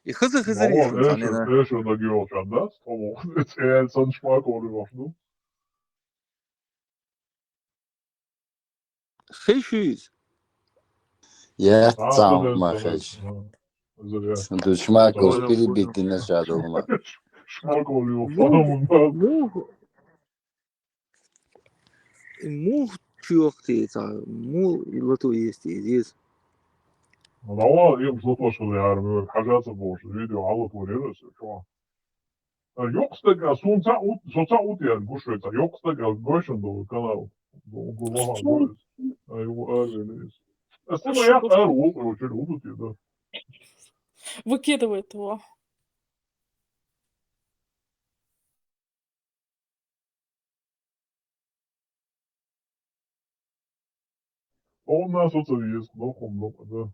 Hızır Valla işin sana. nešto da görsen da, tamam. Eğer sen şmak oluyor mu? Şey şuyuz. Ya Zaten mahaj. Hazır ya. Düşmakos biri bildiğine şad olma. Şmak oluyor falan bundan. Muh çok değil. Muh latu есть. Ama yok слушал я böyle hacatı boş video alıp vuruyoruz şu an. Yoksa da sonuçta ut yani boş ver. Yoksa da başında o kanal. Kullanma böyle. Öyle. Aslında ya eğer oluyor şöyle unutuyor da. Выкидывает его. Ondan sonra есть лохом да.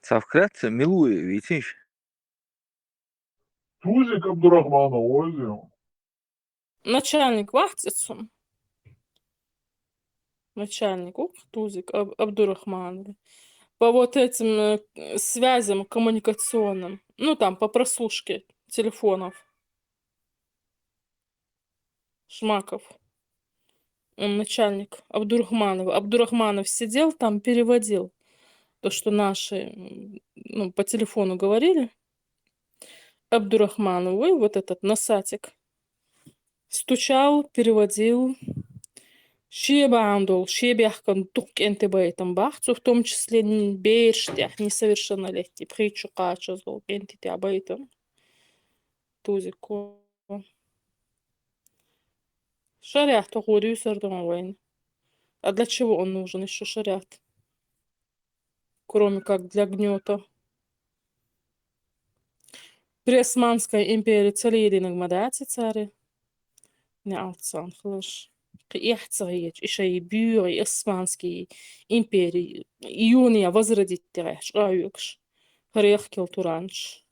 Совкратца милуя, видишь? Тузик Абдурахманов озим. Начальник Вахтицун. Начальник Тузик Абдурахманов. По вот этим связям коммуникационным. Ну, там, по прослушке телефонов. Шмаков. Он начальник Абдурахманова. Абдурахманов сидел там, переводил то, что наши, ну, по телефону говорили. Абдурахманову, и вот этот носатик стучал, переводил. Шибандул, шибяхкан тук энтебайтам бахцу, в том числе бейрштях, несовершеннолетний, притчу качазул, энтитябайтам. Тузику. Шарят уходю сардон. А для чего он нужен еще шарят? Кроме как для гнета. При Османской империи целилиных мадати цари. Не алтсан хлыш. Қияхцағиет, ішай бюрі Османский империи. Июня возродить тираш, раюкш. Хрех келтуранш.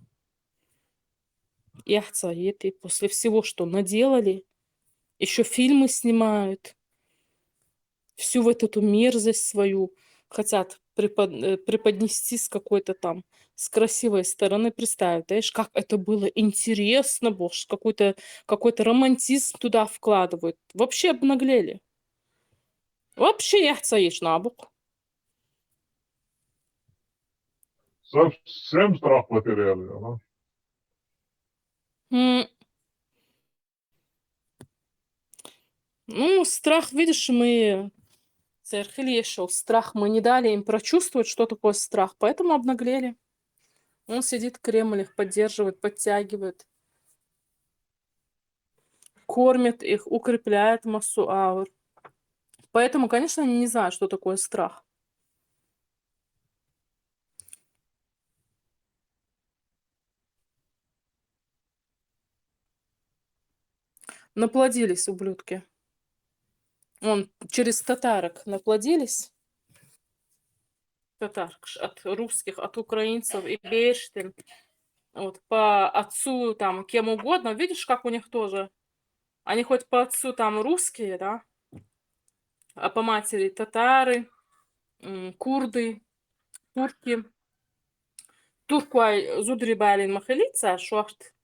Яхцағиет, и после всего, что наделали, еще фильмы снимают, всю вот эту мерзость свою хотят преподнести с какой-то там, с красивой стороны представить. Знаешь, как это было интересно, боже, какой-то романтизм туда вкладывают. Вообще обнаглели. Вообще яхцаешь на бок. Совсем страх потеряли, ага. Ну, страх, видишь, мы... Страх мы не дали им прочувствовать, что такое страх, поэтому обнаглели. Он сидит в Кремле, их поддерживает, подтягивает. Кормит их, укрепляет массу аур. Поэтому, конечно, они не знают, что такое страх. Наплодились ублюдки. Вон, через татарок наплодились. Татар от русских, от украинцев и Бештин. Вот, по отцу там кем угодно. Видишь, как у них тоже? Они хоть по отцу там русские, да? А по матери татары, курды, турки. Туркуай зудрибалин махалица, шохт.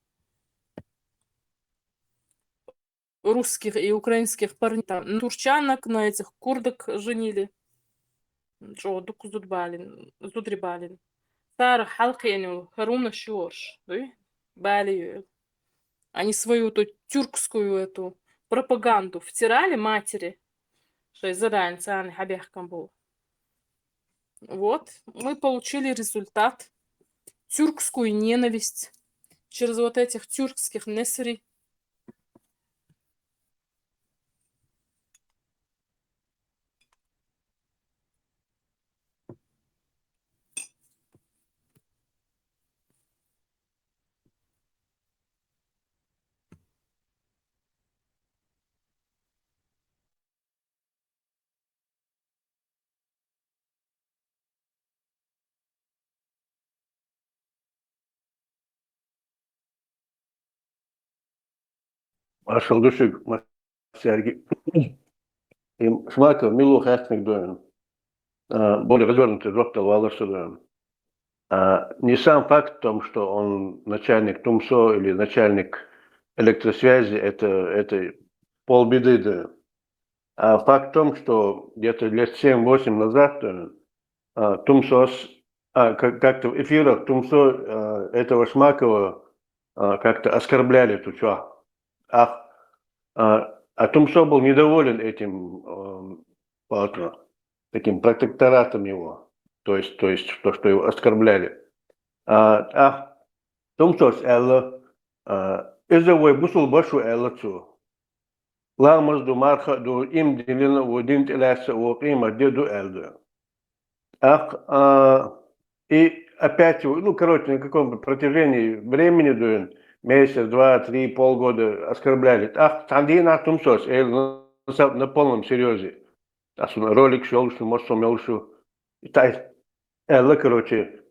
Русских и украинских парней, там, турчанок, на этих курдок женили. Джо дук зудрибалин. Тар халкеню, харуна шорш, бали. Они свою эту тюркскую эту пропаганду втирали матери, что из заранца они хабехкам был. Вот, мы получили результат. Тюркскую ненависть через вот этих тюркских несри. Marshall düşük, Sergi. Шмаков, Милу Хастник дуем. Более развернутый доктор Валарса дуем. Не сам факт в том, что он начальник ТУМСО или начальник электросвязи, это полбеды, да. А факт в том, что где-то лет 7-8 назад ТУМСО, как-то в эфирах ТУМСО этого Шмакова как-то оскорбляли тут что. А ТУМСО был недоволен этим таким протекторатом его, то есть то, что его оскорбляли. ТУМСО из-за вой бусул башу эллацу. Ламаз ду марха ду им делина водин теляса уокима деду элду. И опять, ну, короче, на каком протяжении времени дуэн, месяц, 2, 3, полгода оскорбляли. Тандина Тумсос, на полном серьезе. Ролик шел, что может сумел, короче,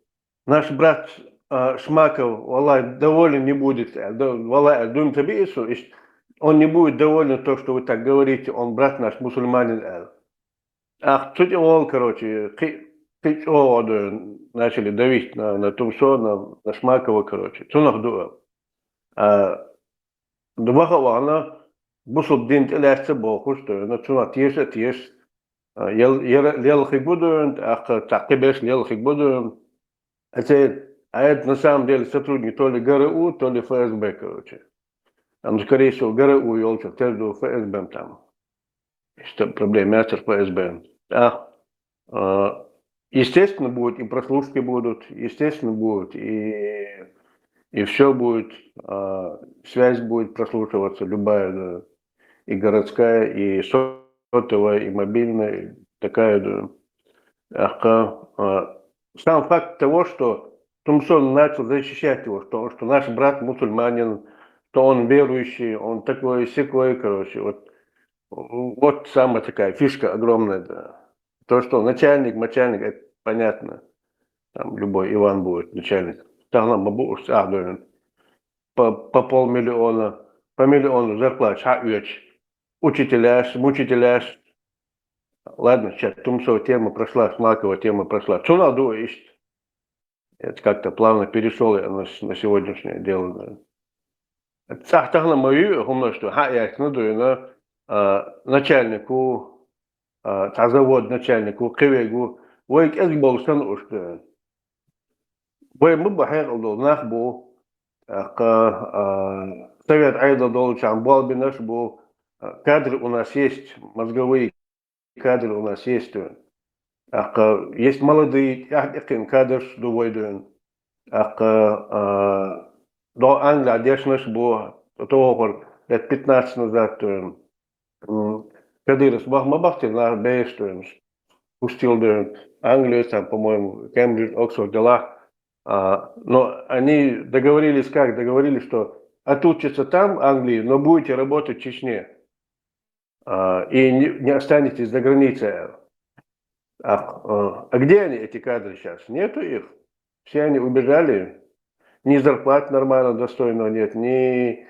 наш брат Шмаков, Валай, доволен не будет. Валай, думаю, тебе он не будет доволен то, что вы так говорите, он брат наш мусульманин. Тут он, короче, начали давить на Тумсо, на Шмакова, короче. Тунах дуа. Дубахова, она бусул дин телясца боху, что на тунах тешь. Лелхик будут, такибеш лелхик будут. А это на самом деле сотрудник то ли ГРУ, то ли ФСБ, короче. Там, скорее всего, ГРУ и Олчак, тоже ФСБ там. Что проблема, мастер ФСБ. Естественно, будет, и прослушки будут, естественно, будет, и все будет, связь будет прослушиваться, любая, да, и городская, и сотовая, и мобильная, такая, да. Сам факт того, что Тумсон начал защищать его, что наш брат мусульманин, что он верующий, он такой сякой, короче, вот самая такая фишка огромная, да. То, что начальник, это понятно. Там любой Иван будет начальник. Там по полмиллиона, по миллиону зарплат, учителяш. Ладно, сейчас Тумсова тема прошла, Шмакова тема прошла. Что надо ищет? Это как-то плавно перешел я на сегодняшнее дело. Цахтахна мою, что начальнику, завод начальнику, кривегу, войк эсболсан ушты. Вой мы бахер нахбу, совет айда долчан балби наш был, кадры у нас есть, мозговые кадры у нас есть. Есть молодые, кадр довойден. До Англии одежнаш был, то лет 15 назад. Кадыров Махмабахти на Бейштуэн пустил Англию, там, по-моему, Кембридж, Оксфорд, дела. Но они договорились, что отучатся там, Англии, но будете работать в Чечне. И не останетесь за границей. А где они, эти кадры сейчас? Нету их. Все они убежали. Ни зарплат нормально достойного нет, ни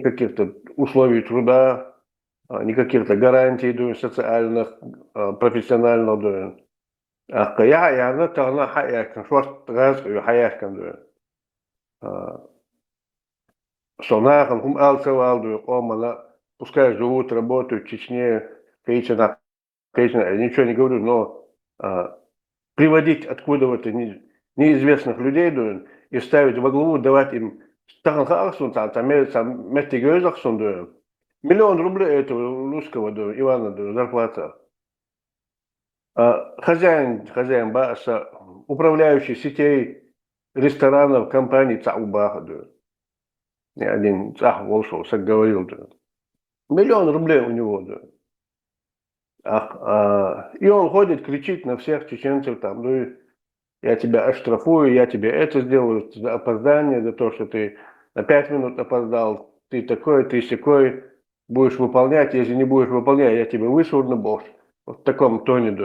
каких-то условий труда, ни каких-то гарантий социальных, профессиональных. Пускай живут, работают в Чечне, я ничего не говорю, но приводить откуда-то неизвестных людей и ставить во главу, давать им миллион рублей этого русского Ивана зарплата. Хозяин баса, управляющий сетей ресторанов, компаний Цаубаха. Ни один Цах Волшов говорил. Миллион рублей у него. И он ходит, кричит на всех чеченцев там, я тебя оштрафую, я тебе это сделаю за опоздание, за то, что ты на 5 минут опоздал, ты такой, ты сякой, будешь выполнять, если не будешь выполнять, я тебе вышвырну бог. Вот в таком тоне.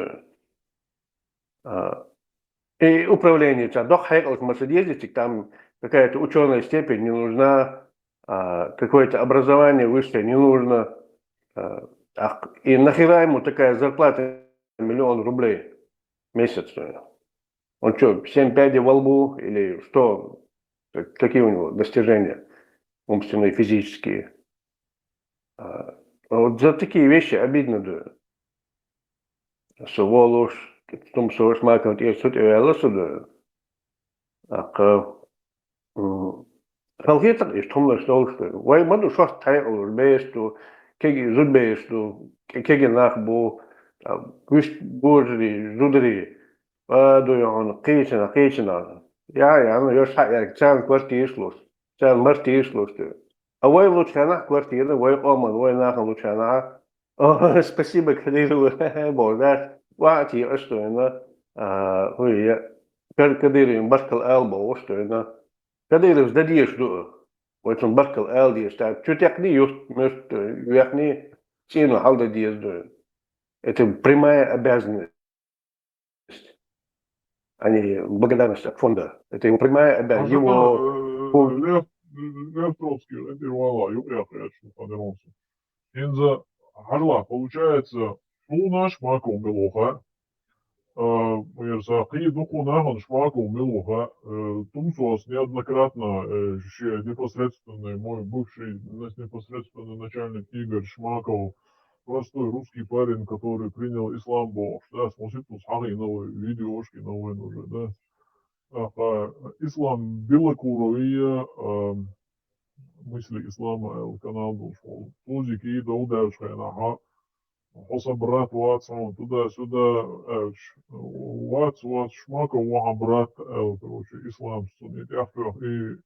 И управление, там какая-то ученая степень не нужна, какое-то образование высшее не нужно. И нахера ему такая зарплата 1 миллион рублей в месяц? Он что, 7 пядей во лбу или что? Какие у него достижения умственные, физические? Вот за такие вещи обидно, да. Сволочь, в том, что смакать есть тут и велосипед. Халгетак is tomla stolste. Wai madu short tai or bestu, kegi zud bestu, kegi nach bo, gust borri, zudri. Do on kitchen. Ja, no jos ja tsan kwartierslos. Tsan martierslos. Wai luchana kwartier, wai oman, wai nach luchana. Oh, спасибо, Кадыру. Бордат. Вати остоина. Хуя. Кадыру баркал элбо остоина. Кадыру сдадишь до. Вот он баркал элди стат. Чутяк не юст, может, яхни сину халда диез до. Это прямая обязанность, а не благодарность от фонда. Это его прямая обязанность. Его... Лев Троцкий, это вала, юпрятый, подернулся. Инза Харла, получается, у наш маком мелоха, Қиып нахуй шмаков мелоха, Тумсос неоднократно, непосредственный, мой бывший непосредственный начальник Игорь Шмаков, простой русский парень, который принял ислам Бог, да, смотрит тут новые видеошки, новые уже, да. Ислам Белокуровия, мысли ислама, канал был, тузики и доудавшая, Хоса брат Ватсон, туда-сюда, Вац, Шмаков, Ваха брат, короче, ислам, и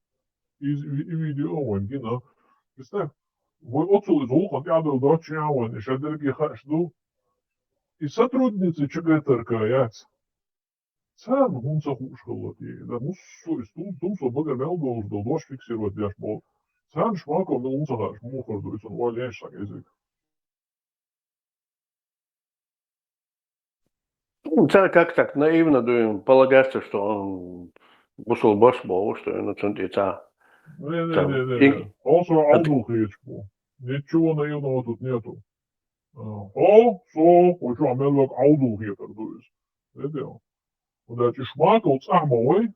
видео, вон, гина. Представь, вы отцу из Улхан, я был дочь, я вон, и шадерги хашду, и сотрудницы ЧГТРК, яц. Сам гунца хушхалат, да, тумсо бага мелдош, долдош фиксировать дашбол. Сам Шмаков мелунца хаш, мухар, дуйс, он валяешь, так язык. Как так наивно думаем, полагаться, что он бусул бош был, что он отца. Не. Also алдухечку. Ничего наивного тут нету. Вот что, амелок алдухетер дуйс. Видел? Вот эти Шмаков цахмовой,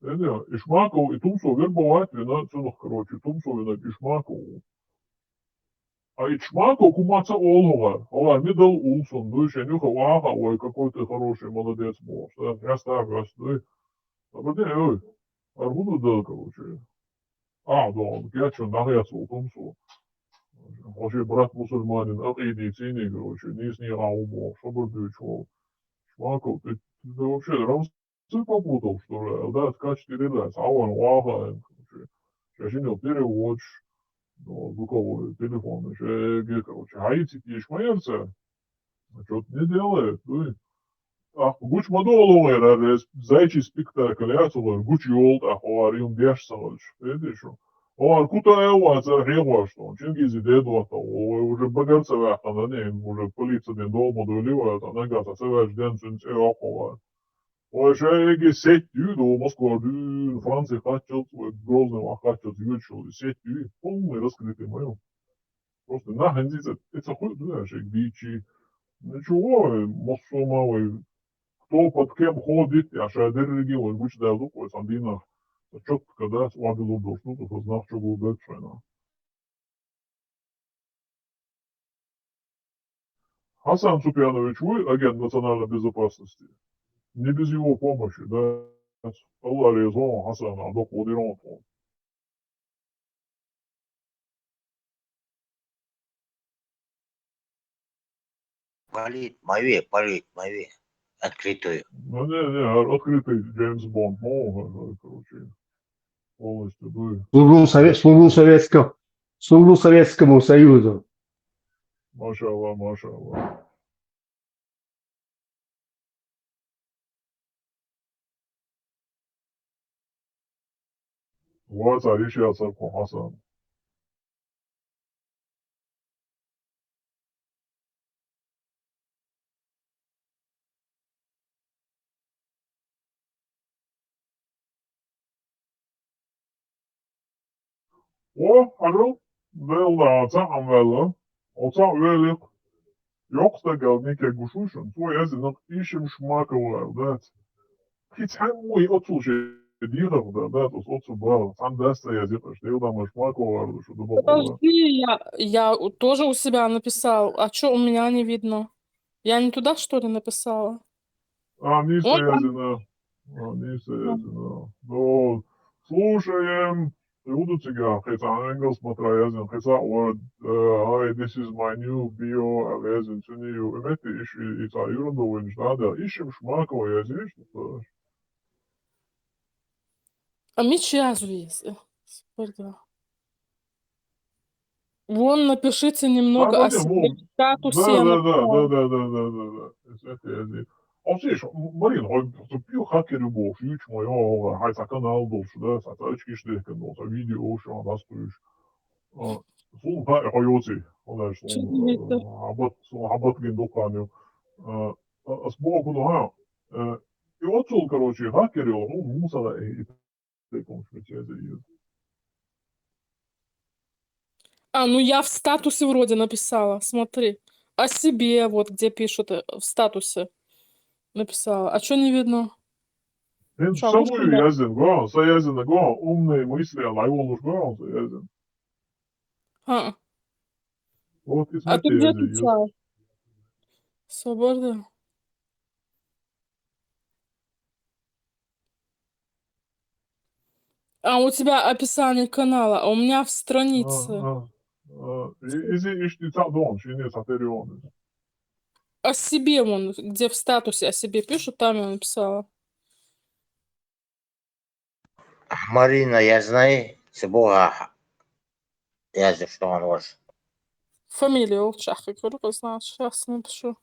видел? И Шмаков, и Тумсо вербовать вина ценных, короче, Тумсо вина и Шмаков. А и Шмаков кумаца Олова, Мидл Улсон, дуйш, я нюха, ой, какой ты хороший, молодец, босс. Я ставлю, ой, арбуду дал, короче. Да, я что, нагряцал Тумсо. Вообще, брат мусульманин, акиди, цини, короче, не раумов, чтобы ты чего. Шмаков, ты вообще рамсы попутал, что ли? Да, ткач передать, а он короче. Сейчас не перевод, звуковой телефон, еще, короче, хаитики и шмаерцы, что-то не делает, ты. Guç madoluvera, zayçi spektakl yatılar, guç yol, arayım dešsavač, видишь? Куда его зарегла, что Чингизи дедуата, уже багарцевая, она не, уже полиция не дома доливает, она гата, цеваш ден цинце охова. Шеги сетью до Москвы, Франции хачат, Грозного хачат, ючил, сетью, полный раскрытый мою. Просто нахрен здесь, это хуй, знаешь, бичи, ничего, мосомовый, кто под кем ходит, а шайдер регион, гуч да луко, сандина, четко, когда свадил удошну, то знал, что был бэкшайна. Хасан Супьянович, вы агент национальной безопасности. Не без его помощи, да? Allah резон Хасана, до подиронту. Палит, мови. Открытую. Ну, не, открытый Джеймс Бонд, короче, полностью, да. Служу Советскому Союзу. Машаллах. Вот, Аришия Царко Хасан. Alo, wel, zaten wel, wel, yoksa geldik eguşuşun, tu yazı nok işim şmaka var, dat. Hiç otur şey diyor da otur bağlı. Там даст я где-то, что я там шмаковал, что думал. Подожди, я тоже у себя написал. А что у меня не видно? Я не туда, что ли, написала? Низко Вот там. язина. Низко язина. Ну, слушаем. Буду тебя, хотя ангел смотря язин, хотя вот, hi, this is my new bio, язин, ценю, эмети, ищи, и та ерунду, винж, да, ищем шмаково язин, что А меч есть. Пардon. Вон, напишите немного о себе в статусе. Я написала. Да. Precies, Marien, op je hakker boos, iets maar ja, hij zag kanaal dus, dat zat uitgesteken, dat video's, ja, dat is dus. Vol paar hoyote, dat is zo'n habat geen dokkan, als boven de haan. И вот сол, короче, хакерил, мусора и таком смысле. Ну я в статусе вроде написала, смотри. О себе, вот где пишут в статусе. Написала. А что не видно? Самую язин, гон, соязин, гон, умные мысли, а лайволуш, гон, соязин. Вот и А ты смотри, где язин. писала? Свобода. У тебя описание канала, а у меня в странице. Изи ишти ца дон, шине сатерион. О себе вон, где в статусе о себе пишут, там я написала. Марина, я знаю, с Бога. Я знаю, что он ваш. Фамилию Чахи, говорю, знаю, сейчас напишу.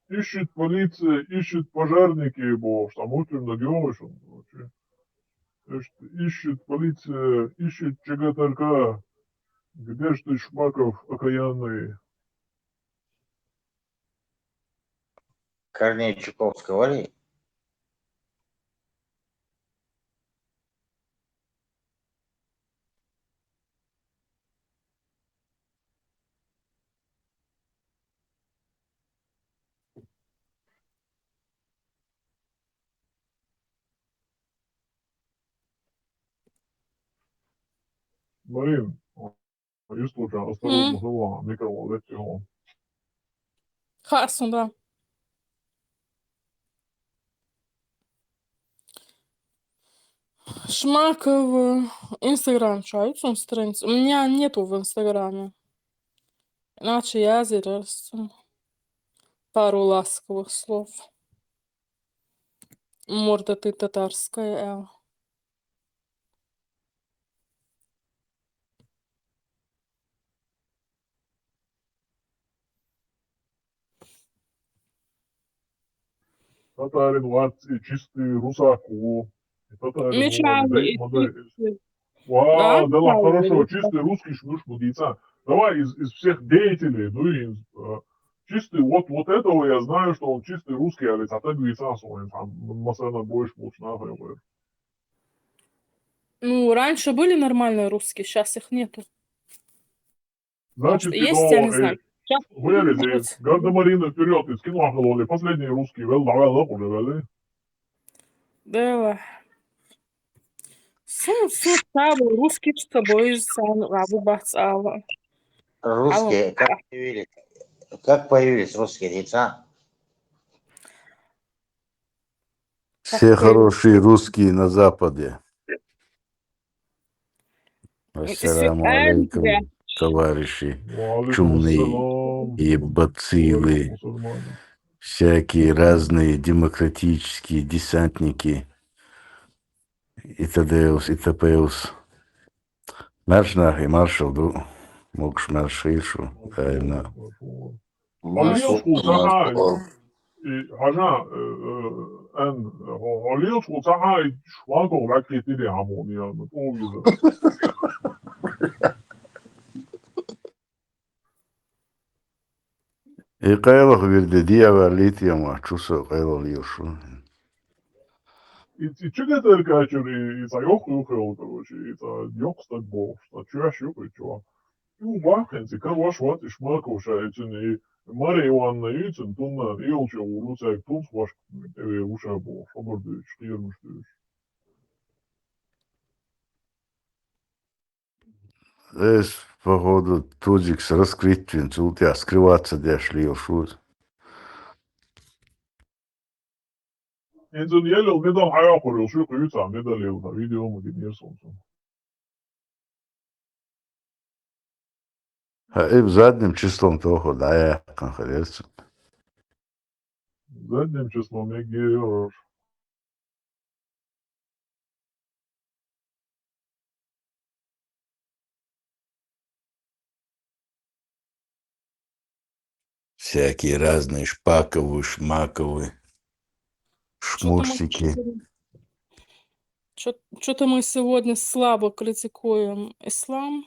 Ищет полиция, ищет пожарники, бо что мутим надежен. Ищет полиция, ищет ЧГТРК. Где ж ты, Шмаков, окаянный? Корней Чуковский, говори. Марин, есть случай, осторожно, жила, микро, лети он. Хасно, да. Шмаков, Инстаграм, чаются он страница. У меня нету в Инстаграме. Иначе я зараз пару ласковых слов. Морда ты татарская. Татарин, латцы, чистый, русаку. Татарин, Мечаю модель. и Вау, да ладно, мечаю, хорошо, говорит, чистый русский шмуш мудица. Давай из всех деятелей, ну и чистый, вот этого я знаю, что он чистый русский, а ведь это гвица свой, там, масана больше получна, говорю. Ну, раньше были нормальные русские, сейчас их нету. Значит, Есть, я не знаю. Сейчас вырези, вот. гардемарины вперед, из кино ахлоли, последние русские, вели. Да. Су табу русский с тобой сан рабу бацава. Русские, как появились русские лица? Все хорошие русские на Западе. Ассаламу алейкум, товарищи. Чумные и бациллы. Всякие разные демократические десантники. И Тадеус, и Тапеус. Маршнах и маршал, ду. Мокш маршишу. Правильно. Маршал, حاجة أن هوليوت وتاعها شواطو راكي تيلي عمونيا متقول إذا يقيلخ بيردديا والليتيا ما تشوسو قيلو ليوشو. И чего это качали, и за ёху, короче, и за ёхстак бог, за чуяш ёху, чего. Ну, вахенцы, как ваш вот и шмакуша, эти не Мария Ивановна Ицин, тунна, илча, уруцай, тунс ваш, уша бог, обордыш, штирмуштыш. Здесь, походу, тузик с раскрытием, у тебя скрываться дешь лиошу. إنزل يلو نضل حياقر يوشيق يتعم نضل يلو فيديو ممكن يرسم. Хаиб задним числом того, да, я конференцию. Задним числом я герош. Всякие разные шпаковые, шмаковые, шмурсики. Что-то мы сегодня слабо критикуем ислам.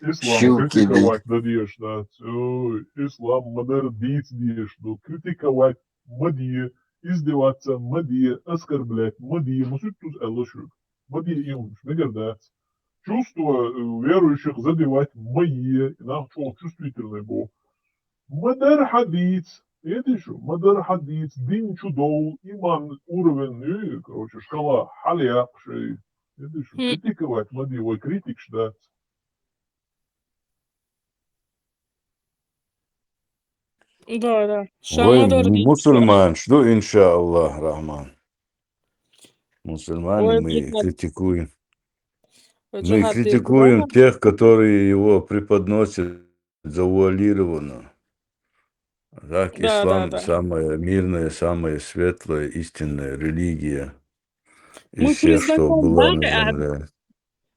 Ислам Щуки критиковать дадешь, да. Ислам мадер диц дешь, но критиковать мадье, издеваться мадье, оскорблять мадье, мусит тут элошук. Мадье имуш, нагардать. Чувства верующих задевать мадье, нам что чувствительный бог. Мадер хадиц, это еще, мадер хадиц, дин чудол, иман уровень, короче, шкала, халяк, шей. Это еще, критиковать мадье, ой, критик ждать. Да. Вы Шамадар мусульман, что иншаллах, Рахман. Мусульмане Ой, мы критикуем. Мы Джихад критикуем тех, которые его преподносят завуалированно. Так, ислам самая мирная, самая светлая, истинная религия из Мы всех, что была на признаем земле.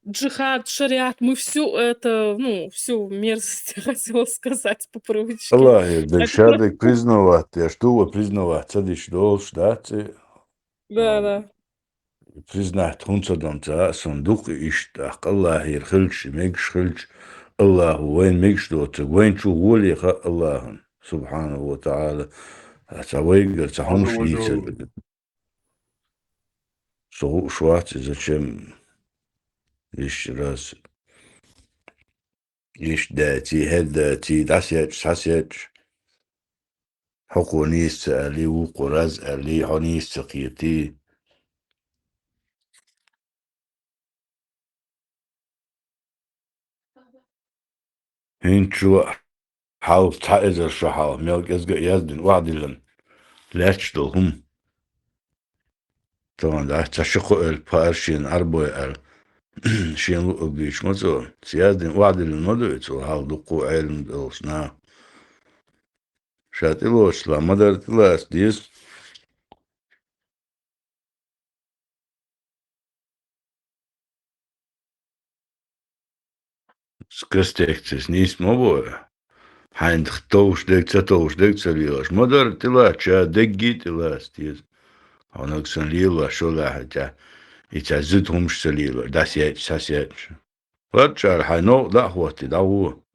джихад, шариат, мы всю это, всю мерзость, хотела сказать по привычке. Аллахе, дальшадык признавать, я что вы признавать, садиш долж, да, Да. признать хунцадан за сундук иштах, Аллахе, хильч, мегш хильч, Аллаху, вайн мегш доты, вайн чу волиха Аллаху, субхану ва та'ала, савайгар, сахунш яйца. Шварцы, зачем еще раз? Иш дати, хед дати, дасяч. حقونيس ألي وقراز ألي حنيس سقيتي هنشو حاول تعزر شحال ميلك يزقى يزدن وعدلن لاتش هم طبعا ده تشقق البارشين أربوي شين لقو بيش مزو سيازدن وعدلن مدويتو حاول دقو علم دلسنا شاتلوش لا مدرت لاس ديس سكستيكتس نيس مبوي حين توش ديك سليوش مدرت لا شا دقي تلاس ديس هناك سليلا شو لا حتى يتعزدهم سليلا داسيات ساسيات فرجع حينو لا هو تدعوه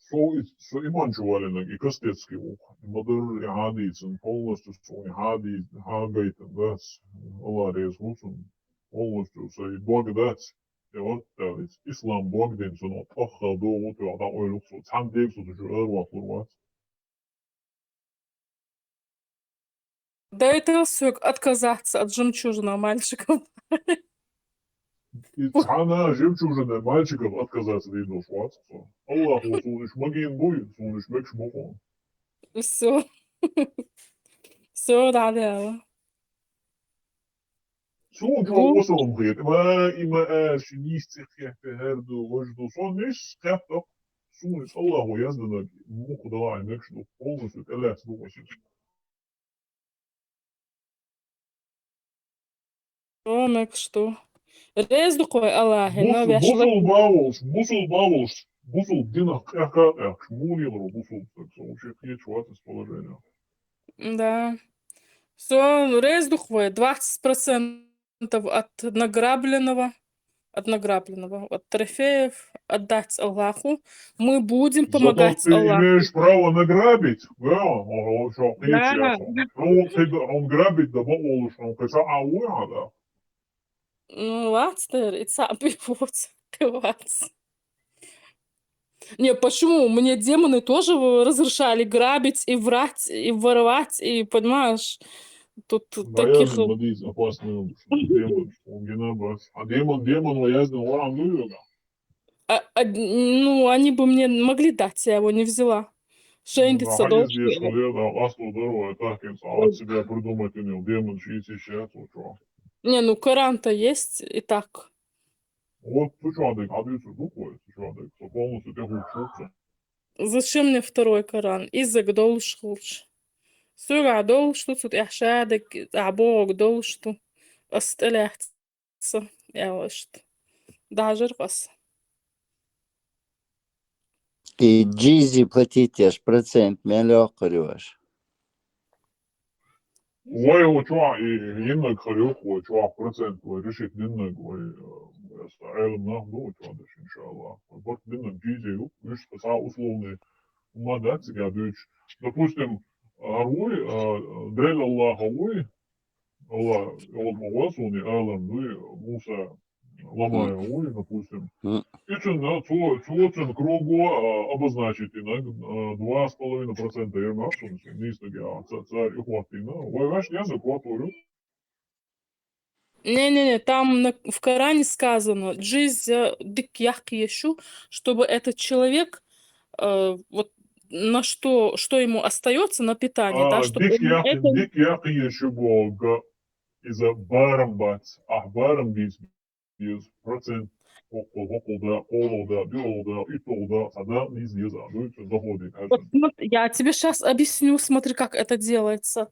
Со иман чувалина и кастецкий ух. Мадыр ihadiysin, полностью свой ihadi, hagайтын, да, Allah резгусун, полностью свой благодать. И вот, ислам благоден, сон отпаха doğu, tu ada oyluksu, tam deyip su düşür, ervaklur var. Да это все отказаться от жемчужина мальчиков. И цана жемчужина мальчиков отказаться видно швац. Allah olsun, iş magin boyun, son iş mek şmokon. Все. Все عليها. Son çok osalım kıyet. İma şinist çıkıyaktı her du, vajdu. Son niş çıkıyaktı. Son iş Allah'u yazdığına muku da var. Mek şmok. Olmuştu. Allah'sı bu başı. Ромек, что? Резду кой Аллахи, но Бусул бавулш, бусул динах кахат, шмунилру бусул, так что вообще нечего из положения. Да. Все, резду кой, 20% от награбленного, от трофеев отдать Аллаху. Мы будем Зато помогать ты Аллаху. имеешь право награбить, да? Он что, Да. он грабит, да бавулш, он кайса ауа, да? Ну, лацтер, и цапивать, кываться. Не, почему? Мне демоны тоже разрешали грабить и врать, и воровать, и, понимаешь, тут таких... Боязнь водить опасный демон, он генабас. А демон боязнь лам выверга. ну, они бы мне могли дать, я его не взяла. Шейндица А долг. здесь лето, аслу здорово, так им от себя придумать имел. Демон 66, вот что. Не, ну Коран-то есть и так. Вот ты что, адык, адыцу духой, ты что, адык, что полностью тех учился. Зачем мне второй Коран? Из-за долж лучше. Сура долшту, тут яшадек, абог долшту. Осталяться. Я лошт. Даже вас. И джизи платите аж процент, мелё корёшь. Ой, вот что, и иннак харюк, вот что, процент, вот решит диннак, ой, элем нах, ну, что, дальше, иншаллах. Вот диннак джизи, видишь, спаса условный, умадать себя, допустим, арвой, дрель Аллаха, ой, Allah, olmasuni alam Musa ломая ой, допустим. Için çoğusun krugu обозначить инак 2,5% ермаксун, низкого царь и хватина. Ой, ваш язык хватурю. Не-не-не, там в Коране сказано, джиз дик ях ешу, чтобы этот человек, вот на что ему остается на питание, да, чтобы он Dik yakı yaşı bolga iza barım bat, barım biz 100% okulda, olda, biolda, itolda, sada biz yazardı, доходы. Вот я тебе сейчас объясню, смотри, как это делается.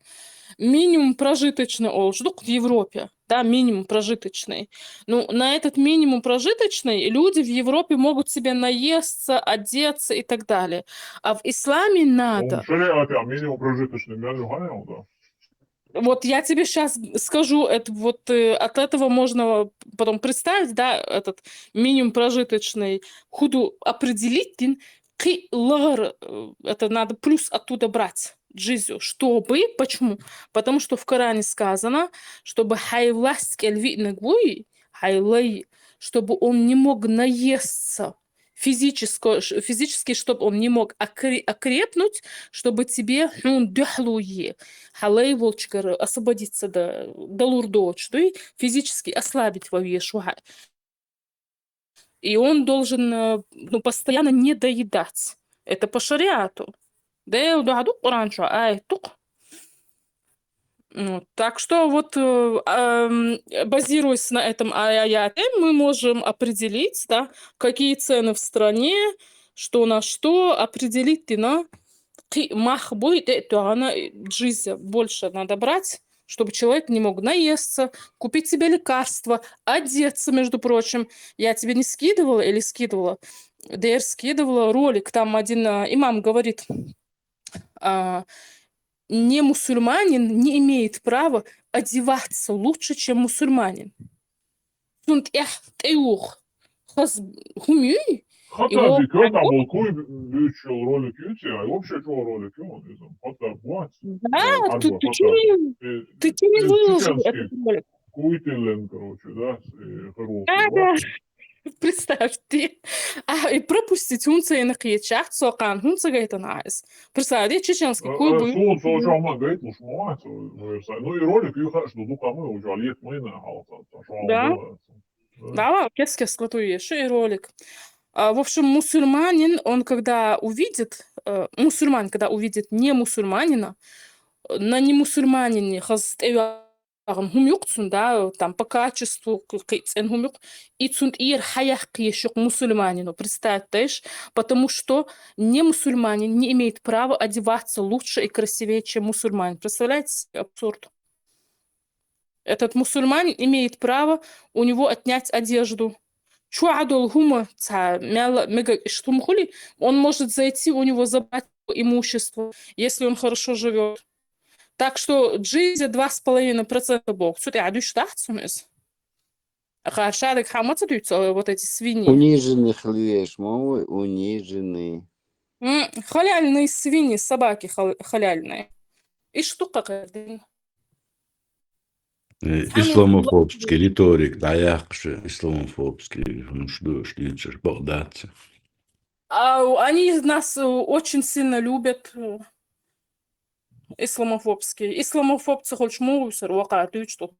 Минимум прожиточный олждук в Европе, да, минимум прожиточный. Ну, на этот минимум прожиточный люди в Европе могут себе наесться, одеться и так далее. А в исламе надо. Шариате, минимум прожиточный миллион ганял, да? Вот я тебе сейчас скажу, это вот от этого можно потом представить, да, этот минимум прожиточный худу определить, это надо плюс оттуда брать джизю, чтобы, почему? Потому что в Коране сказано, чтобы чтобы он не мог наесться физически, чтобы он не мог окрепнуть, чтобы тебе освободиться до лурдоч, физически ослабить во вешуха. И он должен постоянно не доедать. Это по шариату. Так что вот, базируясь на этом аяте, мы можем определить, да, какие цены в стране, что на что, определить джизя больше надо брать, чтобы человек не мог наесться, купить себе лекарства, одеться, между прочим. Я тебе не скидывала или скидывала? ДР скидывала ролик, там один имам говорит, не мусульманин не имеет права одеваться лучше, чем мусульманин. Hatta bir köy tabul koy büyük yol rolü kötü ya. Yok şey çoğu rolü kötü oluyor. Hatta bu aç. Да, ты не выложил этот ролик. Куйтилен, короче, да, хороший. Представь, ты и пропустить хунца и накричать, сокан хунца гайта найс. Представь, я чеченский куй. Соучама гайт лушмуать. Ну и ролик их аж до камы уже лет мы на халта. Да. Да, кескес клатуешь и ролик. В общем, мусульманин, он когда увидит, мусульман, когда увидит не мусульманина, на немусульманине да, там по качеству, и мусульманину, представь, потому что не мусульманин не имеет права одеваться лучше и красивее, чем мусульманин. Представляете, абсурд. Этот мусульманин имеет право у него отнять одежду. Он может зайти у него забрать имущество, если он хорошо живет. Так что джизи 2,5% бог. Что ты адюш тахцумес? Шарик хамацадуются вот эти свиньи. Униженных льешь, мой, униженный. Халяльные свиньи, собаки халяльные. И штука какая-то. Исламофобский риторик, да, яхши, исламофобский, ну что ж, лучше богдаться. Они нас очень сильно любят, исламофобские. Исламофобцы хоть мусор, вакатуют, что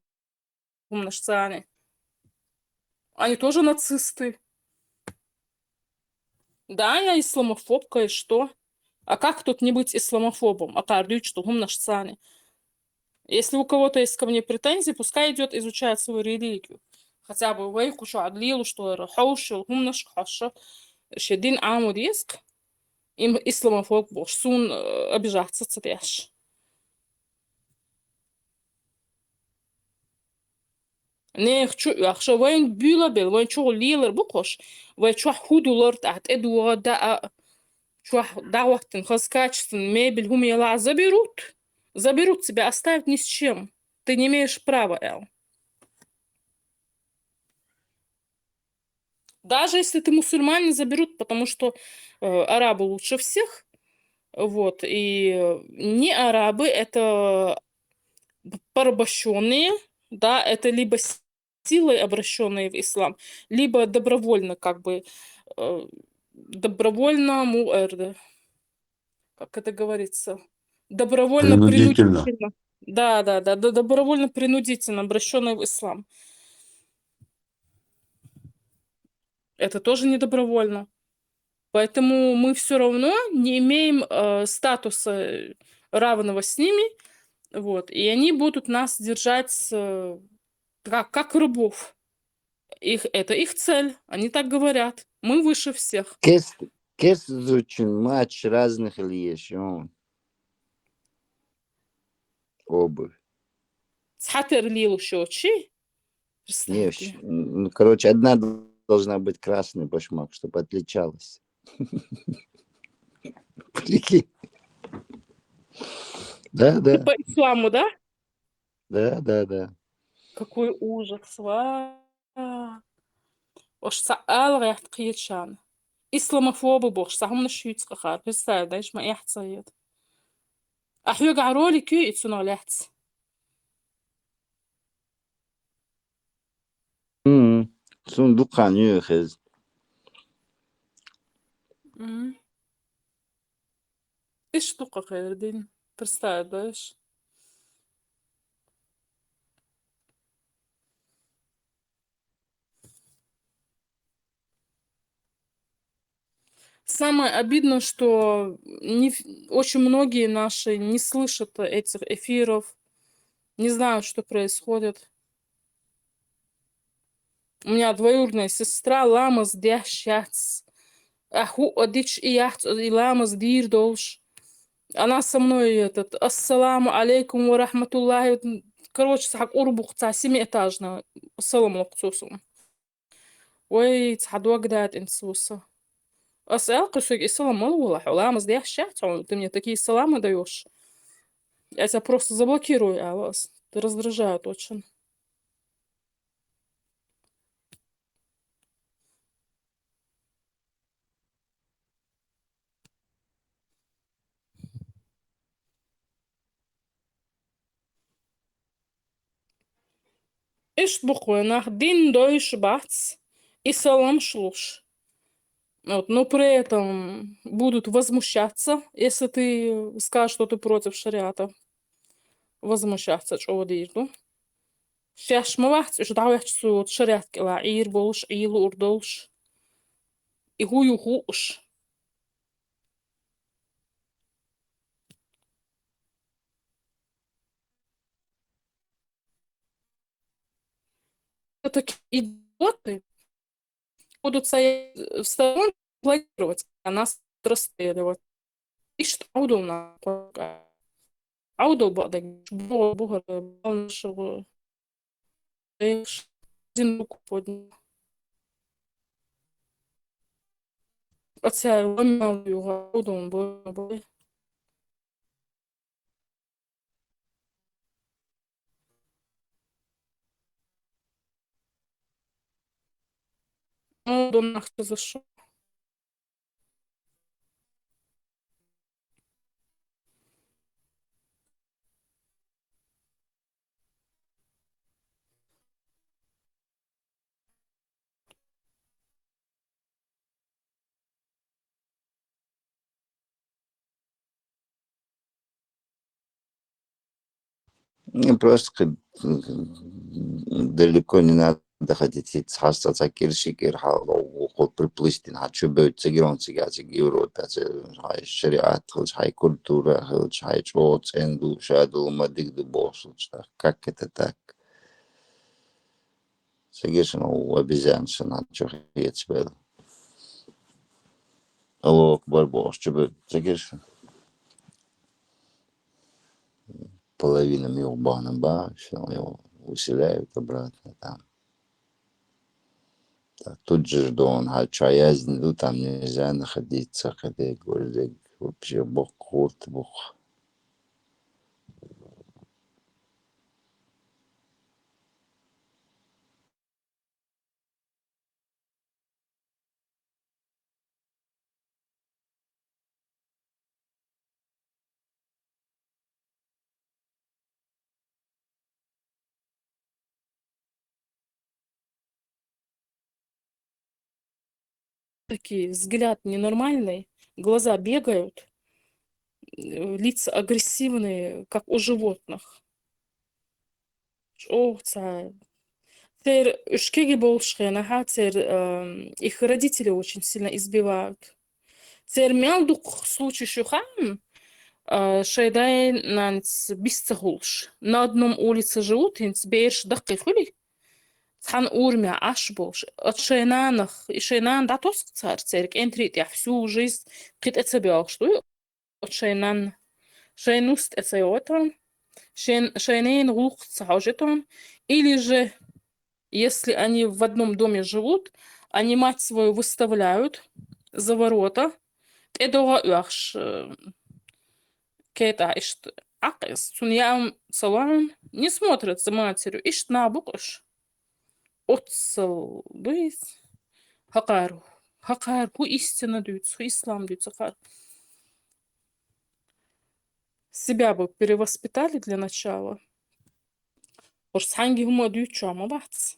умножцане. Они тоже нацисты. Да, я исламофобка, и что? А как тут не быть исламофобом? А кардуют, что умножцане. Если у кого-то есть ко мне претензии, пускай идет изучать свою религию. Хотя бы вейку, что адлилу, что рахаушил, умнож, хаша. Шедин аму диск. Им исламофоб бош. Сун обижаться цепяш. Не хочу, якщо вين بيلا بيل وين شو ليلر بقش وين شو حدولر تحت إدوا دا شو دعوة خلاص качественно мебель هم يلا заберут тебя, оставят ни с чем. Ты не имеешь права, Эл. Даже если ты мусульманин, заберут, потому что арабы лучше всех. Вот. И не арабы, это порабощенные, да, это либо силой обращенные в ислам, либо добровольно, как бы, добровольно, как это говорится, добровольно Принудительно. принудительно. Да, добровольно принудительно обращенные в ислам. Это тоже не добровольно. Поэтому мы все равно не имеем статуса равного с ними, вот, и они будут нас держать как рабов. Это их цель, они так говорят. Мы выше всех. Кес изучен матч разных льешь, обувь. Цхатер лилу щечи. Не, ну, короче, одна должна быть красный башмак, чтобы отличалась. Прикинь. Да. По исламу, да? Да. Какой ужас. Ош саал ряхт киечан. Исламофобы бош, сахум на шьюцка хар. Представляешь, ما يحصيد. أحيوق عرولي كي يتسونو لحتس. Сундукан юхез. И штука хайрдин. Представляешь? Самое обидное, что очень многие наши не слышат этих эфиров, не знают, что происходит. У меня двоюродная сестра ламас дящац. Аху одич и яхт и ламас дир долж. Она со мной ассаламу алейкум ва рахматуллахи. Короче, сахак урбух ца 7-этажная. Ассаламу лакцусум. Ой, цхадуак дает инсуса. أسأل قصدك السلام والله ولا مصدي أحشات ты мне такие саламы даешь. Я тебя просто заблокирую, а вас. Ты раздражает очень. Ишь буквально дин дойш бац и салам шлуш. Вот, но при этом будут возмущаться, если ты скажешь, что ты против шариата. Возмущаться, что дирду. Фяш мавахт, что дауях суд шариат кила ир болш, илу урдолш. И гую хуш. Такие идиоты будут стоять в стороне, планировать, а нас расстреливать. И что удобно. Аудо бадак, бога, нашего Один руку поднял. Оце ломав його, удом були. Ну, до нахто зайшов. Просто далеко не надо ходить хастаться киршикер хал приплыть на чубет цигрон цигацик Европа хай шариат хай культура хай чоц энду шаду мадик ду босу как это так сагешно обезьяншина чё хецбел алло барбош чубет сагешно половина милбана ба все его усиляют обратно там. Так, тут же он чаязнь, ну там нельзя находиться, когда я говорю, вообще бог курт, бог. Такие, взгляд ненормальный, глаза бегают, лица агрессивные, как у животных. О, царь. Теперь, шкеги болшхена, теперь их родители очень сильно избивают. Теперь мяудук случай шухам, шайдай нанц бисцахулш. На одном улице живут, инц бейш дакки хули. Хан урмя аш болш. От шайнанах, и шайнан да тоск царь, церк энтрит я всю жизнь кит эцебиал, что от шайнан. Шайнуст эцеотом, шайнейн рух цахажетом, или же если они в одном доме живут, они мать свою выставляют за ворота. Это уахш кейта ишт акис. Суньям салам не смотрят за матерью. Ишт набукаш. Отцел дуис. Хакару. Хакар. Ху истина дуется. Ху ислам дуется. Хакар. Себя бы перевоспитали для начала. Уж санги хума дуюча, мабац.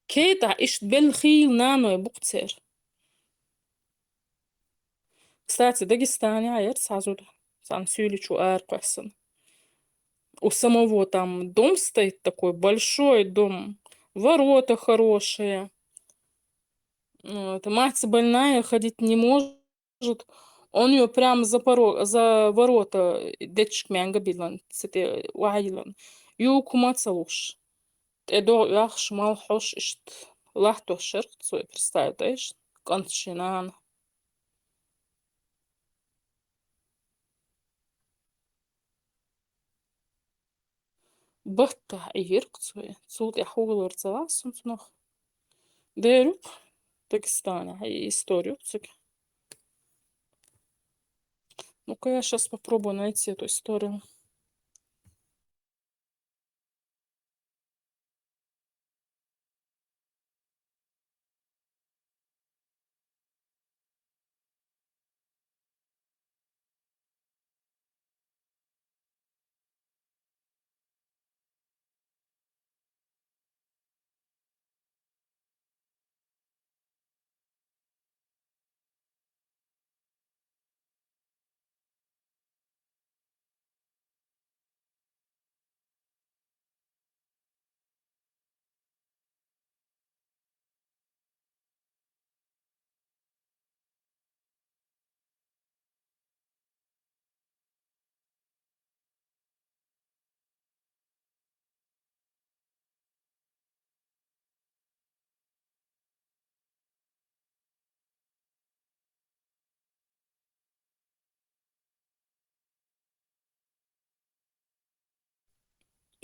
Кейта ишт белхил нано буктер. Кстати, Дагестане, а я сразу сам сюличу аркасан. У самого там дом стоит такой, большой дом, ворота хорошие. Вот. Мать больная, ходить не может. Он ее прям за ворота дечк мянга билан, сете вайлан. Юк мацалуш. Эдо яхш малхош ишт лахто шерх, свой представляешь, кончинан. Бата иркцуе, цуд я хуглор цаласун noch. Дерюк, Дагестане, историю цик. Ну-ка я сейчас попробую найти эту историю.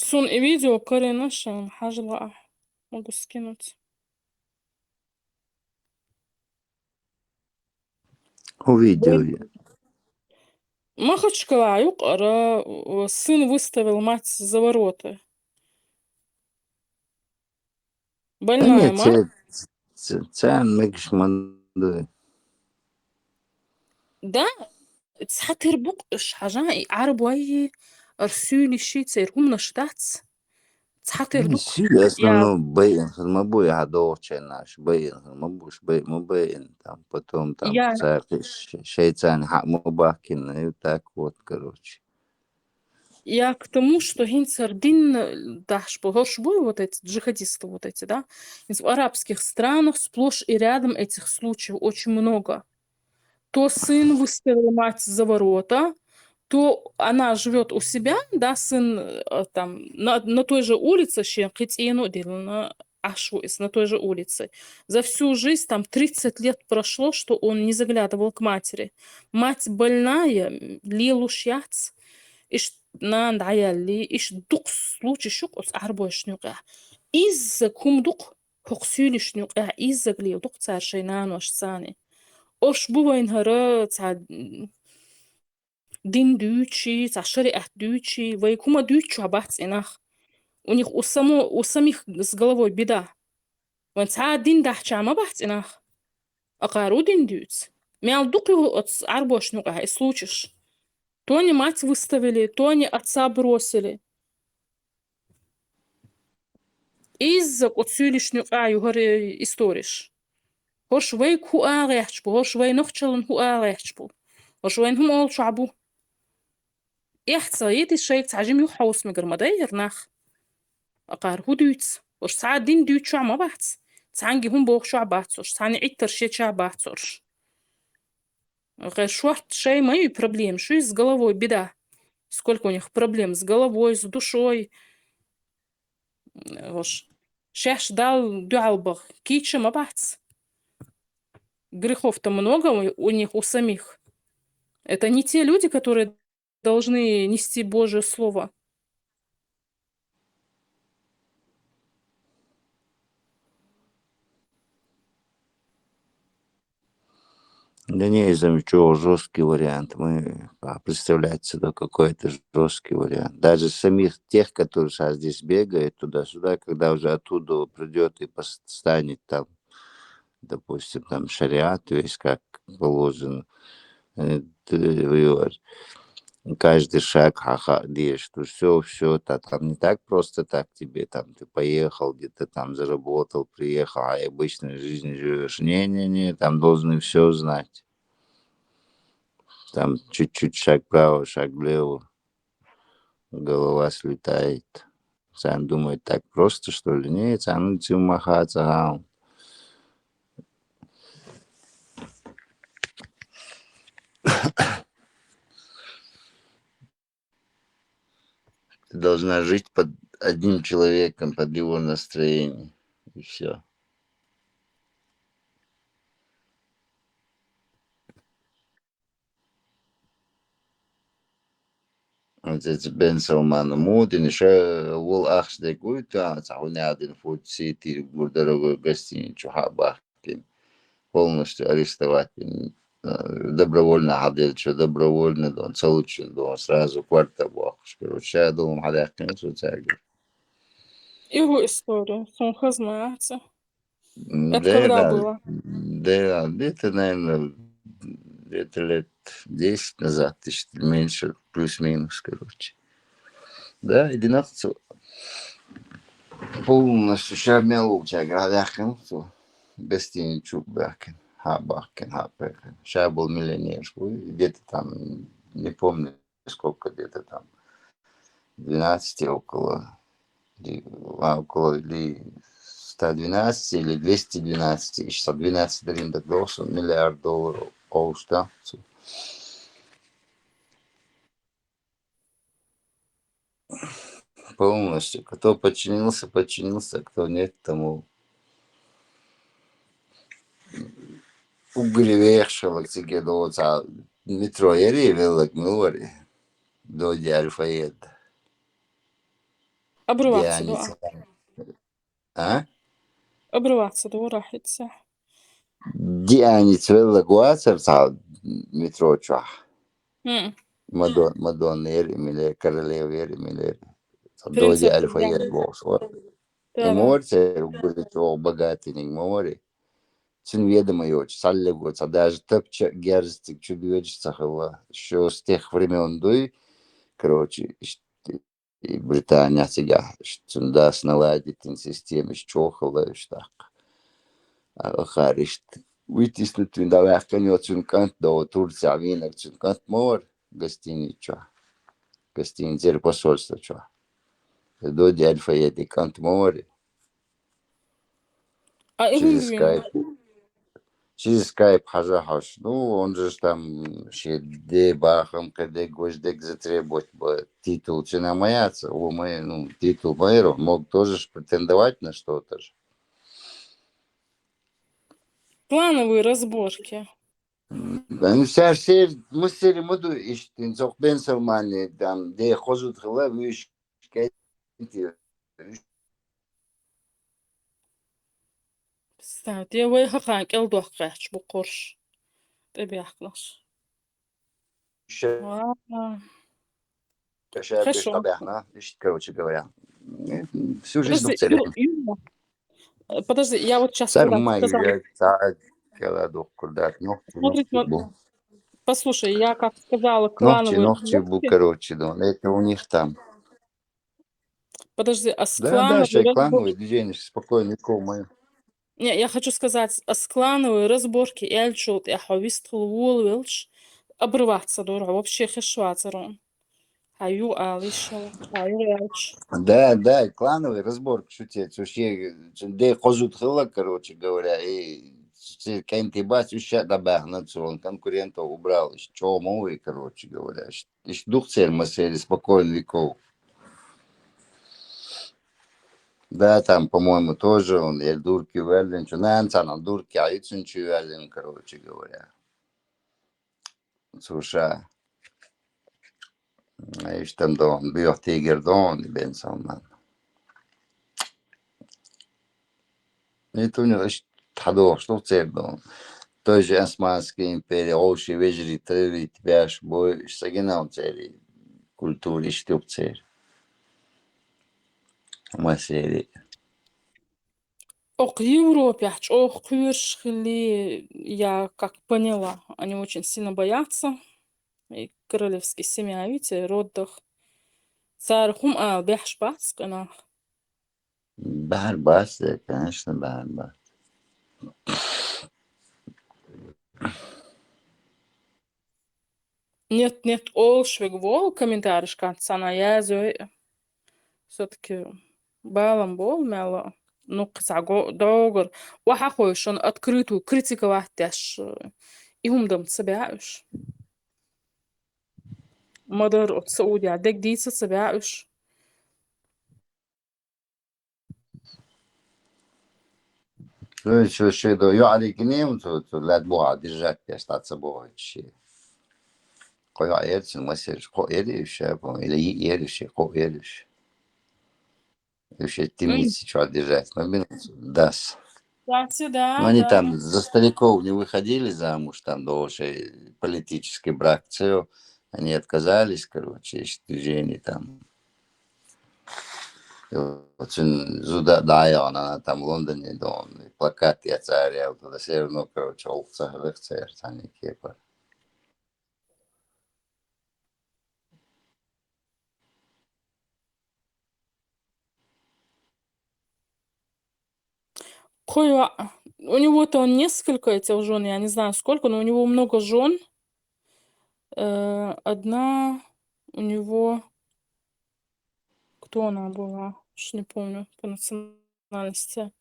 Сон и видео Каринашем, Хажла. Могу скинуть. Увидел я. Махачкала, юкара, сын выставил мать за ворота. Да Больная нет, мать. це микш манды. Да, تسحتر بقش حاجة عرب واي أرسولي شي تسيرهم نشتات تسحتر بق Серьезно, يا ну, бейн, мы будем гадовче наш, бейн, мы будем бейн, мы бейн, там, потом там, я шейцан, мы бахкин, и так вот, короче. я к тому, что гинцердин даш погоршбой вот эти джихадисты вот эти, да, в арабских странах сплошь и рядом этих случаев очень много. То сын выставил мать за ворота, то она живет у себя, да, сын там на той же улице, на той же улице. За всю жизнь, там 30 лет прошло, что он не заглядывал к матери. Мать больная, лилушьяц, иш нанд аялли, иш дук случай шук, ос арбой шнюка. Из-за кумдук, хоксюли шнюка, из-за глиудук царшейнан ваш сани. Ош бувайн хара دين دوتشي تاع شريعة دوتشي ويكوما دوتشو عبات إناخ ونيخ وسميخ с головой беда وان تاع دين دحشا ما بحت إناخ أقارو دين دوت мял дукю от арбош нука и случиш. То они мать выставили, то они отца бросили. Из-за отсюлишню югары историш. Хош вей хуа рехчбу, хош вей нохчалан хуа рехчбу. Хош вей هم all شعبو. إحصائيات الشيء تعجم يحوس مجر مداير نخ أقار هو دوتس وش ساعة دين دوت شو عم بحث تعنجي هم بوخ شو عبحثوش تعني عيتر شيء شو عبحثوش غير شوحت شيء ما يبي проблем شو с головой беда сколько у них проблем с головой с душой وش شاش дал дюалбах кича ما بحث грехов-то много у них у самих это не те люди которые должны нести Божье слово. Да не, замечу жесткий вариант. Мы представлять себе какой-то жесткий вариант. Даже самих тех, которые сейчас здесь бегают туда-сюда, когда уже оттуда придет и станет там, допустим, там шариат, весь как положено, каждый шаг делаешь, что все, там не так просто так тебе, там ты поехал, где-то там заработал, приехал, а обычной жизнью живешь. Не-не-не, там должны все знать. Там чуть-чуть шаг вправо, шаг влево, голова слетает. Сам думает, так просто, что ли? Нет, сам махаться. Ты должна жить под одним человеком, под его настроением. И все. Вот эти Бен Салман Мудин, еще Вол Ахшде Гуйта, Сахуни один Фуд Сити, дорогой гостиницу Хабахкин, полностью арестовать. Добровольно ходил, что добровольно, он получил, он сразу квартал бахш. Короче, я думал, Хадахкин, что тягивает. Его история, Сонха знается. Это Да, когда да, было? да, где-то, наверное, где-то лет 10 назад, меньше, плюс-минус, короче. Да, 11 полностью шармел у тебя Хадахкин, гостиницу Бахкин. Хабахкин. Сейчас был миллионер. Где-то там, не помню сколько, где-то там 12 около или 112 или 212 тысяч. 112 ринда должен миллиард долларов оуста. Полностью. Кто подчинился, кто нет, тому угревешивал тебе до метро велик милори до Альфаеда. Обрываться, да. يعني ها обрываться да راح يتسح دي يعني تسوي قواسر صعب مترو تشوح مدون يري ميلي كرلي يري ميلي صدو دي принцип ألف يد بوس да مور تقول تو بقاتي موري تن ведомо yoч саллего даже топча герстик чудовищ сахова еще с тех времен дуй короче и Британия сега что да наладить систему чохала что خارج ويتيسنت من دواء كان يوتشون كانت دو تورسع وينك تشون كانت مور قستيني تشوا قستين زير بسولستا تشوا دو دي ألف يدي كانت مور а и через гунгвин скайп حاجة حاش ну он же там ще де бахам когда гость дек затребовать титул чина маяца у моей ну титул мэра мог тоже претендовать на что-то же плановые разборки Ben her şey Mısır mudu işte çok ben Salman'ı tam de hozut hıla ve şikayet ediyor. استاذ يا وي هقا قل دوقعش بقرش طبيعي خلاص Şaşa beş хорошо tabağına işte короче говоря. Всю жизнь подожди духтерем. Юля, подожди я вот сейчас Сар когда май сказала я saat kala духкурдат смотрите вот, bu. послушай я как сказала Ногти клановые bu разборки короче да. Это у них там. подожди а с Да, клановые шай разборки клановый движение спокойно никому. не я хочу сказать а с клановые разборки эльчут я хавист вулвилч обрываться дура вообще хешвацерон хаю алишал хаю эльч Да, клановый разбор, шутец, вообще, де хозут хыла, короче говоря, и кем-то бать, уща добавил, он конкурента убрал, что мовы, короче говоря, дух цель масери, спокойно веков. Да, там, по-моему, тоже он, я дурки верлин, что на дурки, а это ничего верлин, короче говоря. Слушай, и что там, да, он бьет тигр, да, он, бен Салман. Это у него, что цель, да. Тоже Османская империя, Олши, Вежри, Трыри, Тбяш, Бой, Сагинал цели, культуре, штук цель. Масери. Ох, Европе, ох, Кюршхли, я как поняла, они очень сильно боятся. И королевские семья, видите, родах. Цархум, бяш баск, она. Bahar Bas, конечно, Bahar Bas. Нет, олшвег вол, комментарий шканцана, я все-таки балом бол, мяла. Ну, ксаго, догор. Вахахой, что он открытую критиковать дашь. И умдам цебяешь. Мадыр от Саудия, дек дица цебяешь. Что до Юали Гнем, то лет Боа держать, я статься Боа, че. Кой Аэрцин, Масер, Ко Эриш, или Ериш, Ко Эриш. Еще темницы, что держать, но дас. Кстати, Но да, они да. там за стариков не выходили замуж, там дольше политический брак, все, они отказались, короче, из движений там. Вот зуда дая, она там в Лондоне, да, плакат я царя, туда все равно, короче, олца, рыхцер, они кепа. Кой, у него-то он несколько этих жен, я не знаю сколько, но у него много жен. Одна у него... Кто она была? Уж не помню по национальности.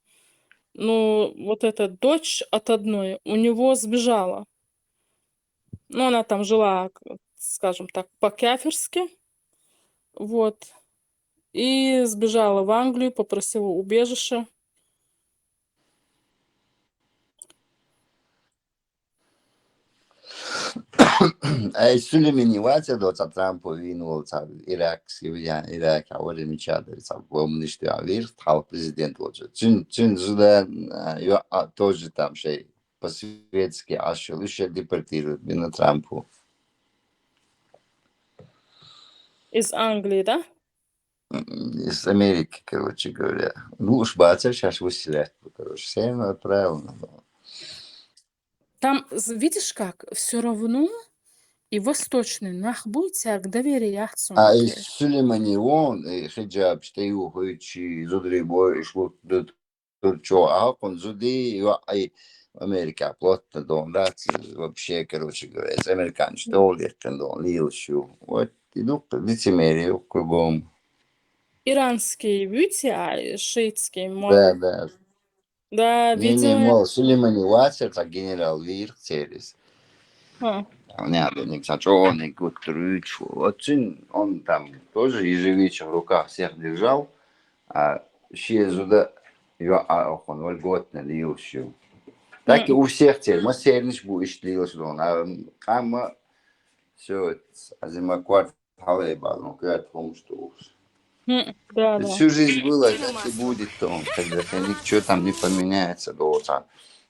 Ну, вот эта дочь от одной у него сбежала. Ну, она там жила, скажем так, по-кяферски. Вот. И сбежала в Англию, попросила убежище. Ай, Сулеймани ватя доца Трампу винул ца Ирак, Ирак, а вот замечательно, ца помнишь, авир, стал президент лучше. Чин зуда, тоже там шей по-светски, а что лучше депортируют на Трампу. Из Англии, да? Из Америки, короче говоря. Ну, уж бацер сейчас выселять, короче, все равно правильно. Там, видишь как, все равно и восточный нахбуйтяк доверие А из яхцунке. Сулеймани он, хиджаб, что его хочи, зудри бой, шло турчо, а он зуди, и Америка плотно дом, да, вообще, короче говоря, из американцев, что ли, дом, лилщу. Вот, иду по лицемерию кругом. Иранский бьюти, а шиитский Да, мол. да. Да, Не, видела. мол, Сулеймани Ватер, так генерал Вир, через. Не, кстати, он и Гутрыч, вот он там тоже ежевичек в руках всех держал, а Шезуда его он вольготно лил все. Так и у всех теперь, мы сернич будешь лил что а мы все, а зима кварт халеба, ну как том что Да, да. всю жизнь было, так и будет он, когда ничего там не поменяется, до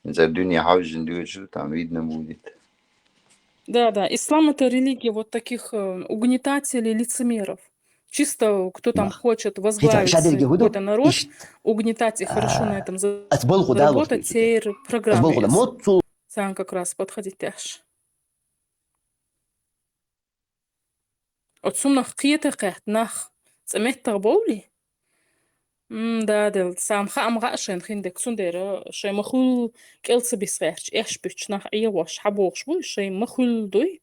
за дюня хаужен что там видно будет. Да, да. Ислам это религия вот таких угнетателей, лицемеров. Чисто кто там хочет возглавить какой-то народ, угнетать и хорошо на этом заработать, те программы. Сам как раз подходит теж. Отсунах қиеті нах цеметтер боули. Да, сам хам غاشن خندك سندر شيء مخول كيلس بيسرش إيش بيتشنح إيوش حبوش بو شيء مخول دوي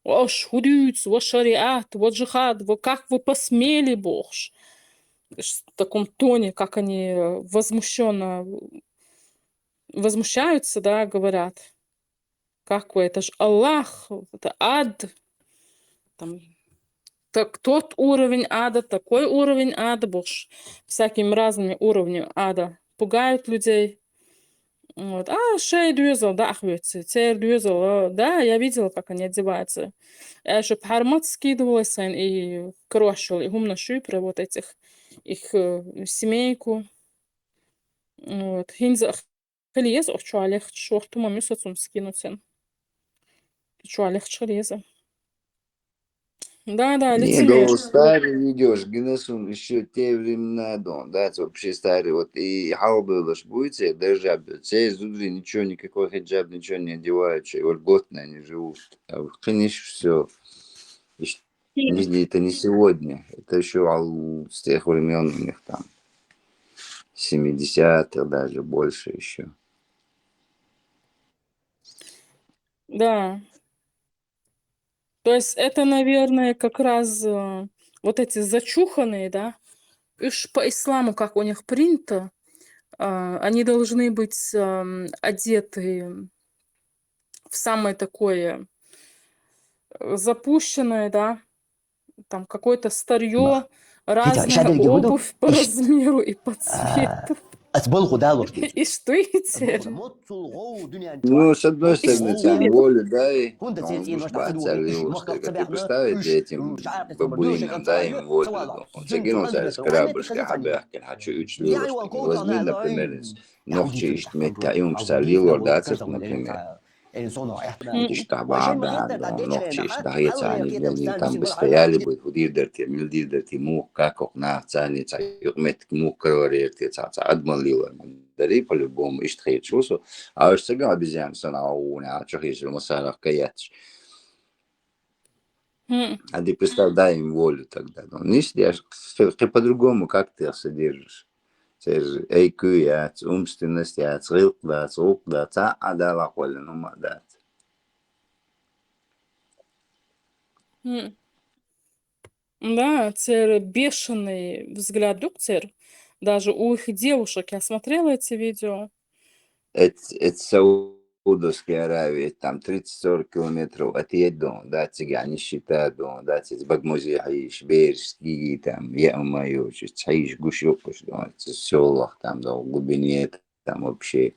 وأش худюц, во шариат, вот джихад, вот как вы посмели, богш. В таком тоне, как они возмущенно возмущаются, да, говорят. Как вы, это ж Аллах, это ад. Там, так, тот уровень ада, такой уровень ада, богш. Всякими разными уровнями ада пугают людей. Вот. А, шей дюзел, да, ахвется, цер дюзел, да, я видела, как они одеваются. Я еще пхармат скидывалась и крошила, и гумна шипры, вот этих, их семейку. Вот. Хинза хелез, чуалех, шорту мамюсацум скинутен. Чуалех чхелеза. Да, Не, лицемер. до старый идешь, Генесун еще те времена, да, вообще старый, вот и халбылыш будете, держать, все из удри ничего, никакой хиджаб, ничего не одевают, что вольготно они живут. А конечно, все. Это не сегодня, это еще с тех времен у них там, 70-х даже больше еще. Да. То есть это, наверное, как раз вот эти зачуханные, да, уж по исламу, как у них принято, они должны быть одеты в самое такое запущенное, да, там какое-то старье, разная обувь по размеру и по цвету. И что эти? Ну, с одной стороны, там волю, да, и он уж бацалил, что ты представите этим бабуинам, да, им волю. Он загинулся из корабльска, хабяхкин, хочу учли, возьми, например, ногчи иштметя, и он псалил, ордацев, например. Иштаба, да, ногчи иштахица, они там бы стояли бы, худирдерти, милдирдерти, мух, как окна, цаница, юрметик, мух, кроварерти, цаца, адмалила. Дари по-любому иштхит шусу, а уж сега обезьян санауна, а чохиш в масарах каятш. А ты представь, им волю тогда. Ну, не сидишь, ты по-другому, как ты содержишь. IQ, ja, умственность, ja, црилкдац, рукдац, а да, лахоля, ну, мадат. Да, цер бешеный взгляд цер. Даже у их девушек, я смотрела эти видео. Это Саудовская Аравия, там 30-40 километров от Еддон, да, цыгане считают, да, это Багмузи Хаиш, Бережский, там, Ямаю, Хаиш, Гушёпуш, да, это селах, там, да, в глубине, там вообще.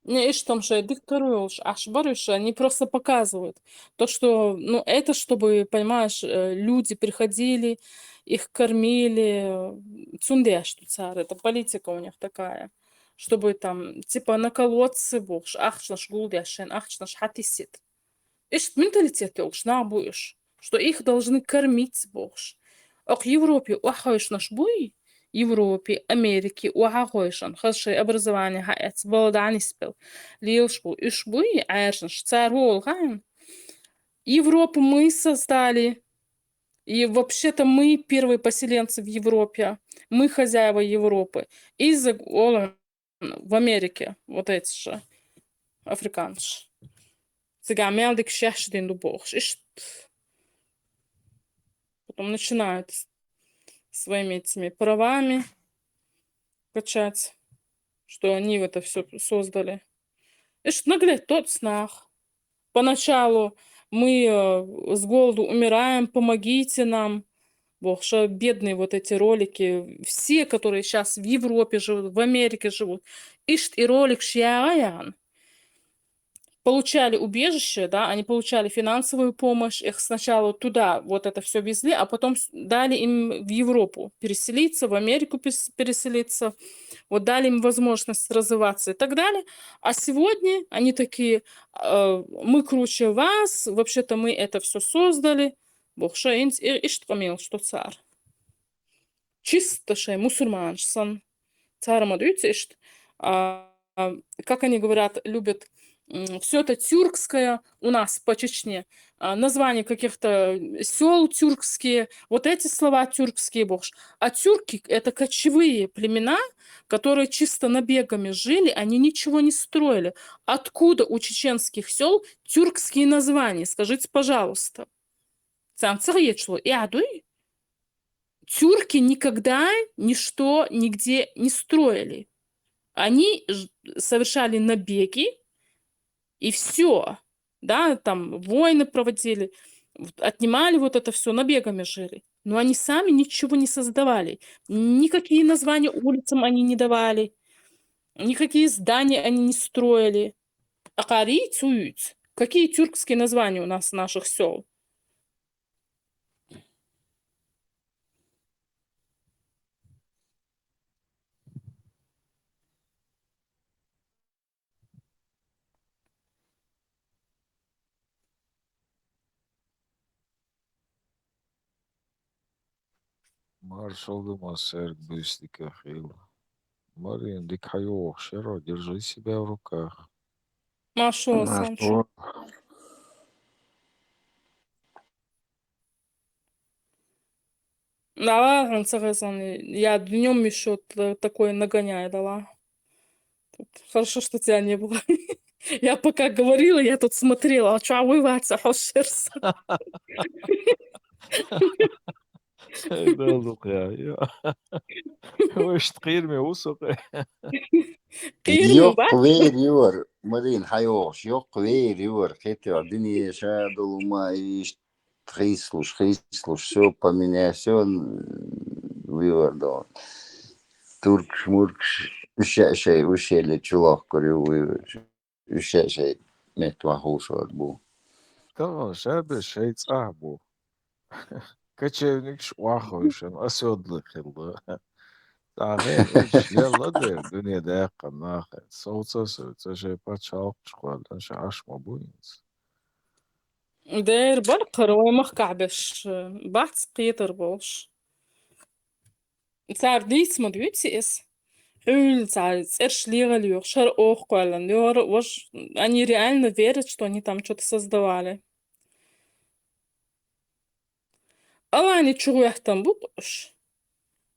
Не, ишь там же диктуешь, аж барыш, они просто показывают. То, что, ну, это чтобы, понимаешь, люди приходили, их кормили. Цундеш тут царь, это политика у них такая. Чтобы там, типа, на колодцы бухш, ахшнаш гулдяшен, ахшнаш хатисит. Ишь менталитет елш, набуешь, что их должны кормить бухш. Ок Европе уахаешь наш буй, Европе, Америке уахаешь, хаши образование хаэц, балдани спел. Лилшбу, ишбуй, айршнаш, царь волган. Европу мы создали, и вообще-то мы первые поселенцы в Европе, мы хозяева Европы. Из-за в Америке, вот эти же африканцы. Цыган мелдик шашдин дубохш. Потом начинают своими этими правами качать, что они это все создали. Ишь, наглядь, тот снах. Поначалу мы с голоду умираем, помогите нам. Бог, что бедные вот эти ролики, все, которые сейчас в Европе живут, в Америке живут, ишь и ролик шьяян. Получали убежище, да, они получали финансовую помощь, их сначала туда вот это все везли, а потом дали им в Европу переселиться, в Америку переселиться, вот дали им возможность развиваться и так далее. А сегодня они такие, мы круче вас, вообще-то мы это все создали. Бог шаинц и что помел, что царь. Чисто шей мусульманшсан. Царь мадуйцишт. Как они говорят, любят все это тюркское у нас по Чечне. Названия каких-то сел тюркские, вот эти слова тюркские, бог. А тюрки — это кочевые племена, которые чисто набегами жили, они ничего не строили. Откуда у чеченских сел тюркские названия? Скажите, пожалуйста. Тюрки никогда ничто нигде не строили. Они совершали набеги, и все, да, там войны проводили, отнимали вот это все, набегами жили. Но они сами ничего не создавали. Никакие названия улицам они не давали, никакие здания они не строили. Акари цуют. Какие тюркские названия у нас наших сел? Маршал Массер быстренько хил. Марин, дикайох, Шеро, держи себя в руках. Машо, Санчо. Да, я днем еще такое нагоняю дала. Хорошо, что тебя не было. Я пока говорила, я тут смотрела, а что вываться, хошерс. Да, я. Вы штырми усука. Yok veriyor. Marin hayos yok veriyor. Хотя дни шадулма и хрислуш, все поменяй, все выводил. Турк, шмурк, ущелье чулок, корю, ущелье метвахус был. Да, шабе шейц ахбу. Кочевник швахойшен, оседлый хилда. Тахен уч, يلا دير دنيا داقة ناخد صوت شي باتشالق شغال عش مبوينز. داير برقر ومخ كعبش بعد قيتر бош. Цар дис модвитис. Царь шлигали, шар охкуалан. Они реально верят, что они там что-то создавали. Алани чуях там буш.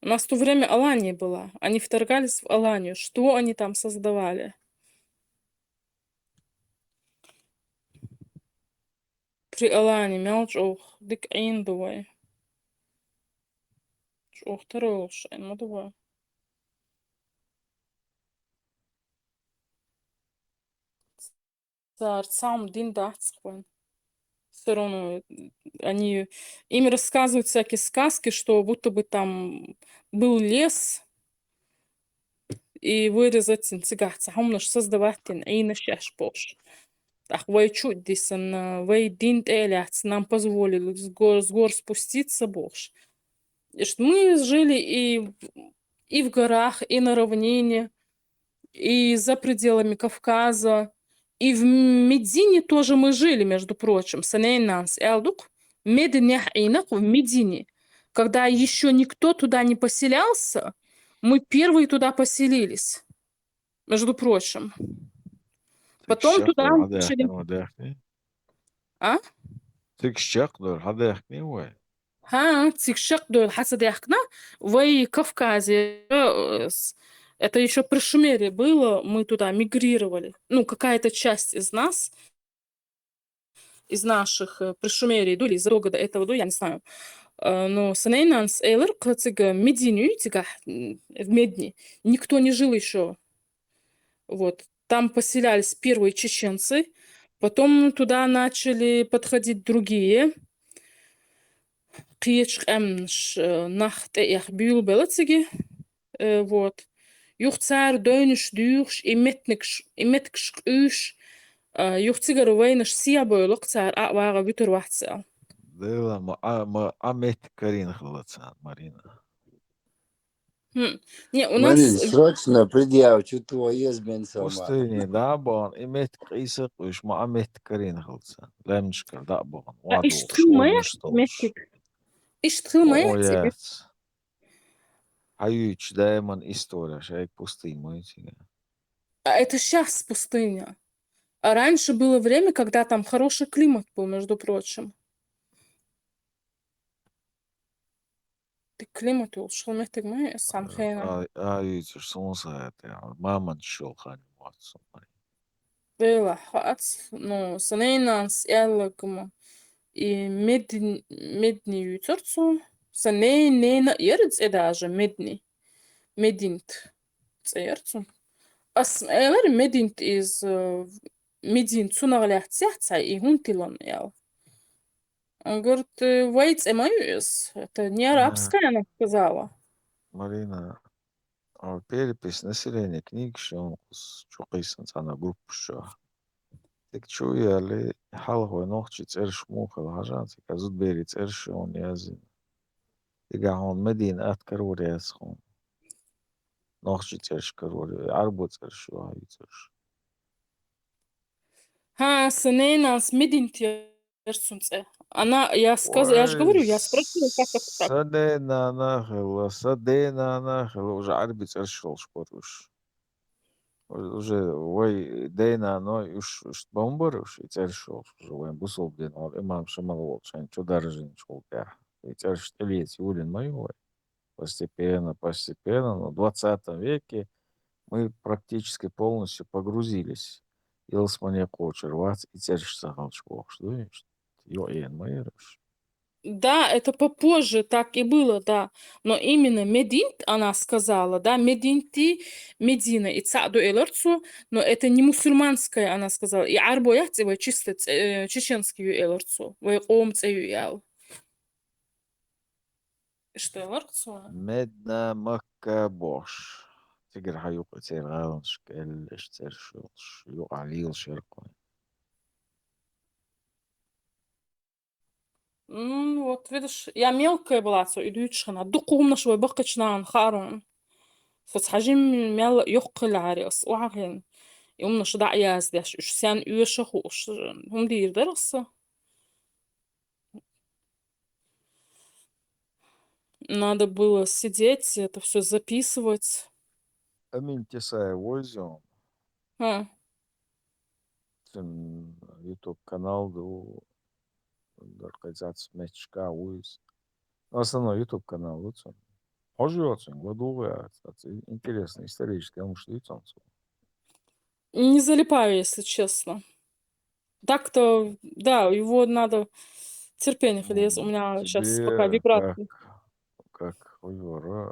У нас в то время Алания была. Они вторгались в Аланию. Что они там создавали? При Алании мелч ох, дик айн давай. Ох, второй шайн, ну давай. Царь сам дин дацкван. Все равно они им рассказывают всякие сказки, что будто бы там был лес, и вырезать цигахца, хомнаш создавать и шаш бош. Так, вы чудесно, вы динт эляц, нам позволили с гор спуститься бош. И что мы жили и в горах, и на равнине, и за пределами Кавказа, и в Медине тоже мы жили, между прочим. Санейнанс элдук, Мединях инак в Медине. Когда еще никто туда не поселялся, мы первые туда поселились, между прочим. Потом تكشخ туда دور حدا начали... يحكي وداخني А? تكشخ دور حدا يحكي وين ها, Цикшак до Хасадяхна, в Кавказе. Это еще при Шумере было, мы туда мигрировали. Ну, какая-то часть из нас, из наших при Шумере, или задолго до этого, я не знаю. Но Санейнанс Эйлер, кстати, Мединю, в Медни, никто не жил еще. Вот. Там поселялись первые чеченцы, потом туда начали подходить другие. Киечк эмнш нахт эх бюл белацеги. Вот. Юхцар дойнш дюрш иметкш үш. Юхцигар вейнш сия бойлок цар аъвага бютер вахтсал. ديلا ما عمت كارين خلصان مارينا Не, у Марин, нас... срочно предъяв, что твое измен сама. بوستيني دابون إمت قيسق وش ما عمت كارين خلصان لا مشكلة دابون إيش وادو تخيل شغل ما نشتوش إيش تخيل ما أويات حيوش دايما история شايك пустынь моете Это сейчас пустыня. А раньше было время, когда там хороший климат был, между прочим. Ты климат улучшил, мехтег мы сам хейна. أيوش صوصة ما منشول خاني واتسون Было хац, ну, санейнанс яллагма. И медни ютерцу. Санейнейна ерц даже медни. Мединт. Церцу. Ас элер мединт из медин цунаглях цяхца и гунтилон ял. Он говорит, вейц эмаюс. Это не арабская, она сказала. Марина, перепись населения книг шонкус чуқисан цана группша. Тик чуяли халхой нохчи церш мухал хажан тик азуд бери церш он язин. Тига хон медина аткарور ясхон. ناخذ ترش كروري عربو ترش وهاي ترش Ха, санейнанс мединт ерцунц. Она, я же говорю, я спросила, как это так. سدينا ناخذ уже عربي ترش شبروش уже وي دينا نو уж بومبر уж ترش уже وين بوصل دين اور امام شمال волшен что даржин шолка и терш лет юлин мой постепенно, но в 20 веке мы практически полностью погрузились. Илсмане Кочервац и Тершса Галчков. Что видишь? Йоэн Майерш. Да, это попозже так и было, да. Но именно Мединт, она сказала, да, Мединти, Медина и Цаду Элерцу, но это не мусульманская, она сказала. И Арбо Яхтева чисто чеченский Элерцу. Вы омцею ял. Что Элерцу? Медна Макка Бош. تقدر حيوق تير غالنش كال اشتر شلش يو عليل شرقون Вот, видишь, я мелкая была, so идучана, дукумна швой бакачнан, харон. فتحجم مال يقل عريس وعهن يوم نشدع ياز داش إيش سان يشخوش هم دير دراسة. Надо было сидеть, это все записывать. أمين تساي وزيون А, يوتيوب канал до организации мечка уиз. Основной YouTube канал вот он. Оживется, гладовая, интересный исторический, потому что не залипаю, если честно. Так-то, да, его надо терпение, у меня сейчас пока тебе вибрация. как Ойвора,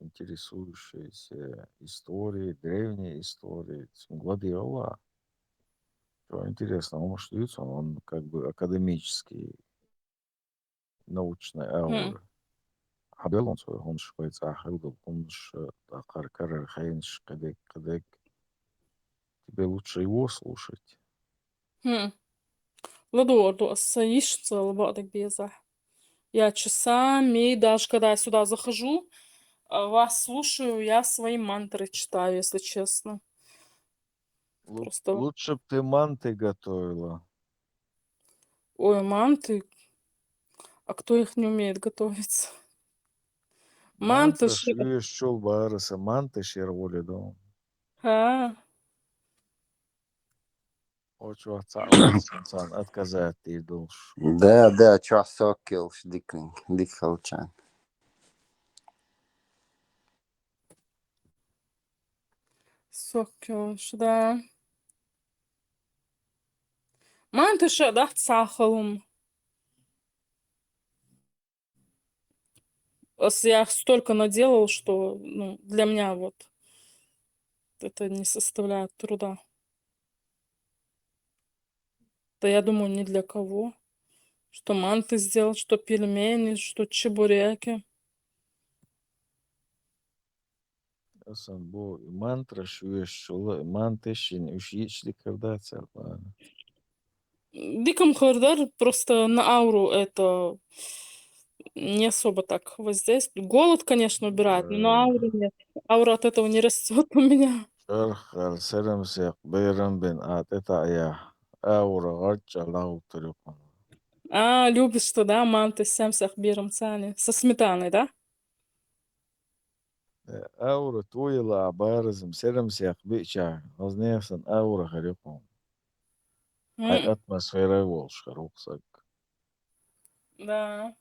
интересующиеся историей, древней историей, гладиола. Что интересно, он как бы академический, научной ауры. عبالهم صويهمش كويس حيوضبهمش تأخر كرر خاينش قدك тебе лучше его слушать. Ладно, стоишь целый беза. Я часами, даже когда я сюда захожу, вас слушаю, я свои мантры читаю, если честно. Просто, Лучше б ты манты готовила. ой, манты, а кто их не умеет готовить? Манты Мантра ж... шуешь чул барыса, манты шерволи дом. А, Очень отцалась инсан, отказать ты душ. Да, чё сокил, дикалчан. сокёш, да. Манты ж, да, цахалум. Я столько наделал, что ну, для меня вот это не составляет труда. Да я думаю, ни для кого. Что манты сделать, что пельмени, что чебуреки. Асан бу мантра шуешь чула, манты шин ушичли когда церква. Диком Хардар просто на ауру это не особо так воздействует. Голод, конечно, убирает, но на ауру нет. Аура от этого не растет у меня. Шархар серемсек бейрам бен это я. Аура гача лау трюкон. А, любишь, что, да, манты с сямсах биром цани. Со сметаной, да? Аура туила барызым серемсек бича. Ознесан аура харюкон. Ай атмосфера волш харуксак. Да.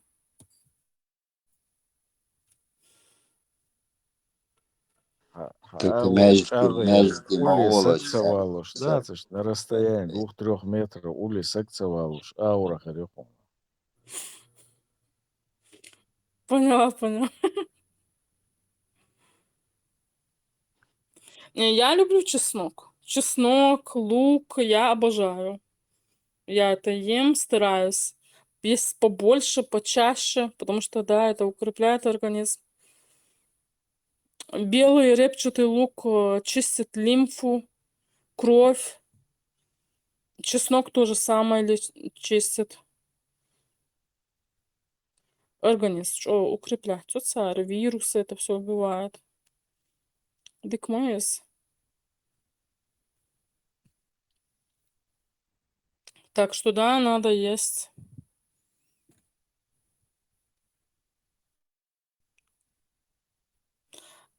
Только Аура между ули молодцами. сексовалуш, да, то есть на расстоянии 2-3 метров ули сексовалуш. Аура харюкон. Поняла. Не, я люблю чеснок. Чеснок, лук, я обожаю. Я это ем, стараюсь есть побольше, почаще, потому что, да, это укрепляет организм. Белый репчатый лук чистит лимфу, кровь. Чеснок тоже самое чистит. Организм, что укреплять. Вот царь, вирусы, это все убивает. Дикмайс. Так что да, надо есть.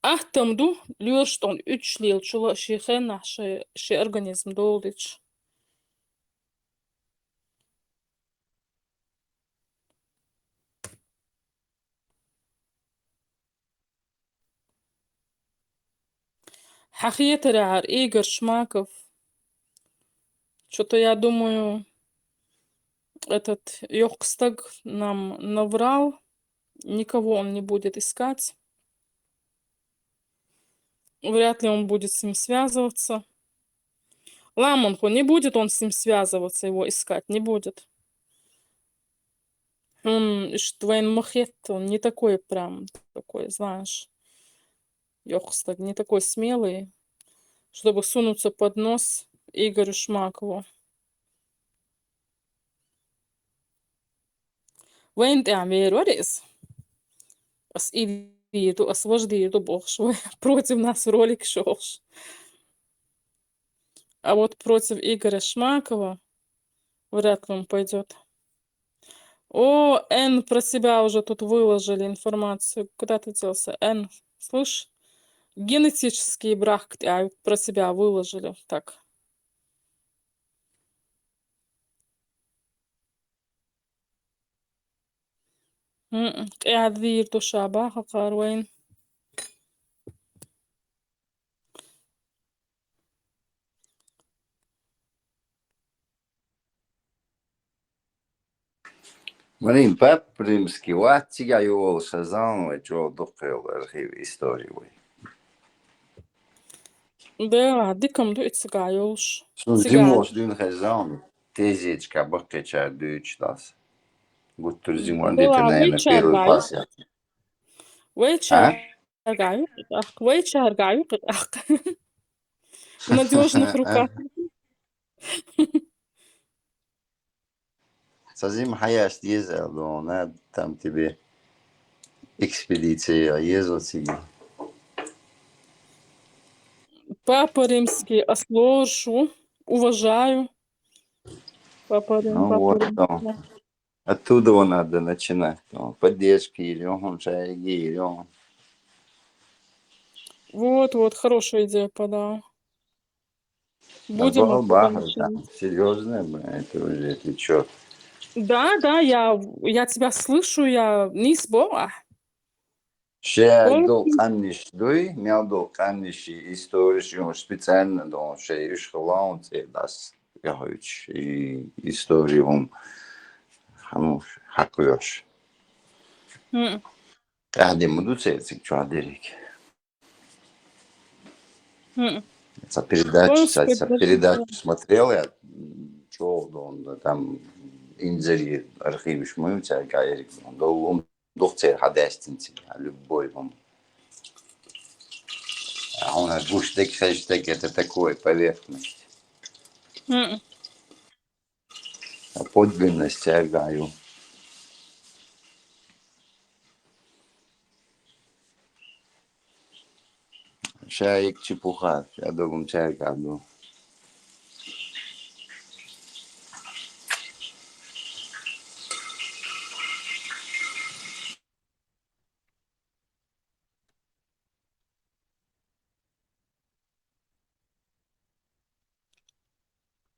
Ahtamdu luurston 3 yıl çula şihen şey organizm doldiç. Хахия Теряр, Игорь Шмаков. Что-то я думаю, этот Йокстаг нам наврал. Никого он не будет искать. Вряд ли он будет с ним связываться. Ламонху, не будет он с ним связываться, его искать, не будет. Он, Твейн Мохет, он не такой прям, такой, знаешь, Йокстаг, не такой смелый, чтобы сунуться под нос Игорю Шмакову. وين تعمل ورقص أس إيديتو أس وجديتو بوخ против нас ролик шош. А вот против Игоря Шмакова вряд ли он пойдет. О, Н про себя уже тут выложили информацию. Куда ты делся? Н, слышь? Генетический брак про себя выложили. Так. قاعد فيرتو شعبها قاروين. Марин, Пепримский, Ватига Юол Шазан, Джо Духел, архив истории. Да, диком дует цыгаёлш. Зимош дün Хазан, Тезечка Бакача Дючтас. Гуттур Зимон Да, детенеме выча первый гай. класс. ويتشارجعوا в надежных руках. Сазим хаяш дизел, но надо там тебе экспедиция ездить. Папа римский ослошу, уважаю. Папа Ну вот, Рим, да. да. Оттуда надо начинать. Ну, поддержки или он шаги, или он. Вот, хорошая идея, да. Будем оттуда Бахар, там начинать. серьезно, это уже ты чё? Да, я тебя слышу, я не сбоа. Ще дол канниш дуй, мяу дол канниш историш, специально дол ше иш халаун те дас яхуч и историум хамуш хакуёш. Каждый муду цецик чуадерик. Essa передачу смотрел я, что он там инжири архив шму тебя гайрик, он доктор хадестинти, любой он. А он гуштек хэштег это такой поверхность. А подлинность я гаю. Шаик чепуха, я думаю, чай гаду.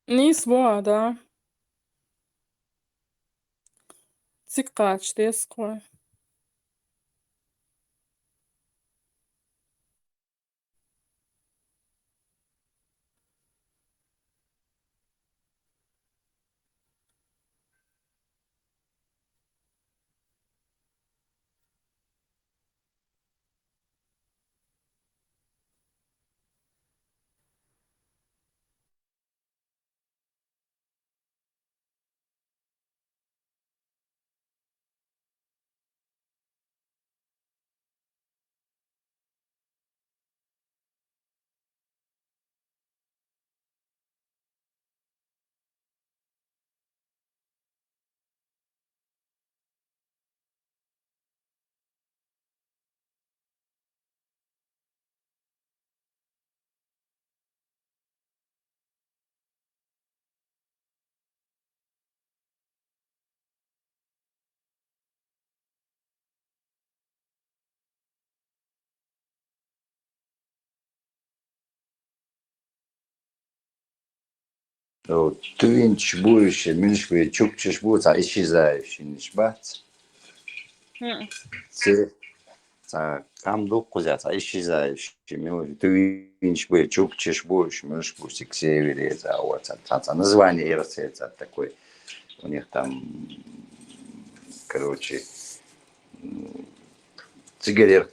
Не сбоа, да. Цикач, тесква. Тюинч будущее, миншве чукчеш будет, а исчезающий, не шбат. Там докузят, а исчезающий. Тюинч будет, чукчеш будешь, миншве к севере, вот, название ирцеца такой. У них там, короче, цигелер,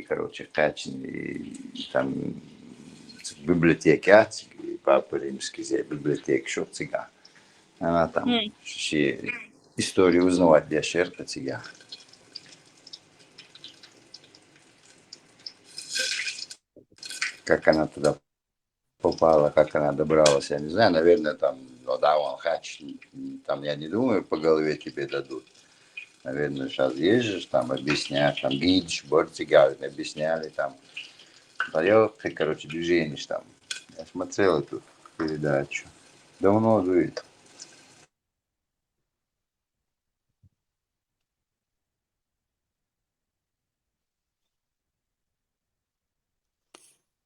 короче, качни, там библиотека, Папа Римский, библиотека, что цыга. Она там историю узнавать для шерка цыга. Как она туда попала, как она добралась, я не знаю, наверное, там, ну да, он хач, там, я не думаю, по голове тебе дадут. Наверное, сейчас езжишь, там, объясняешь, там, гидж, бортига, объясняли, там, легкое, короче, движение, там. Я смотрел эту передачу. Давно дует.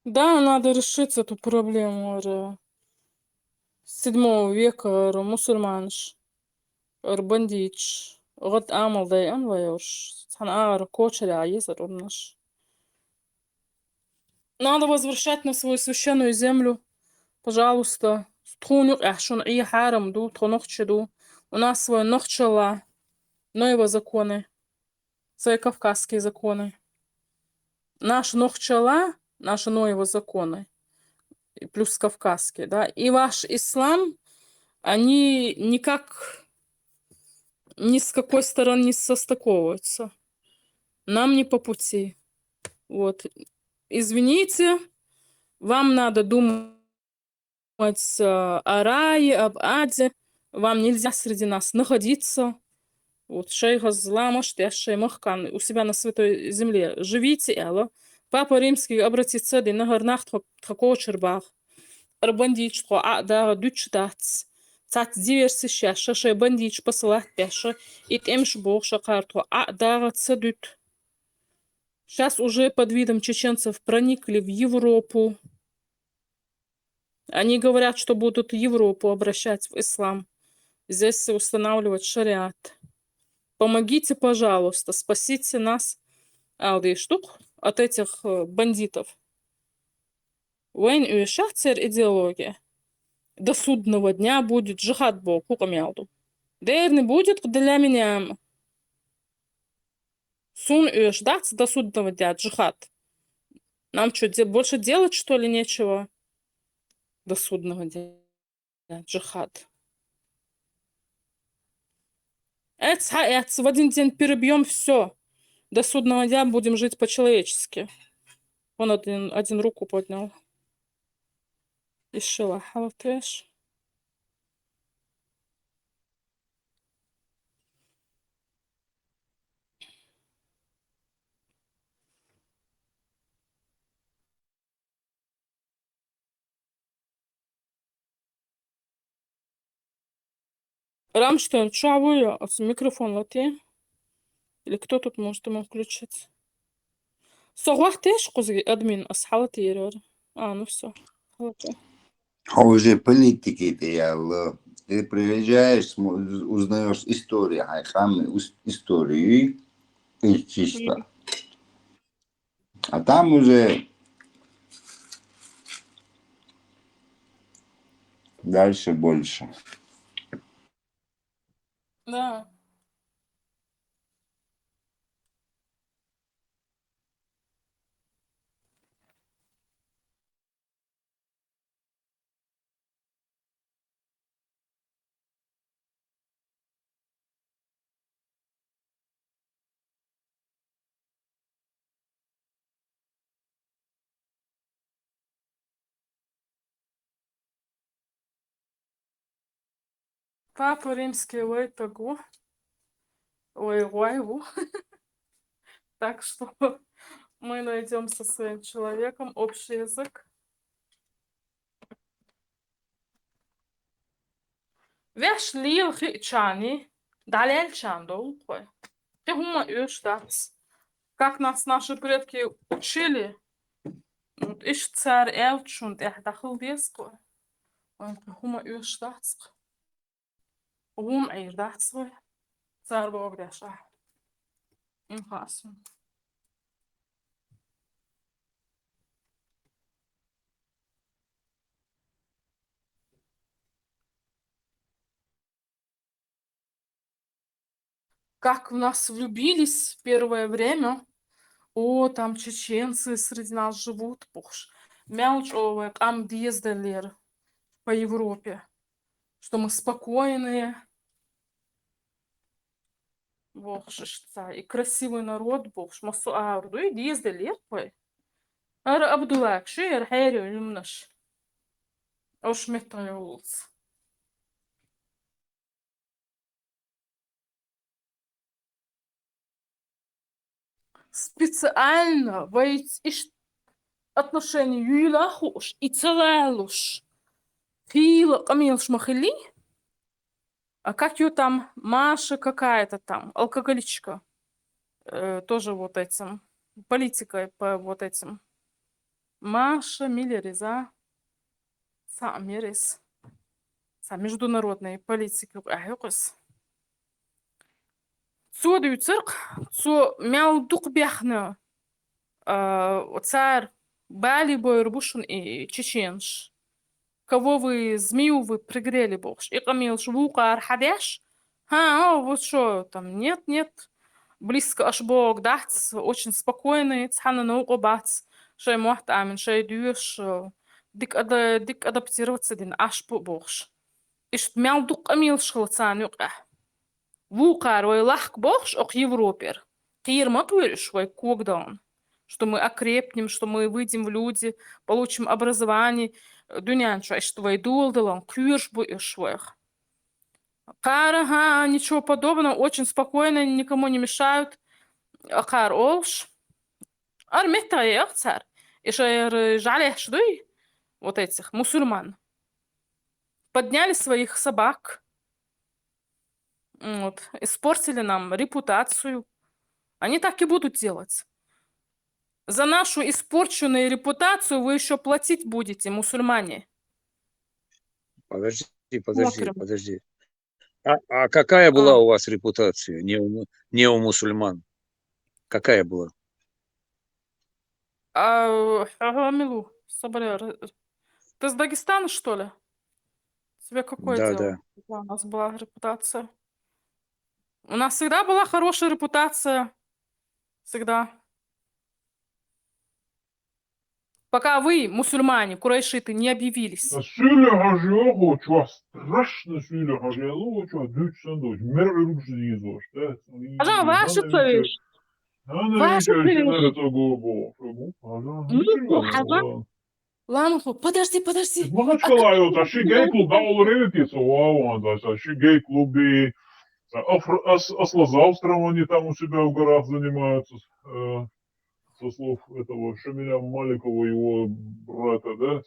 Да, надо решить эту проблему. 7 века мусульманш, бандич, год амал дай анвайош, санар кочеля езарунаш. Надо возвращать на свою священную землю, пожалуйста. Тхунюк ахшун и харам ду, тхунухчеду. У нас свой нохчела, новые законы, свои кавказские законы. Наши нохчела, наши новые законы, плюс кавказские, да, и ваш ислам, они никак ни с какой стороны не состыковываются. Нам не по пути. Вот. Извините, вам надо думать о рае, об аде. Вам нельзя среди нас находиться. Вот шейха зла, может, я шеймахкан у себя на святой земле. Живите, Элла. Папа Римский обратится, да на горнах такого чербах. Арбандич, да, дучтац. Цат диверси щаша, шей бандич посылать пяша. И темш бог шакарту, да, цадут. Сейчас уже под видом чеченцев проникли в Европу. Они говорят, что будут Европу обращать в ислам. Здесь устанавливать шариат. Помогите, пожалуйста, спасите нас, Алды штук, от этих бандитов. Войн и шахтер идеология. До судного дня будет джихад бог, хукамялду. Дейр не будет для меня. Сун и ждать до судного дня джихад. Нам что, больше делать, что ли, нечего? До судного дня джихад. Это в один день перебьем все. До судного дня будем жить по-человечески. Он один руку поднял. Ишила, хаватеш. Рамштейн, чавую, микрофон лати. Или кто тут может ему включить? Соглахтеш, кузги, админ, асхалати ерер. Ну все. А уже политики ты, Алла. Ты приезжаешь, узнаешь историю, историю и чисто. А там уже дальше больше. Да. Папа римский вайтагу. Ой, вайву. Так что мы найдем со своим человеком общий язык. Веш лил хичани, далель чандол. Ты хума штатс. Как нас наши предки учили. Вот иш царь элчунд, дахл деско. Хума штатс. Хум эйрдатс. Царь бог деша. Инхасун. Как в нас влюбились в первое время. О, там чеченцы среди нас живут. Боже. Мяуч овек, ам диездалер по Европе. Что мы спокойные. Боже, что и красивый народ, боже. Масу арду и диездалер пой. Ар Абдулак, шер хайрю юмнаш. Ош металюлц. Специально во отношения юилахуш и целалуш. Фила камилш махили. А как ее там, Маша какая-то там, алкоголичка. Тоже вот этим, политикой по вот этим. Маша Миллериза. Самирис. Международной политики. Цодую цирк, мяу дук бяхна. Царь Бали Бойрбушин и чеченш. Кого вы, змею вы пригрели, боже. И камил швука архадеш. Вот что там, нет. Близко аж бог дац, очень спокойный. Цхана науку бац. Шей мохт амин, шей дюш. Дик адаптироваться дин аш боже. Ишт мяу дук камил шхлцан юка. Вукар ой лахк богш ок Европер. Киерма швай когдан, что мы окрепнем, что мы выйдем в люди, получим образование. Дюнян швай, что войду алдалан, кюрш швах. Кара, ничего подобного, очень спокойно, никому не мешают. Кар олш. Армета я царь. И что жалеешь, что вот этих мусульман. Подняли своих собак. Вот, испортили нам репутацию. Они так и будут делать. За нашу испорченную репутацию вы еще платить будете, мусульмане. Подожди, Смотрим. подожди. А какая была А. у вас репутация не у мусульман? Какая была? Милу, Соболяр, ты с Дагестана, что ли? Тебе какое Да, дело? да. Какая у нас была репутация? У нас всегда была хорошая репутация. Всегда. Пока вы, мусульмане, курайшиты, не объявились. Söylüyor yok, çok страшно söylüyor. Çok düşsen de, mer urugzizos. Ажан, ваша совесть. Ваша совесть. Ламху, подожди. Махачкала, это ши гей-клуб, да, уловите, ши гей-клубы, Ослозавстром они там у себя в горах занимаются, со слов этого Шамиля Маликова, его брата, да.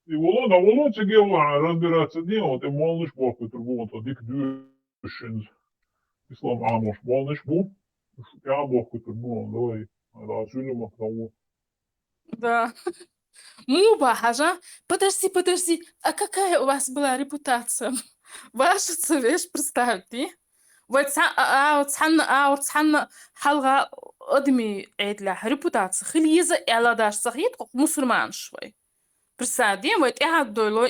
И Володя Гева разбираться делать, и молниш баху турбуnt, och dik duschen Islam Амош, молниш бу, я баху турбуnt, давай, да, сюлема к тому. Да. Муба, Ажан, подожди. А какая у вас была репутация? Ваша совесть, представьте. وتصحن حلقة أدمي عيد له ريبوتاц خليزة إعلا даш صحيح мусульман швой. Представьте, вот я думаю,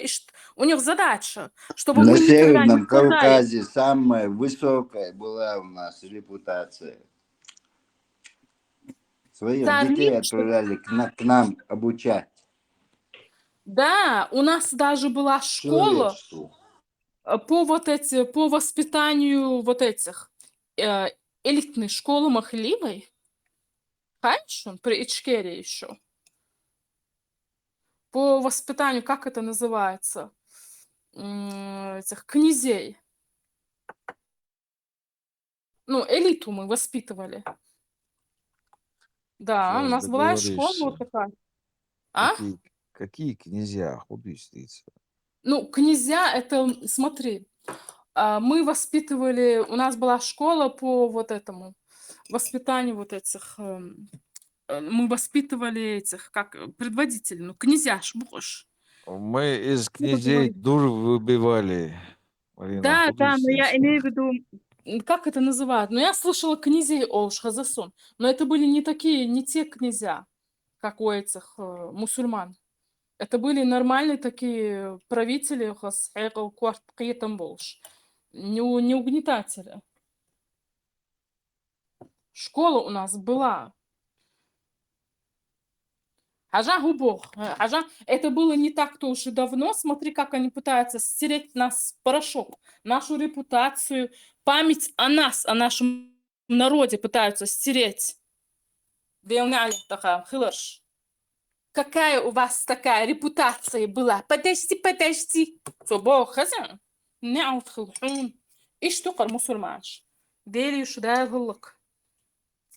у них задача, чтобы На мы никогда не Северном страдали. Кавказе самая высокая была у нас репутация. Своих детей отправляли к нам обучать. Да, у нас даже была школа Человечеству. по воспитанию вот этих элитной школы Махалимой. Конечно, при Ичкерии еще. По воспитанию, как это называется, этих князей. Ну, элиту мы воспитывали. Да, у Сейчас нас была школа вот договоришься. такая. А? Какие князья? Худые Ну, князья, это, смотри, мы воспитывали, у нас была школа по вот этому, воспитанию вот этих, мы воспитывали этих, как предводителей, ну, князья, шбуш. Мы из Что ты князей говоришь? дур выбивали. Марина, Да, худые но я имею в виду, как это называют? Ну, я слышала князей Олш Хазасон, но это были не такие, не те князья, как у этих мусульман. Это были нормальные такие правители, не угнетатели. Школа у нас была. Ажан губох. Ажан, это было не так-то уж и давно. Смотри, как они пытаются стереть нас в порошок. Нашу репутацию, память о нас, о нашем народе пытаются стереть. Какая у вас такая репутация была? Подожди. Бог хазан. نعود خلحون إيش تقر مسلمانش ديلي شو ده غلق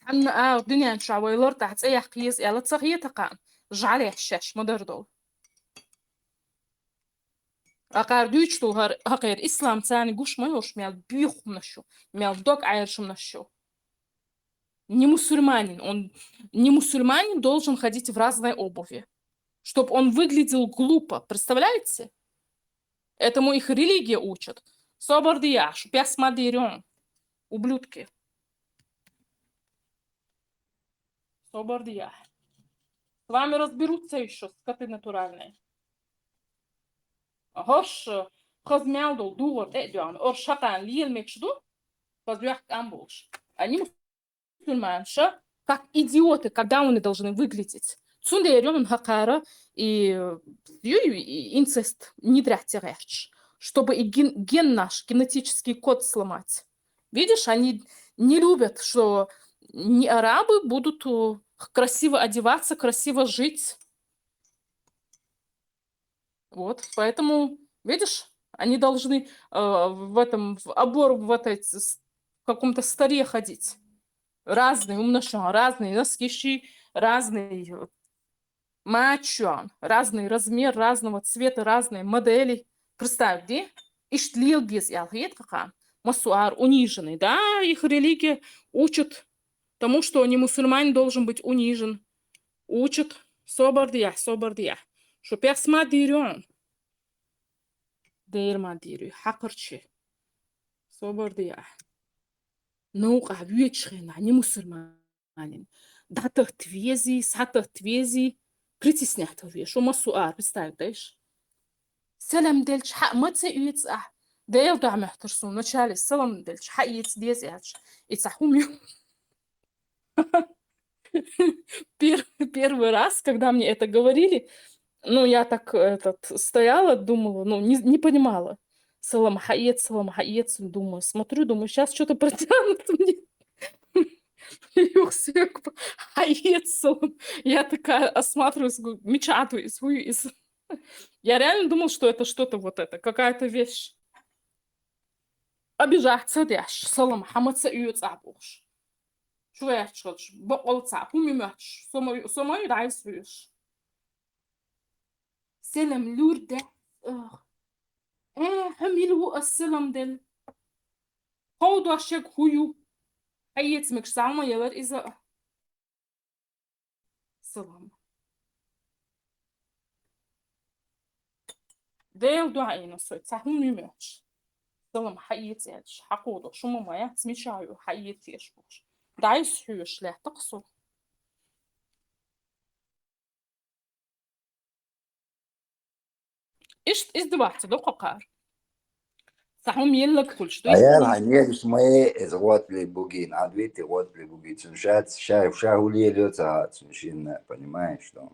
عنا الدنيا نشعوي لور تحت أي قيس يلا تصغير تقان جعلي حشاش مدردول أقار دويش تو هقير إسلام تاني قوش ما يوش ميال بيخ منشو ميال دوك عايرش منشو не мусульманин должен ходить в разной обуви, чтобы он выглядел глупо, представляете? Этому их религия учат. Собордияш, пясмадирен, ублюдки. Собордияш. С вами разберутся еще, скоты натуральные. Хош, хозмялдул, дуор, эдюан, оршакан, лил мекшду, позвяк амбулш. Они мусульманша, как идиоты, когда они должны выглядеть. Цундерён хакара и инцест не дряхтиряч, чтобы и ген наш, генетический код сломать. Видишь, они не любят, что не арабы будут красиво одеваться, красиво жить. Вот, поэтому, видишь, они должны в каком-то старе ходить. Разные, умношан, разные носки, разные мачо, разный размер, разного цвета, разные модели. Представь, да? Иштлил без ялхетка, масуар, униженный, да? Их религия учит тому, что не мусульманин должен быть унижен. Учат собардия. Что персмадирен. Дейрмадирю, хакарчи. Собардия. Наука вечерина, не мусульманин. Дата твези, сата твези. Притеснять его, что масуар, представь, даешь? Салам дельч, ха, мыться уйц, да я да мехтерсу, вначале салам дельч, ха яйц дез яч, и цахуми. Первый раз, когда мне это говорили, ну, я так стояла, думала, ну, не понимала. Салам хаец, думаю, смотрю, думаю, сейчас что-то протянут мне. Я такая осматриваюсь, мечатаюсь. Я реально думала, что это что-то вот это, какая-то вещь. Обижаться, дяш, салам, хаматься и цапуш. Швеч, бокол цапу, мимач, самой райсвиш. Селем люрде. Хамилу السلام دل. Хоуду ашек хую. Айец мекшама ялар иза. Салам. Дейл дуайна сой, цахум мимач. Салам хайец яч. Хакуду, шума моя, смечаю, хайец ешбуш. Дайс хюш ле, таксу. Ишт издеваться, да какар. Цахум елак кульш. عيال هنيل شمية إزغوات لي بوجين عدويتي غوات لي بوجين شنشات شايف شاهولية ليوتا شنشين понимаешь что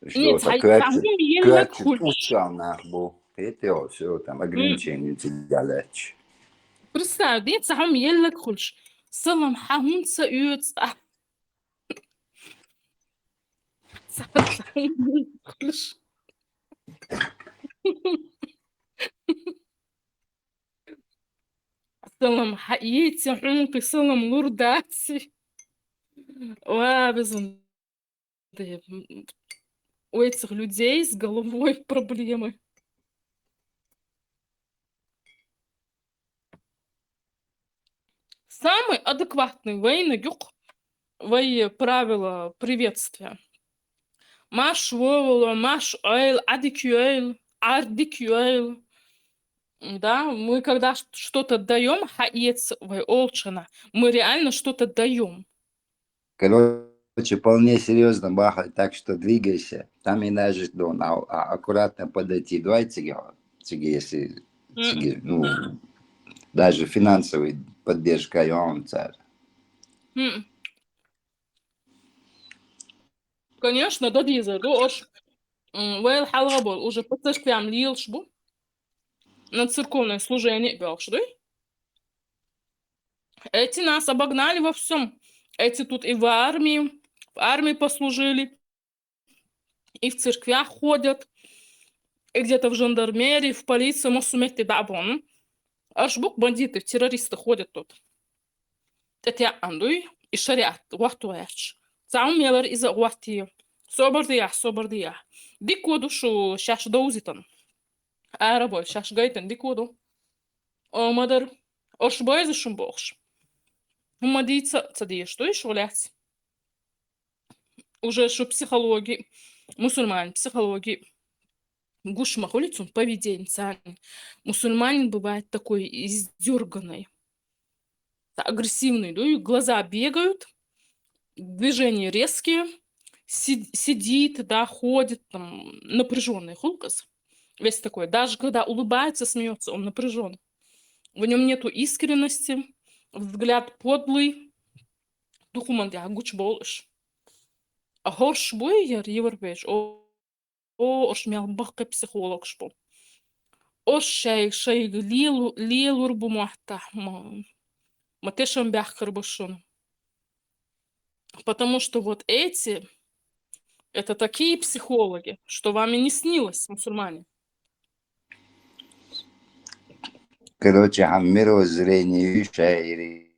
Нет, так цахум елак кульш. ушам нахбу это все там ограничения делать Представь, да, цахум елак кульш. Салам хахун саюц. Цахум елак кульш. Салам хаити, хунки, салам лурдати. Безумно. У этих людей с головой проблемы. Самый адекватный вей правила приветствия. Маш вовола, маш ойл, адикюэль, ардикюэль. Да, мы когда что-то даем, хаец вей олчина, мы реально что-то даем. короче вполне серьезно бахать так что двигайся там и даже аккуратно подойти давайте если ну даже финансовой поддержкой он царь. Конечно, да дизер, вейл халгабол уже по церквям лилшбу на церковное служение белшды. Эти нас обогнали во всем. Эти тут и в армии послужили, и в церквях ходят, и где-то в жандармерии, в полиции, мосумети дабон. Ашбук бандиты, террористы ходят тут. Это андуй и шариат, вахтуэч. Цаумелар из-за вахти. Собардия. Дикоду шо шаш доузитан. Арабой, шаш гайтан, дикоду. Омадар, оршбойза шумбохш. Умадица, цадия, что еще, блядь? Уже что психологии, мусульмане, психологии. Гушмах улицу, поведение. Мусульманин бывает такой издерганный, агрессивный, да, и глаза бегают, движения резкие, сидит, да, ходит, там, напряженный хулкас. Весь такой, даже когда улыбается, смеется, он напряжен. В нем нету искренности, взгляд подлый, духуман я гуч болыш. А хорш бой яр европейш, ош мял бахка психолог шпо. Ош шей лилур бумахта, матешам бяхкар башон. Потому что вот эти, это такие психологи, что вам и не снилось, мусульмане. Короче, عن мировоззрение шаири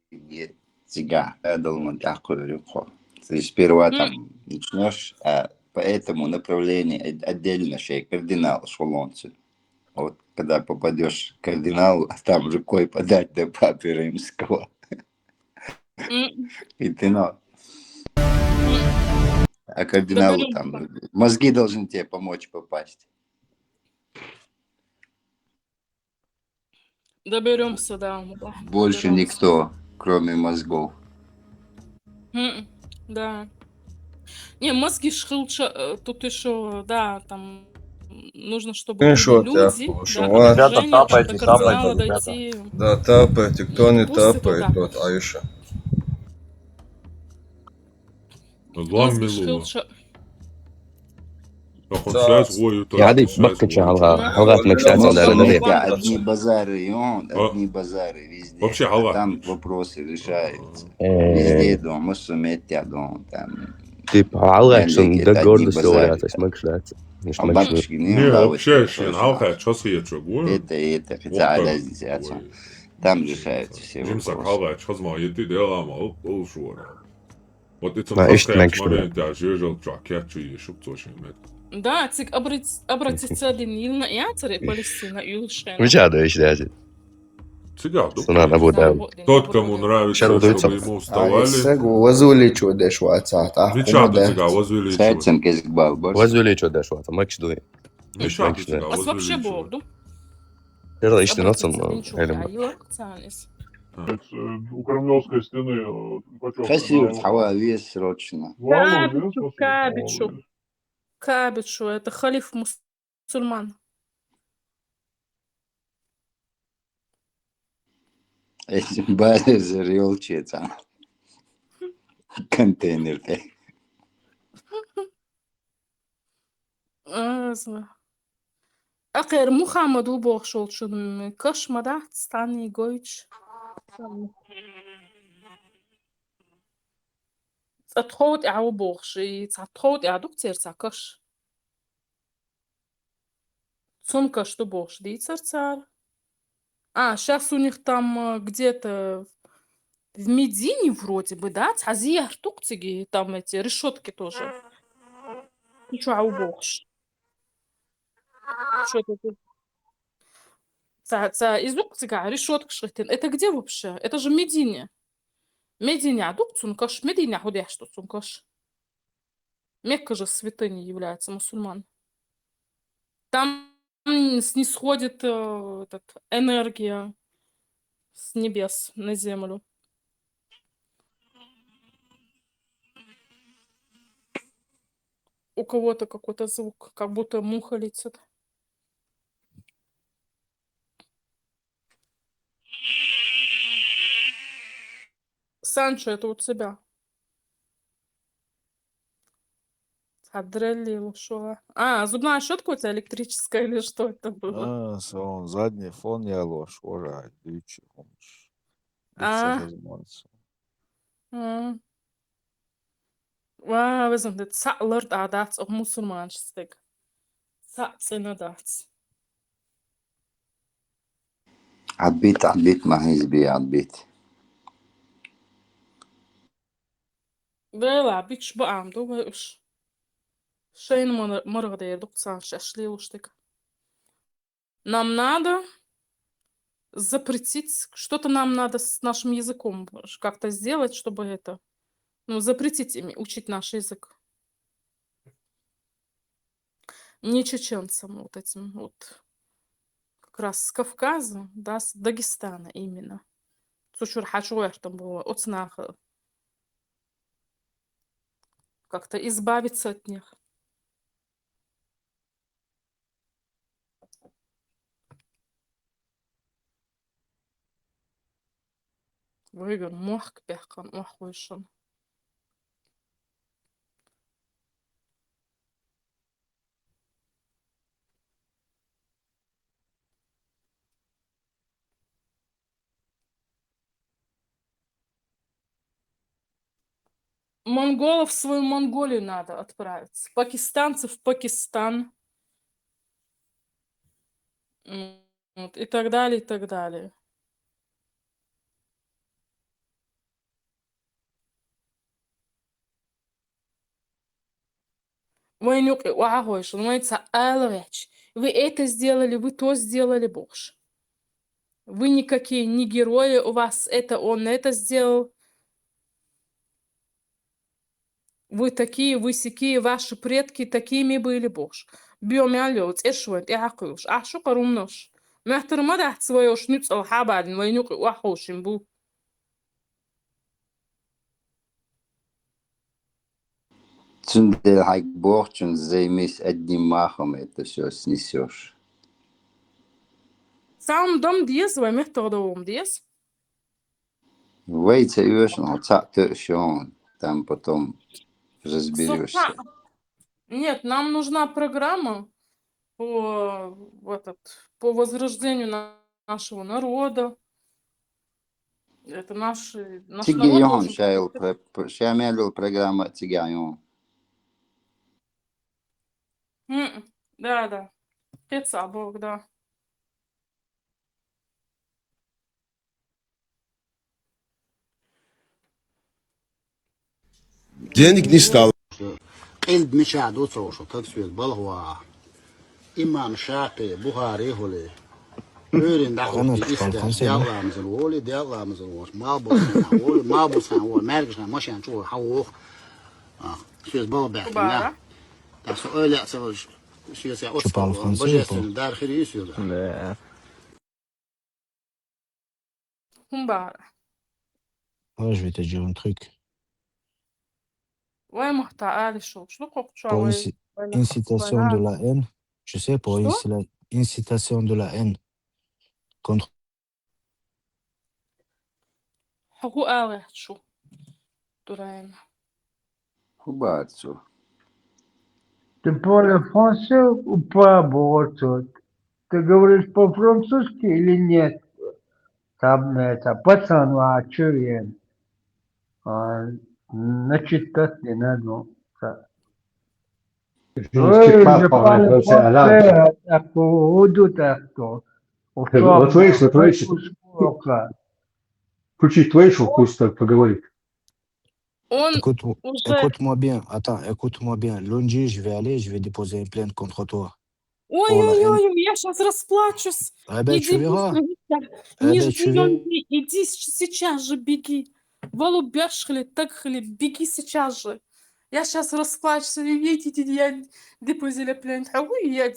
тебя думаю, такой легко. То есть сперва там начнешь, по этому направлению отдельно шей кардинал шолонцы. Вот когда попадешь к кардиналу, а там рукой подать до папы римского. М, И ты, ну, м. а кардиналу Доберемся. там мозги должны тебе помочь попасть. Доберемся, да. Больше Доберемся. никто, кроме мозгов. Да. Не, мозги шилча, тут еще, да, там нужно, чтобы Ну были что ты, люди, да, охуел? окружение, чтобы до кардинала ребята. дойти. Да, тапайте, кто не Пусть это тапает, да. тот Айша. Мозги шилча. يعني بكتش حلقات مكسات على Мусульмане الدنيا одни базары, и он, одни базары везде. Вообще, А Алла. там вопросы решаются. Везде дом, мусульмете дом, там. تيب حلقات Мелики, شن это ده одни جورد базары. سوريات مش مكسات مش А مكسات бабушки, Не, не вообще, лавочка, шин, хорошо. алха, чос я чего? Это, хотя разница отцом. Там решаются все Жимсак вопросы. халга, чос ма ети делама, ол шуара. Вот это ما إيش хаская, تمكش смотри, я жежал чакет, чуи, шук цошин мет. Да, цик обратиться линильно и ацаре Палестина и Улшена. مش هذا إيش ده Всегда, صنع أبو داود Тот, кому нравится, شرط чтобы يتصل ему уставали, Айсагу возвеличу дешу отца, а Вичаду цыга возвеличивать. Сайцем кезгбал, борс. وزولي شو ده شو هذا مكش دوي مش Вичаду مكش цыга ده А вообще возвеличивать. Богду. يلا إيش Обратиться تنصم линчу علم Аила Цанис. У Кремлевской стены почем Хасир, хава вес срочно. Молодец, Кабичу, Хасир, Кабичу. молодец. Кабичу, это халиф мусульман. Этим баре зарел чета. Контейнер. أخير محمد وبوغ شولشن كش مدات ستاني جويتش تخوت إعو بوغشي تخوت إعو دكتير تاكش Цунка, что бог ждите, царь. Сейчас у них там где-то в Медине вроде бы, да? Тазия, Артуктиги, там эти решетки тоже. Ну что, богш? Что это? Из Уктига решетка шритин. Это где вообще? Это же Медине. Медине, а дук цункаш. Медине, а что цункаш? Мекка же святыней является мусульман. Там снисходит энергия с небес на землю. У кого-то какой-то звук, как будто муха летит. Санчо, это у тебя. Отдрелил, шо? Зубная щетка у тебя электрическая или что это было? Сон, задний фон я ложь, ура, дичи, помнишь. А. Bizim de sa'lar da dat op musulmanstig. Sa'sina dat. عبيت ما حزبي عبيت. Vela, bić baam, думаешь. Шейн моргде, дуксан, шашлилуштик. Нам надо запретить, что-то нам надо с нашим языком как-то сделать, чтобы это, запретить им учить наш язык. Не чеченцам вот этим вот, как раз с Кавказа, да, с Дагестана именно. Цучур хачуэр там было, оцнаха. Как-то избавиться от них. Выгон, мох пяхкан, мох вышен. Монголов в свою Монголию надо отправиться. Пакистанцев в Пакистан. Вот, и так далее, и так далее. Войнюк, уахойш, называется алвеч. Вы это сделали, вы то сделали, боже. Вы никакие не герои, у вас это, он это сделал. Вы такие, вы сякие, ваши предки такими были, боже. Биомялёц, эшвент, яхуш, ашу карумнош. Мехтер мадах своёш, нюцал хабадин, войнюк, уахойш, имбу. Цундель хайкборчун, займись одним махом, это все снесешь. Сам дом диес, вы мехтер дом диес. Вейца юшен, он, там потом разберешься. Нет, нам нужна программа по возрождению нашего народа. Это наш народ Тигион, должен... шамелил программа Тигион. Да. Пеца Бог, да. Денег не стало. قلب مشاهد وصوشو تكسويت بلغوا إمام شافعي بخاري هولي أورين دخل في إسلام ديالله مزلولي ديالله مزلوش ما بوسان هو ماركشان ماشان شو حوخ شو بابا بحكي ده سؤال أسأل شو أسأل بجسم دار خير يسوع Humbara. Ouais, je vais te dire un truc. Ouais, محتاج شو قلت شو Pour وي incitation de la haine, tu sais, pour incitation de la haine contre. حقوق آغا شو تراين Хубацу. Ты parles français ou pas, Борцот? Ты говоришь по-французски или нет? Там это пацан, а чё я? Начитать не надо. Oui, je parle français à поводу так-то. Включи твоего вкуса поговорить. Он Écoute-moi bien, attends, écoute-moi bien. Lundi, je vais aller, je vais déposer une plainte contre toi. Ой-ой-ой, я сейчас расплачусь. Eh ben, tu Иди verras. быстро. Eh Не ben, жди, tu verras. иди сейчас же беги. Валу бяшхли, такхли, беги сейчас же. Я сейчас расплачусь. Я депозили плент. Я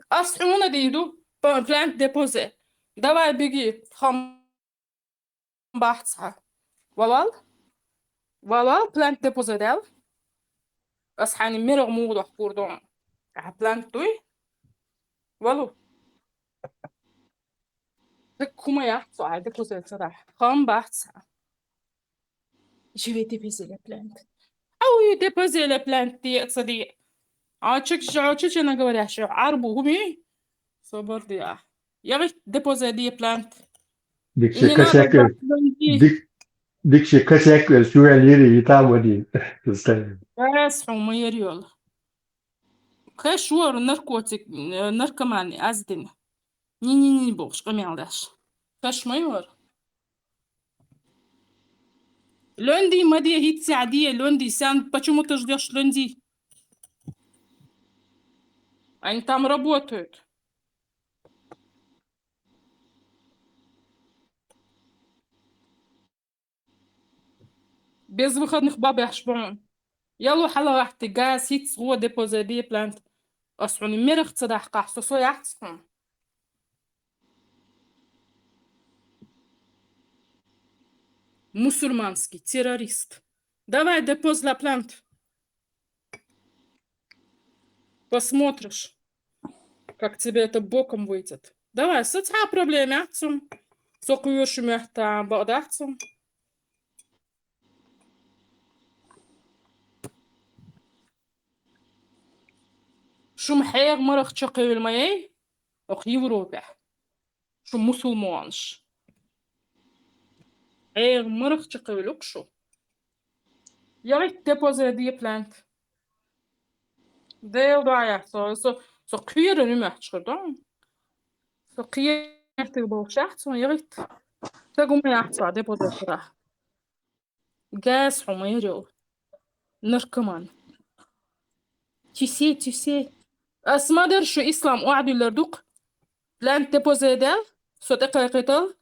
асхуна дийду. Плент депозе. Давай беги. Хам бахца. Валал плент депозе дел. أصحاني مرغ موضوع كوردون عبلان توي والو كوما يا صعد كوزل صراحة خام بحث je vais déposer la plainte ah oui déposer la plainte دي صديق عاشك أنا قولي شو عربو همي صبر دي يا غي déposer دي plainte Dikşe kaçaklar süreleri hitap edin. بس حوما يريول خشور نركوتك نركماني أزدني не بوش قمي عنداش خش مايور Лунди, Мадия, гидси адия, Лунди, Сян, почему ты ждешь Лунди? Они там работают. Без выходных бабы ашбон. يلا حلا واحد جاس هيتس هو ديبوزي دي بلانت أصعني مرخ تصدح قحصو سو يحسكم мусульманский террорист. Давай депоз la плант. Посмотришь, как тебе это боком выйдет. Давай, сотха проблема отцом. Сокуешь мехта бадахцом. شو محيغ مرخ تشقي الماي أخيو روبح شو مسلمانش حيغ مرخ تشقي لوكشو Jag vet deposer die plant. Del daar så kuyeren nu met gedaan. Så kuyeren te boosjacht zo je weet. تقوم يعطى deposer فرح. Gas حميرو. نركمان. Tu sais. أسمادر شو إسلام وعدوا لردوق. بلان deposer دل. سو دقيقة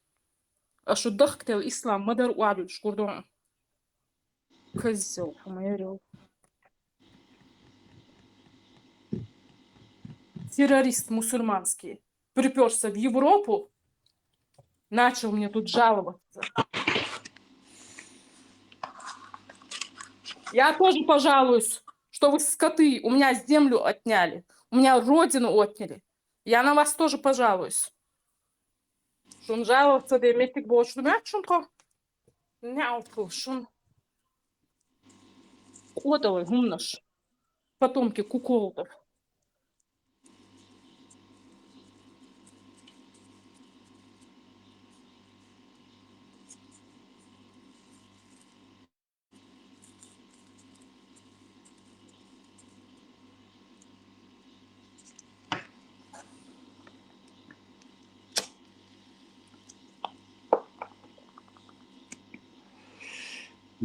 أشو ضغط الإسلام مدر وعدوا شكردون. كزو حميرو. Террорист мусульманский приперся в Европу, начал мне тут жаловаться. Я тоже пожалуюсь, что вы скоты, у меня землю отняли, у меня родину отняли. Я на вас тоже пожалуюсь. Шун жаловаться, да иметь больше, ну шунко. Няуку, шун. Кодовый гумнаш. Потомки куколдов.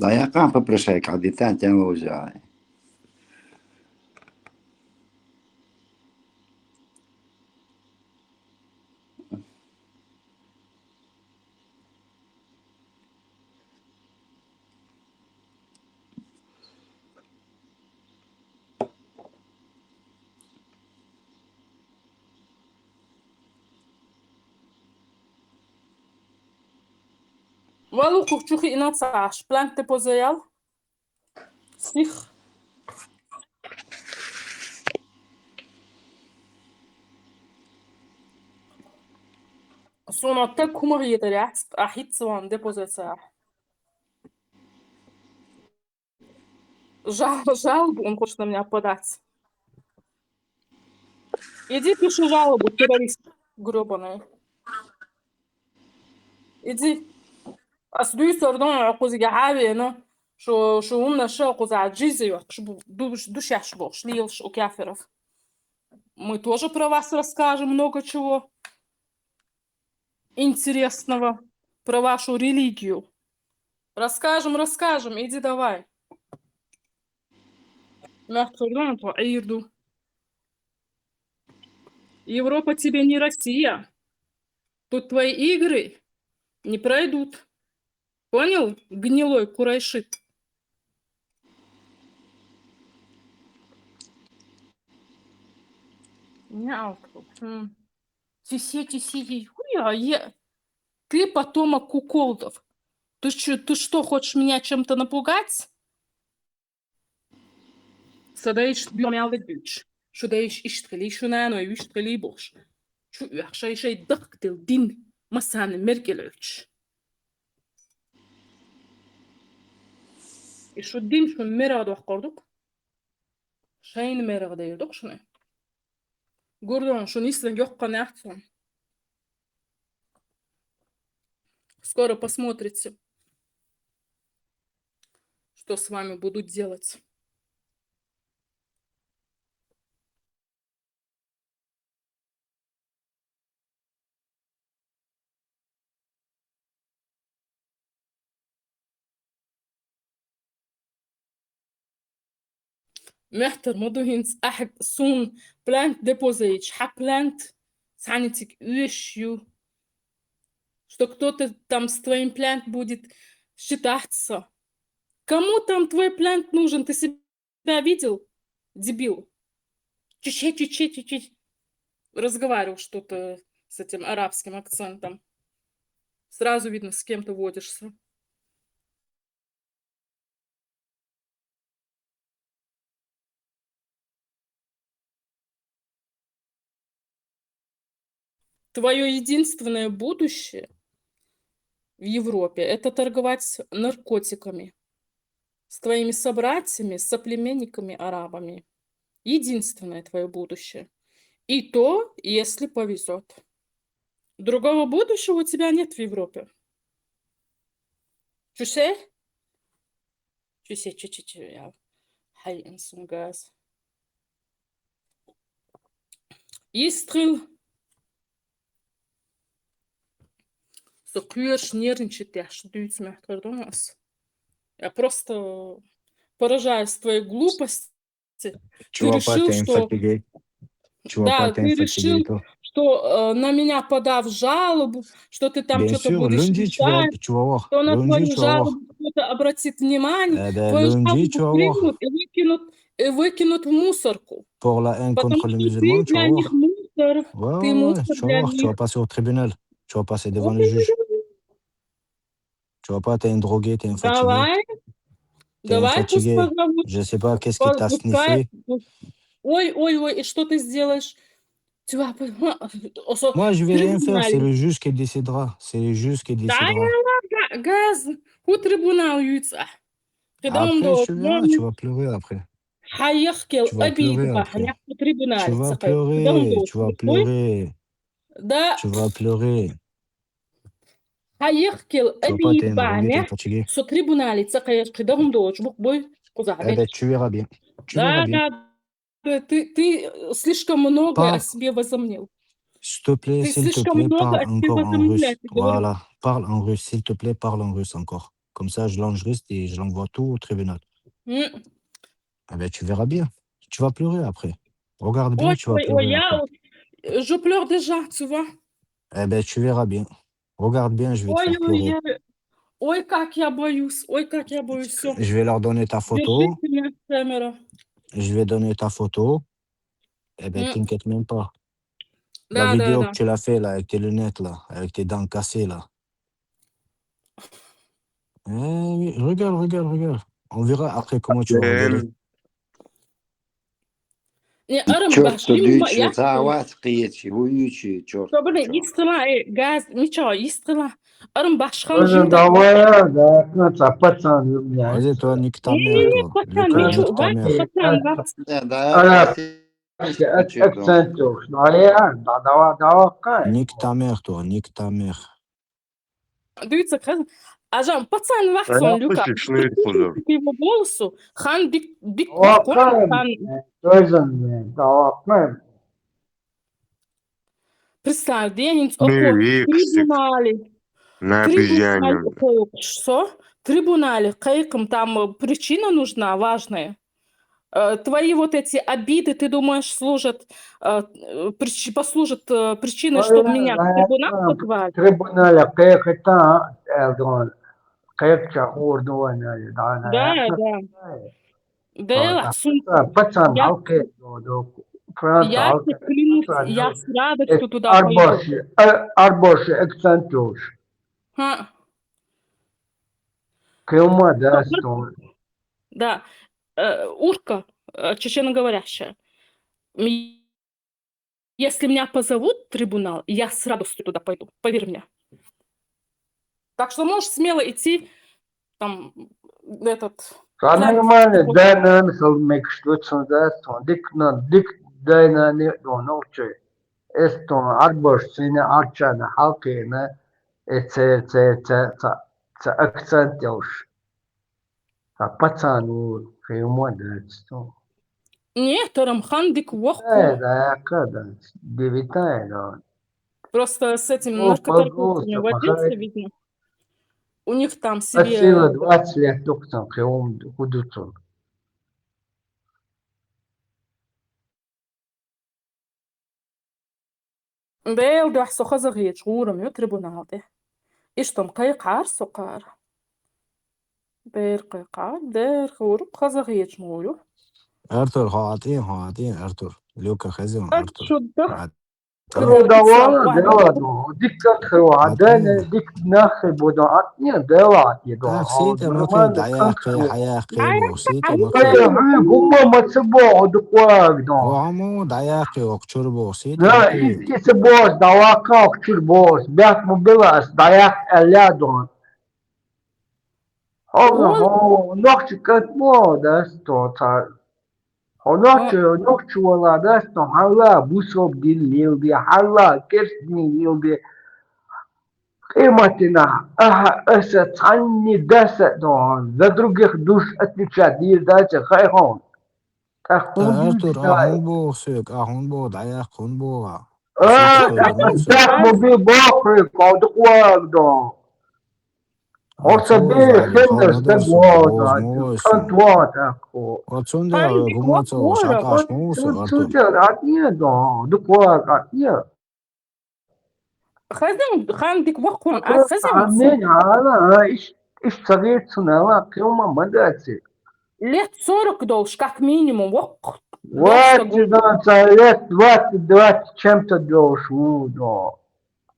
Da ja campo preseka di tanti anni. Валуку чухи инацаш, план te pozajal. Сих. Соно так кумар етерят, ахитсван депозиция. Жалобу он хочет на меня подать. Иди пиши жалобу, террорист гребаный. Иди. أصدوي سردان عقوزي جحابي أنا شو هم نشأ عقوز عجيزة وحش душ яшбош лилш у каферов. Мы тоже про вас расскажем много чего интересного, про вашу религию. Расскажем, иди давай. Европа тебе не Россия. Тут твои игры не пройдут. Понял, гнилой курайшит? Тиси. Ты потомок куколдов. Ты что, хочешь меня чем-то напугать? Садаиш бьемялды бюч. Шудаиш иштхали, шунано иштхали бош. Шай дактил дин масан меркелöч. И шо дин шо мерад вахкордук. Шайн мерад дайдук шуны. Гордон шо нислен ёкка нахтсон. Скоро посмотрите, что с вами будут делать. محتر مدوهنس أحد سون plant deposits, plant sanitic issue, что кто-то там с твоим plant будет считаться. Кому там твой plant нужен? Ты себя видел, дебил? Чуть-чуть. Разговаривал что-то с этим арабским акцентом. Сразу видно, с кем ты водишься. Твое единственное будущее в Европе – это торговать наркотиками с твоими собратьями, соплеменниками, арабами. Единственное твое будущее. И то, если повезет. Другого будущего у тебя нет в Европе. Tu Чуть-чуть я حي انسون غاز يستغل Сокрюешь, нервничать, я что даются мягко думать. Я просто поражаюсь твоей глупости. Ты Tu vas pas, решил, t'es что... fatigué. Tu vas Да, pas, t'es ты решил, fatigué, toi. что на меня подав жалобу, что ты там Bien что-то sûr, будешь lundi, решать, tu vas voir. что на Lundi, твою tu vas voir. жалобу кто-то обратит внимание, Eh ben, твою lundi, tu жалобу vas voir. примут и выкинут в мусорку. Pour la haine Потому contre les что musulmans, ты tu vas для них voir. мусор, Ouais, ты ouais, ouais, мусор tu vas для voir. Tu них. vas passer au tribunal. Tu vas passer devant Вот le и juge. говорю. Tu vas pas, t'es un drogué, t'es un fatigué. Давай, T'es un давай, пусть fatigué. позовут. Je sais pas qu'est-ce qui t'a Пускай. sniffé. Ой, и что ты сделаешь? Tu vas... Moi, je vais rien faire. C'est Трибунале. le juge qui décidera. C'est le juge qui Да, décidera. газ. У трибунал юйца. Après, tu verras, tu vas pleurer après. حيحكي Tu vas أبي pleurer بقى après. هنحكي Tu трибунال vas تسقي pleurer, tu vas pleurer, ده tu vas pleurer. حيحكي Tu vas pas, أبي t'es un بقى drogué, t'es هنحكي fatigué. سو трибунال تسقي قدام دوش بوك بوي Eh كوزعبت ben, tu verras bien. Tu verras bien. ты слишком много о Parle, себе возомнил. s'il te plaît, Ты s'il te слишком plaît, много parle о себе encore en возомнил, я russe. тебе говорю. Voilà, parle en russe, s'il te plaît, parle en russe encore. Comme ça, je l'enregistre et je l'envoie tout au tribunal. М. Eh ben, tu verras bien. Tu vas pleurer après. Regarde bien, Ой, tu vas ой, ой, pleurer après. je pleure déjà, tu vois. Eh ben, tu verras bien. Regarde bien, je vais te Ой, faire pleurer. ой, как я боюсь, всё. Je vais leur donner ta photo. Держите меня камера. Je vais donner ta photo. Eh ben, М. t'inquiète même pas. La Да, vidéo да. que tu l'as fait là, avec tes lunettes là, avec tes dents cassées là. Eh oui, regarde. On verra après comment tu vas rigoler. Не арам Черт, башли ма дючи, я. цават, қиечи, уючи, черт, Собрны черт. истила газ ничего истила. Арам башхан Тоже жинда. давай, да, это пацан Vas-y, toi, является. nique ta mère, toi. Пацан, Lucas, ничего, nique ta вац, mère. пацан, вац. Да, Она косички, черт. акцентуешь. Ну, а я, да, давай. Nique ta mère, toi, nique ta mère. Дивіться, ажам, пацан вацон, Люка. По его голосу, хан бик Давай, хан. тоже, давай. Представь, день трибунале, что? Трибунале, кайком, там причина нужна, важная. Твои вот эти обиды, ты думаешь, послужат причиной, чтобы меня в трибунал позвали? Трибунале, как это, Элдон, как чахур, думаю, Да. Да, пацан, я алкет, Франца, тебе клянусь, я с радостью туда пойду. Арбоши, акцентуешь. Ха. Крылма, да, стон. Да, урка, чеченоговорящая. Если меня позовут в трибунал, я с радостью туда пойду, поверь мне. Так что можешь смело идти, там, Нормально, да, мек что да, стон. Дик, да, не, ночи. Estон, арбош, сине, арчана, халкина, акцентуешь. Пацану, крылма, да, стон. Нет, Рамхан дик вохку. Да, когда, девятая, да. Просто с этими Ну, наркоторговцами пожалуйста, водился, видно. У них там Спасибо, себе... 20 лет только крылом худуцом. Бел да сохаза геч, гурам ю трибунал де. Иштом кайқар соқар. Бер кайқар, дер хуруп хаза геч мою. Arthur, هاعطيه Arthur. Luca, خزن Arthur. شو ده؟ Дела, диктат хрова, дик нахи буду атния дела Так, сита макай даяхи, حياخي, сита макай. Гума мацебо, дукваг, وعمو دаяخي وقشربو, сита لا макай. إيش بوس دواقع كتير بوس بيت مبلغ ضياق اللادون هو نقش كتبو دستو صار هو نقش ولا دستو حلا بوسوب دي نيل دي حلا كرس دي نيل دي قيمتنا عني دست دون за других душ отвечать не дайте хайхон. Артур, ahun bu sök, ahun bu dayak hun bu. Sik koydun sök. Так моби бохры кодук дон. Atsoz Orta ali finnes det hanadarsun boz går moysun. kantuat. Atsun de Hangi gumatso vakvara? şakaş mosu Artur. Tutar atıyor don. Dukvar atıyor. Handik vakon az hazin Amin hala iş sarıtsın hala kıyma madası. Лет 40 долж, как минимум. Вот, Вот лет 20 чем-то дошло, да.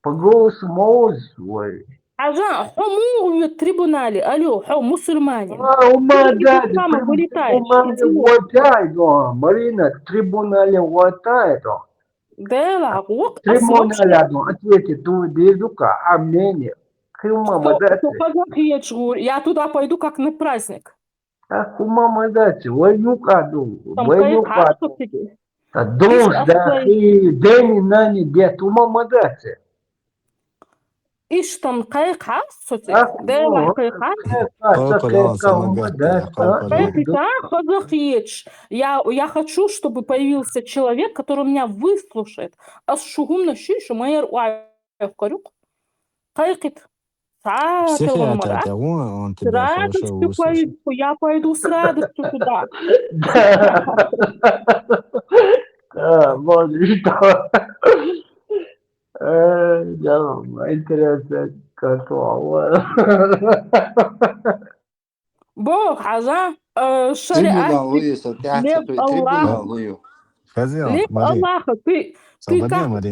По голосу мозг свой. Ажан, хому в трибунале, алло, хо, мусульманин. Ума дядя, Сама в вылетаешь, трибунале идиот. хватает, да. Марина, в трибунале хватает, да. Да, ла, вот, В трибунале, да, ответит, ты безука, а мнение. Кыма мадасы. Я туда пойду как на праздник. Кума мадасы, войнука, Там войнука. кайф, тебе. Дождь, да, и день на неделю, ума мадасы. Иш там кайха, да, ла, кайха. Кайкадан самагатта, кайкадан. Да, хазахич. Я хочу, чтобы появился человек, который меня выслушает. А с шугумна шишу, майер уайкарюк. Кайкит. Психиатр, да, он тебя хорошо выслушает. Я пойду с радостью туда. Да, вот что. Да, интересно, какого. Бог, ажа, Трибунал шариат, луис, опять лев трибунал Аллаха. лую. Хозяин, Лев Мари. Аллаха, ты Свободе, как, Мари.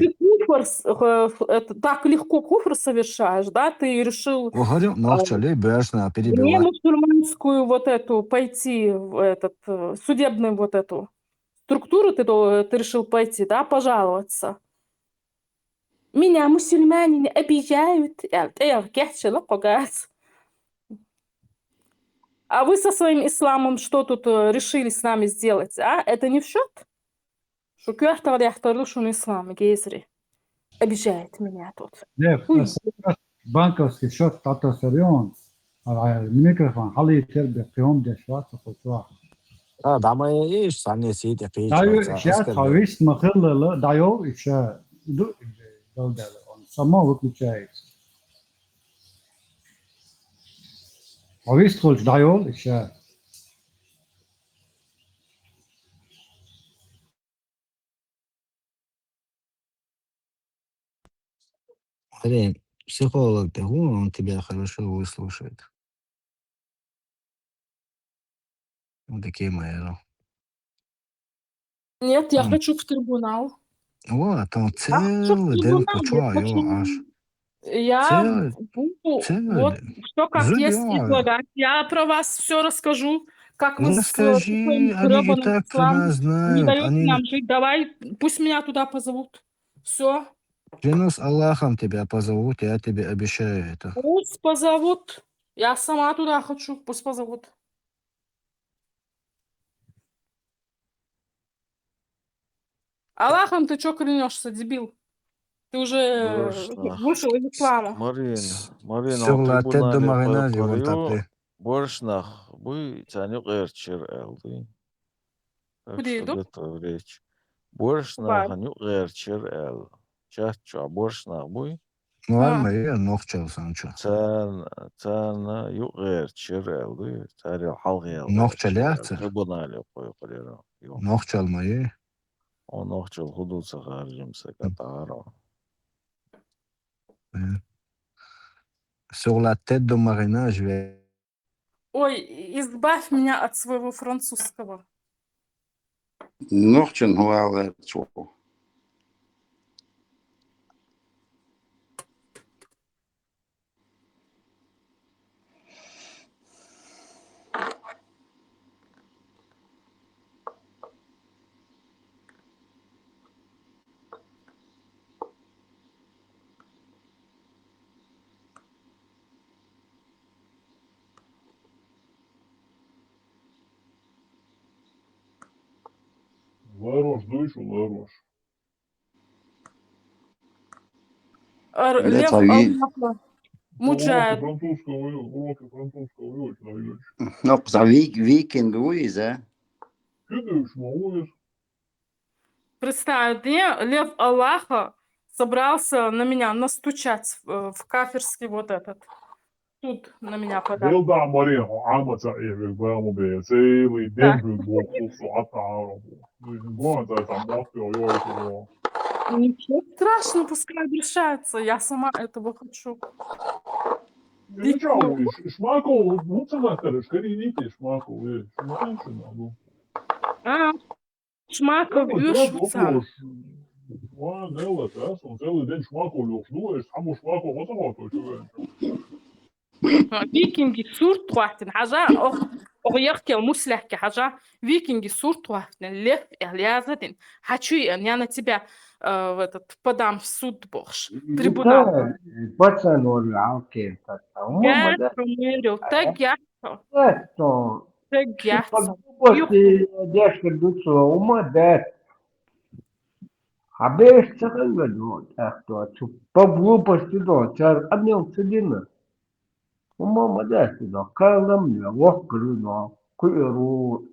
ты так легко куфр совершаешь, да? Ты решил Уходим, ногчали, бешно, не перебивай. мусульманскую вот эту пойти, в этот, судебную вот эту структуру ты решил пойти, да, пожаловаться. Меня мусульмане не обижают. А вы со своим исламом что тут решили с нами сделать, а? Это не в счет? Что кёртовали ахтарлушун ислам, гейзри. Обижает меня тут. Лев, банковский счет татарстан, микрофон, хали тербе, прием де шваца хутва. Дама ايش ثانية سيدي قيش Dayo işe tavist mahıllalı, dayo işe döldeli. Sama vıklıçayız. Tavist kılç dayo işe. Марин, психолог, да, он тебя хорошо выслушает. Вот такие мои. Нет, я хочу в трибунал. Вот, он Я хочу в целый день трибунал. почуя, аж. Я буду вот что как есть Живёт. излагать. Я про вас все расскажу, как вы с Расскажи, своим они и гребаным так про исламом нас не знают. даете Они нам жить. Давай, пусть меня туда позовут. Все, клянусь Аллахом тебя позовут, я тебе обещаю это. пусть позовут. Я сама туда хочу, пусть позовут. Аллахом ты чё клянешься, дебил? Ты уже вышел из ислама. Марин, Sur la tête de Marina, ils vont Марина, t'appeler. Боршнах, вы тяню эрчер элды. Так Куда что иду? готов речь. Боршнах, аню эрчер эл. Чачу, а боршнах буй. Ну ладно, я ногчал санчо. Тана ю эрчер элды. Тарил халги эл. Ногчал яхтер? Трибунали кой колеро. Ногчал мои. Он ногчал худуца харжимся катаро. Sur la tête de Marina, je vais... Ой, избавь меня от своего французского. Ногчен хуала чуку. Ларош, дуйшу, ларош. Лев Аллаха, Муджахид. Уроки французского вы очень навыгающие. Ну, за викинг Луиза. Кидаешь, молодец. Представь, лев Аллаха собрался на меня настучать в кафирский вот этот. Тут на меня подал. Wilda Maria عامة إيه بقى بيسيلي دين بوخصوص عطارو. Главное это мотка его. Ничего страшного, пускай обращается. Я сама этого хочу. Ничего, шмаку, ну цена, скорее шмаку, шмаку. Шмака вьюшуца. Ладно, это, он целый день шмаку лёшнуешь, саму шмаку вот того точно. فيكينجي صورت واحد حاجة أغيرك المسلح حاجة викинги сурт واحد лев Элиазадин. Хочу я на тебя в этот подам в суд бож. Трибунал. Пацан оралки. Так я. Это. Так я. После дешка дуцла ума да. А без царга до так то по глупости до цар обнял цедина. Ума да сюда калам не вокруг куиру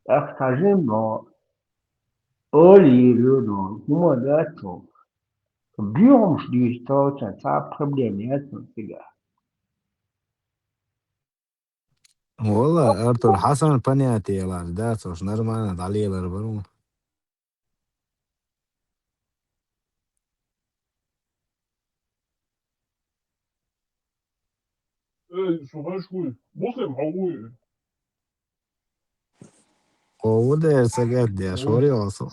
ахтажим но олиру до ума да то. Бьем шли что цар проблем нет сега. والله ارتر حسن بنياتي يلا دات وش نرمان علي الاربعون Слушай, Muslim Hawaii. وده سجاد دي شوري وصل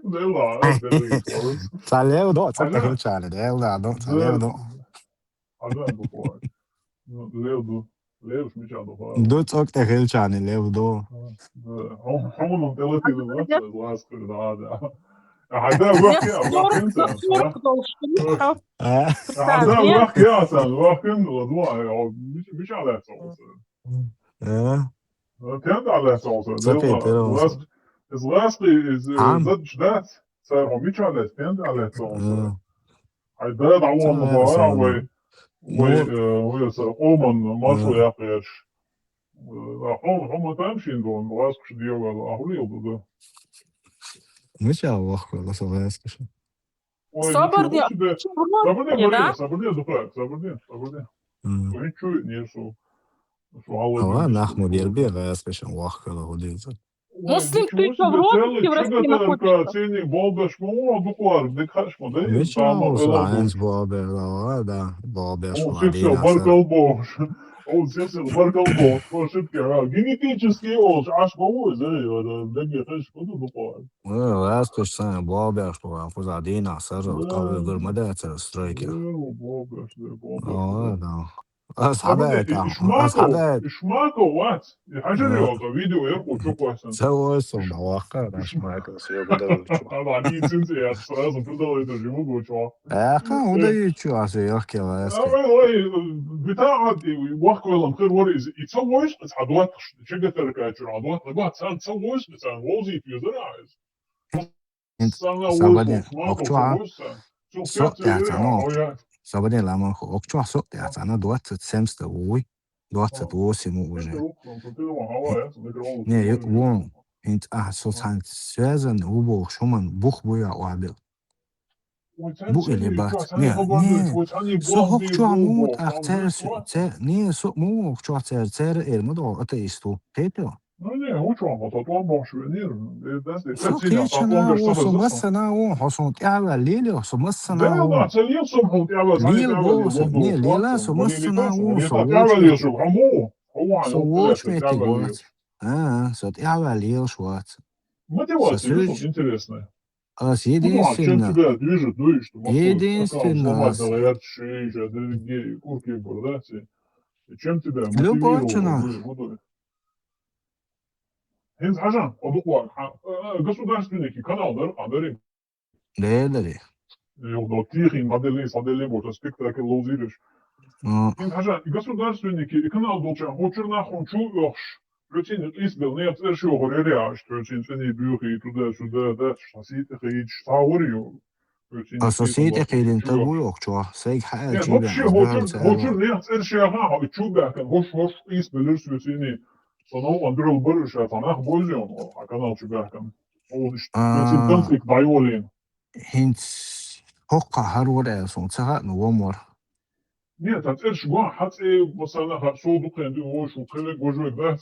Nella, belíssimo. تعالوا دو تسكت شعر ده ولا دو تعالوا دو Andando fora. Leo smičado fora. دو تسكت شعر ليه دو Homo não tem latino, né? Las verdade. هذا وحكي هذا وحكي أصلا وحكي الأضواء مش على أساس كان على أساس Zlásky زاد صار مش على أساس كان على أساس هذا دعوة مباراه ويصير أومن ماشو يقيش هم تمشين دون Zlásky ديوغا أهولي ده مش أوخ ولا صغير Собор да? Ала нахму дерби веспешен вах кала ходит. Муслим ты что в России находишься? Ценник болдаш му духар дикаш му да. مش عايز بابر ده بابر شو Все баркалбош. Он все баркалбош. Ошибки. Генетический ож аж бовой زي ده بيخش كله دухар. واسكش سنة بابر شو فوز عدينا سر قبل غير مدى سترايكر. ده أصحابك إشماكو وات حاجة فيديو يركو شوكو أحسن سوى اسم واقع أشماك سيبدأ طبعا دي تنسي يا لازم تفضل يترجموك وشوا كان وده يشو عسى يحكي واسكي بتاع وحكو لهم خير وريز يتسويش بس عدوات شقة تركاتشون عدوات لبات سان تسويش بس عن ووزي في زراعز سابدين أكتوع صوت يعتنوك سابدين لما أكتوع صوت يعتنا دوات تسمست ووي دوات تتوسي مو وجه نه وون انت صوت عن سوازن وبوخ شومن بوخ بويا وعبل بو اللي بات نه سو أكتوع موت أختار نه سو مو أكتوع تر المدو أتيستو تيتو Ну не, ученый, то он может venir. سوكيتشنا وسمسنا وحصنت على الليل وسمسنا Да, целил сумху тява ليل بوس не ليلا سمسنا وصوت ميتي بوت صوت على الليل شوات Мотивация интересная. Единственно. Чем тебя движет, что Единственно. Чем тебя мотивировало? Hens hajan, oduklar. Государственный канал, да, Америк. Да. Yok, тихий, модели, вот, спектакль лозириш. Hens hajan, государственный канал, dolce, hočerna, honču, Plötsligt isbel, när jag såg hur det är, plötsligt när ni bor i det där, så där, så sitter det i Saurio. أساسية قيدين تقول شو سيك حق يعني جيبه вообще أزبال hoçur ne yaptı şey ha uçubakan hoş is bilirsin seni sana o androl barış ya sana bozuyor o kanal uçubakan o işte mesela konflikt dayolin هنت حق هرور أصلا تغا نوامر niye tatır şu an hatta mesela soğudu kendi o şu kere gojo da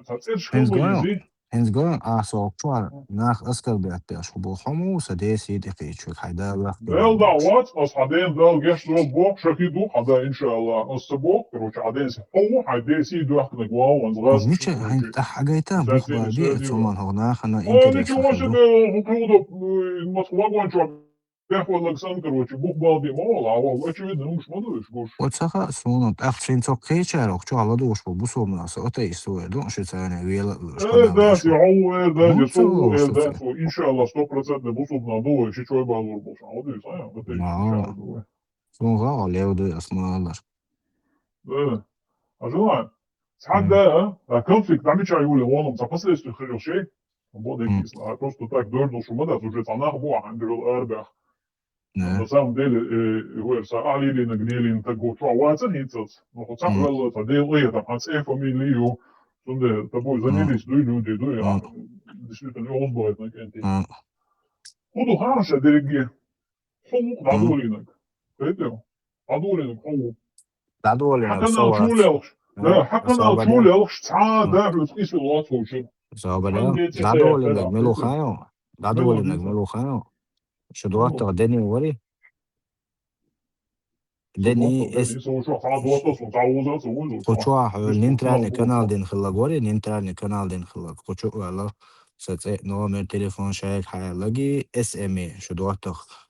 tatır şu هنت an قايم izi هنت قايم أصلا شو ناخ أسكر بيت بيش وبو حمو سديسي دقيق شو حدا وقت Del davat as hadin dal geçrol bok şakidu hada inşallah as bok короче hadin هو hadisi duakna gwa wan zgas مش هنت حاجيتا بوخ zaten بابي istedi أتومان هغنا خنا О, إنتريس ничего خدو себе, hukuda Москва гонча. Пехва Александр, короче, бух балди мол, а вот очевидно, уж модуешь, гош. وتسخا سونت أخشين توقي شارك شو على دوش بوصو مناس أتي سوى دون شو تاني ويلا شكنا Да, شو هو да, مو десову, شو да, иншалла, 100% бусуп надо, еще чего базур был. А вот и знаю, вот это ما иншалла. سونغا ليودو أسمالر Да. А желаю. Сада, конфликт, там чай ули, он за последствия хороший. Вот и кисло. А просто так дернул шумада, уже цанах буа, андерл арбах. На самом деле, говорится, алили нагнели, так вот, а вот ценится. Но хоть сам говорил, это дело, там, от всей фамилии, что тобой занялись, люди, действительно, он бывает на кенте. Худу хорошая, дорогие. Хому надолинок. Поэтому, надолинок, хому. دادولنا حكنا بصورت وشولي لا حكنا وشولي ساعة بتقيس الوقت وشو صوبلا عندي تسعة دادولنا بلا ملو خايو دادولنا ملو خايو شدوات دني وري دني اس سو شو حاد وقت سو تعوزة سو قوچوا نينترالني كانال دين خلا غوري نينترالني كانال دين خلا قوچو ولا ست نومر تليفون شايك حي لغي اس ام اي شدوات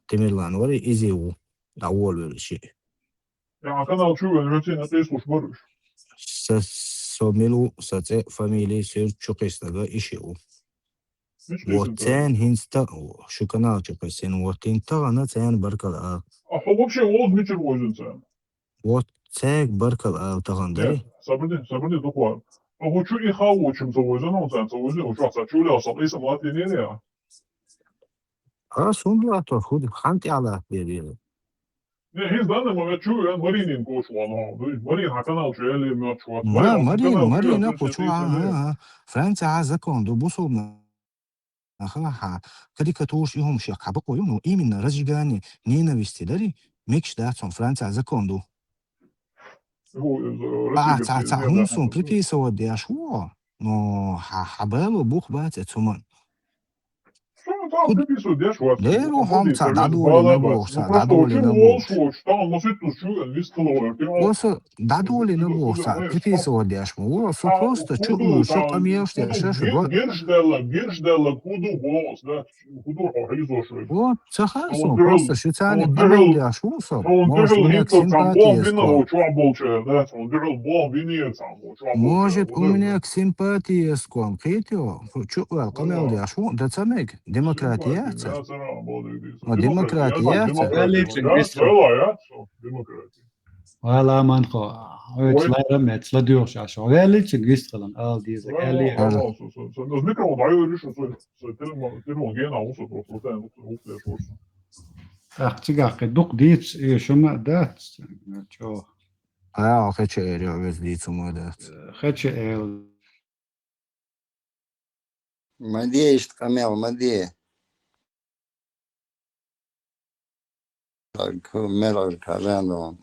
تميرلان وري ايزيو داول شيء يعني كان شو الروتين قيس وش برش سوميلو ست فاميلي سير چوقيستغا ايشيو مش قيس انت وتين هينستا شو كانال چوقيسين وتين تغنا تين بركل هو بشي وولد ميتر وزن سان وتاك بركل تغندري нет صبرني دقوان هو شو يخاو شو مزوجنا وسان زوجنا وشو حسا شو لا صبري سمات لينيا سوملا تو خود خانتي على بيري Ne, hiç ben de ama şu an Mari'nin koşuğunu aldı. Mari'nin hakanal şöyle mi açıyor? ما Mari'nin hakanal şu مارينا yapıyor قوچوا çeteyse ne? فرانسا عزكون دو بوصو خلاها كاريكاتورش يهم شي قابقو يمنو إيمن رجيغاني نينا ويستداري ميكش داتون فرانسا عزكون دو Bu Rusya'da ne هونسون yapıyor? بريبيسو دياشو نو حبالو بوخ بات تسومان Sonra tamam pripisuje dječko, ديرو هم vodi se već دادولي balabac. نبوخ No prosto دادولي učinu نبوخ volšo, šta ma svi tu čujem, iskalo, وصل دادولي نبوخ بريبيسو دياشمو وصل بروستا kudu, شو قميوش دياشو شو giršdela, kudu volos, da, kudu izošoj. Вот, все хорошо, просто швейцарный помыл для швусов. Он Может, у держал меня Гитлер там симпатия бомб есть к виновал, вам. чуваболча, да, он держал бомб вине там, чуваболча. Может, у меня симпатия есть к вам. Критио, чувак, помыл для швусов. Да цамек, демократия. Демократия. Демократия. ولا ما نخو لا رمت لا ديوش عشان ولا تشجيست خلنا ديز اللي Nos mikro daju rišu sa termogena usu просто ten uspješ usu. اختي دوق ديت شو ما دات شو خدش ايريو وزديت ومودات. خدش مديش تقميل مدي ميلر كاباندون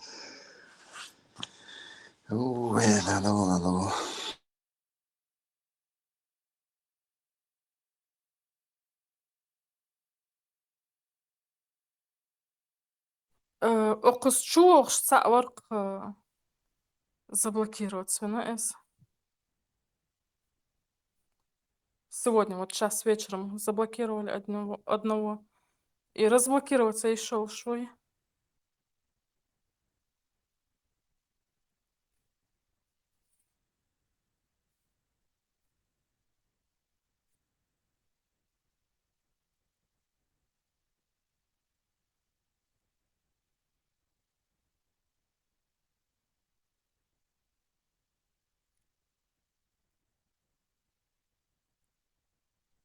لا Окус чух саворк заблокировать свой на С. Сегодня, вот сейчас вечером заблокировали одного. И разблокироваться и шел швой.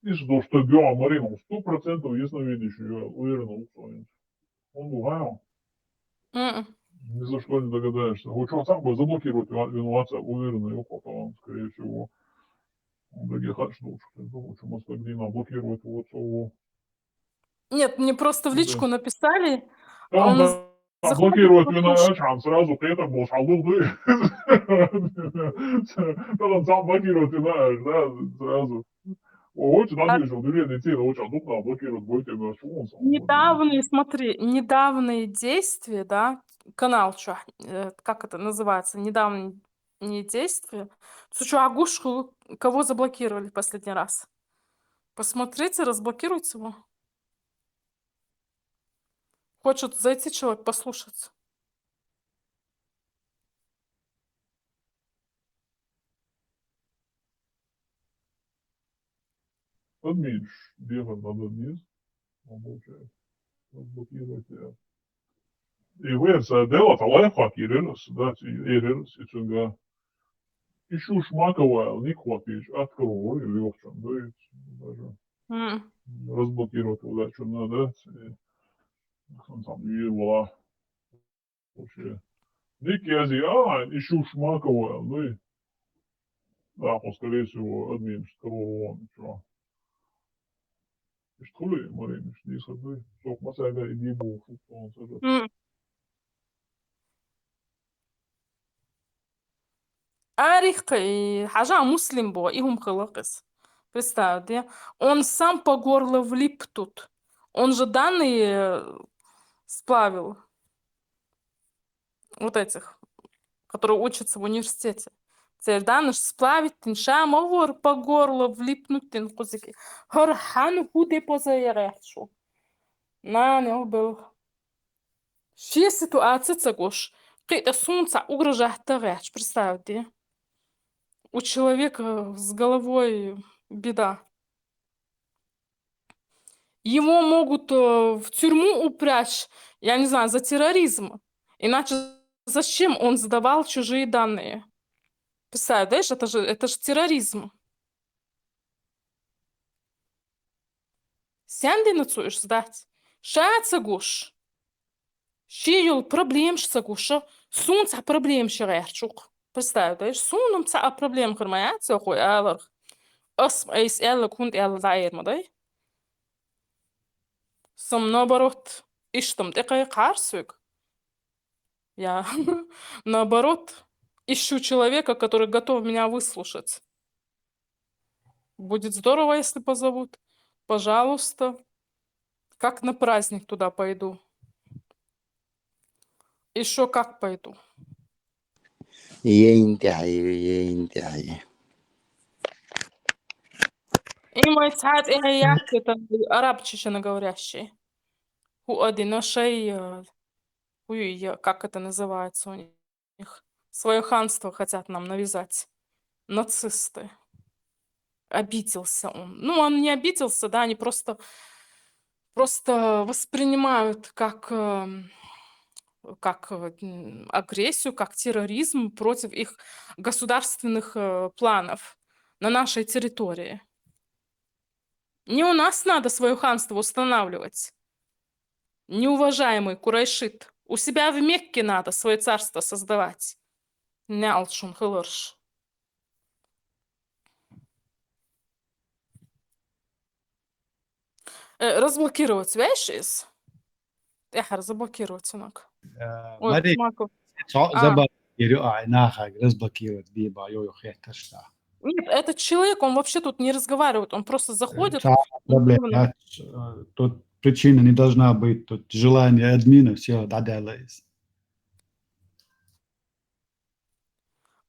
И что бьё Марину 100% ясновидящий, я уверен в своем. Он лгал. М. Ни за что не догадаешься. Вот что сам бы заблокировать виновата, уверенно, его потом, скорее всего. Он других очнулся. Я думаю, что Мастагдина блокирует вот его. Нет, мне просто в Да. личку написали, Там, он да, заходит блокирует в ловушку. виновачам, сразу при этом был шалуды. Он сам блокирует виновач, да, сразу. Очень А надежда, уверенный идти, очень удобно блокирует будет тебя шумом. недавние, смотри, недавние действия, да, канал, чё, как это называется, недавние действия. Слушай, Агушку кого заблокировали в последний раз? Посмотрите, разблокируйте его. Хочет зайти человек послушать. Подменишь, дело надо вниз, он получает, разблокировать тебя. И viens delata lēfāk ir ir еще шмаковая, не хватишь, открой, легче, да, даже М. разблокировать удачу надо, там, и была, вообще. Дикий азиат, еще шмаковая, да, он, скорее всего, админ, второго, ничего. И что ли, Марина, не сады, sok masāgā ir iebūšu, un tad, М. حاجة مسلم бо, игум хылыкыз. Представь, да? Он сам по горло влип тут. Он же данные сплавил. Вот этих, которые учатся в университете. Це данные сплавить, тин шам овор по горло влипнуть, тин кузики. Хорхан худе позаерешу. На него был. Все ситуации цагош. Какие-то солнце угрожает тареч. Представь, да? У человека с головой беда. Его могут в тюрьму упрячь, я не знаю, за терроризм. Иначе зачем он сдавал чужие данные? Представляешь, это же терроризм. Sen de нацуешь сдать. Шаца гуш. Шиел проблем шагуша. Сунца проблем шерерчук. Представляешь, сунум ца проблем хермаяца хуй алар. Асм эйс элла кунд элла дайер мадай. Сам наоборот. Иштам такая карсук. Я, наоборот, ищу человека, который готов меня выслушать. Будет здорово, если позовут. Пожалуйста. Как на праздник туда пойду. Еще как пойду. ينتهي И мой царь Ильяс, это арабчина говорящий. У одиношей, как это называется у них? Свое ханство хотят нам навязать. Нацисты. Обиделся он. Ну, он не обиделся, да, они просто воспринимают как агрессию, как терроризм против их государственных планов на нашей территории. Не у нас надо свое ханство устанавливать. Неуважаемый Курайшит. У себя в Мекке надо свое царство создавать. Не алшун хылырш. Разблокировать вещи? Заблокировать инок. Ой, Мария, Маков. забыл, нахаг разблокировать биба, хеташта. Нет, этот человек, он вообще тут не разговаривает, он просто заходит. Проблема. Тут причина не должна быть, тут желание админа, все, доделается.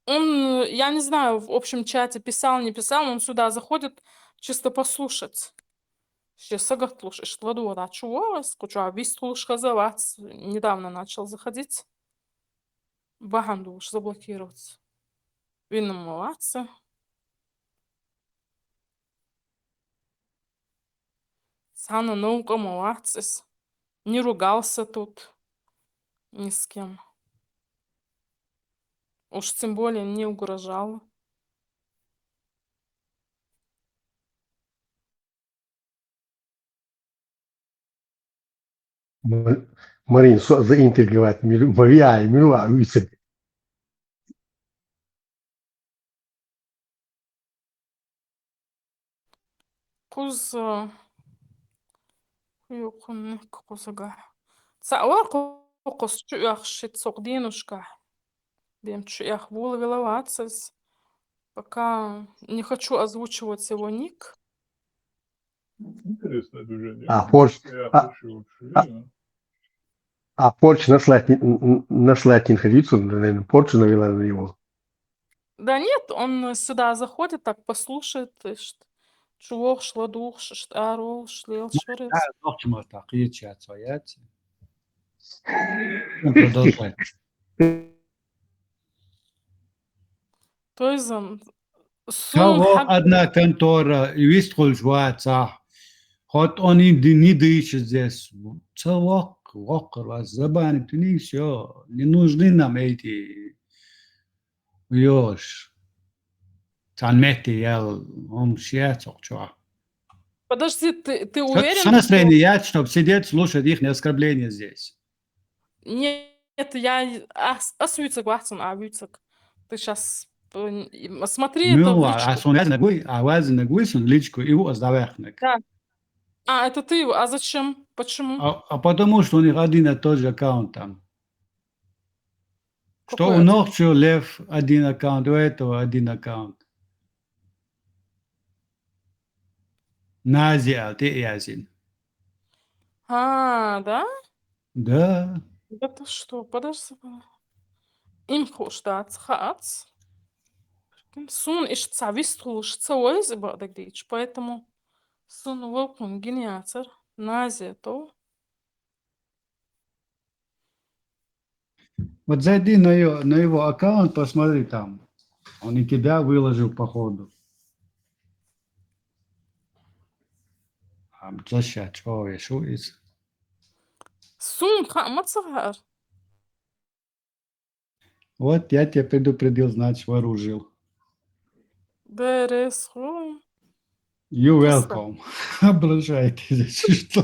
Он, я не знаю, в общем чате писал, не писал, он сюда заходит чисто послушать. Ще сагатлуш, иштладу, да, чего, скуча, вистулуш хазавац, недавно начал заходить. Багандулуш заблокировать. Виномоваться. Сана наука молодцес. Не ругался тут ни с кем. Уж тем более не угрожал. Marine заинтриговать Мария и Мила Уицек. Куз يقن قوسجا سأوا قوس شو شيت سوقдинушка бем чуях вуловила вацес. Пока не хочу озвучивать его ник. Интересное движение. Порч нашла тинховицу, наверное, порчу навела на него. Да нет, он сюда заходит, так послушает, чувох шладух, штарол, шлел, шварец. Ночью такие чатсоять. Продолжай. То есть Того одна контора, и вистхоль жваца. Хот они не дышат здесь. Целок, вокр, вас забанит, не все. Не нужны нам эти. Ёж. Танмети, я шьяцок, чё. Подожди, ты Что уверен, настроение я, чтобы сидеть, слушать их оскорбления здесь? Нет, я освицек вахтун, авицек. Ты сейчас смотри это в Ну, личку. аваз нагуй, личку, его сдавехнек. Да. А, это ты его. А зачем? Почему? А потому что у них один и тот же аккаунт там. Что Какой у один? Нохчу Лев один аккаунт, у этого один аккаунт. Назия, ты Язин. А, да? Да. Это что? Подожди. Им хошдац, хац. Сун иш цавистру, шцауэз бадагдич. Поэтому сун волкун гениацер. Назия то. Вот зайди на его аккаунт, посмотри там. Он и тебя выложил по ходу. Зачем? Что из? Сун хамацахар. Вот я тебя предупредил, значит, вооружил. Бересху. You welcome. Обращайтесь, что?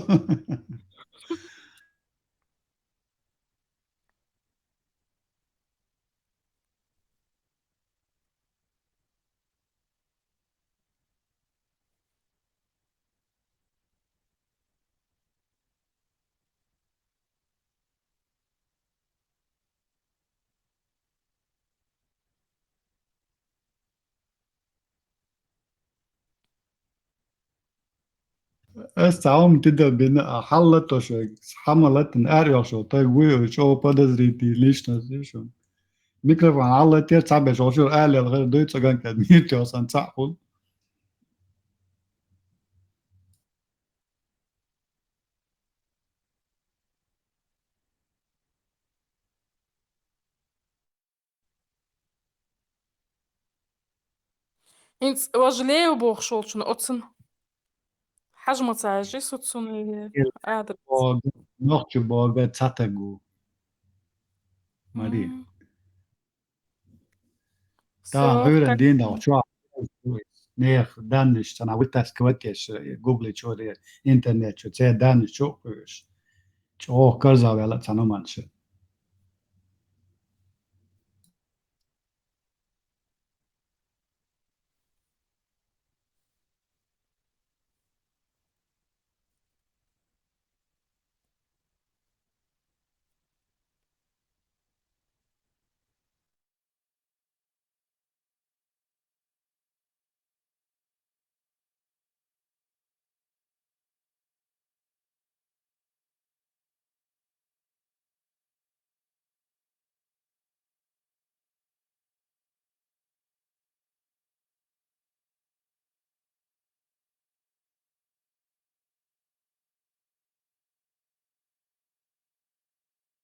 Сам ты да халлато что хамалат арё что так вы что подозрите лично здесь. Микрофон алла те цабе что али алгар дойц ган кад митё сан цахул. Инц важлею бог шолчун оцин. حجم تعجي سوتسوني قادر Ночью бога цатагу. Мари. Да, hören den auch schon. Nee, dann ist dann auch das Quatsch, Google schon Internet schon sehr dann ist schon hörs. Schon karza vela sanomanche.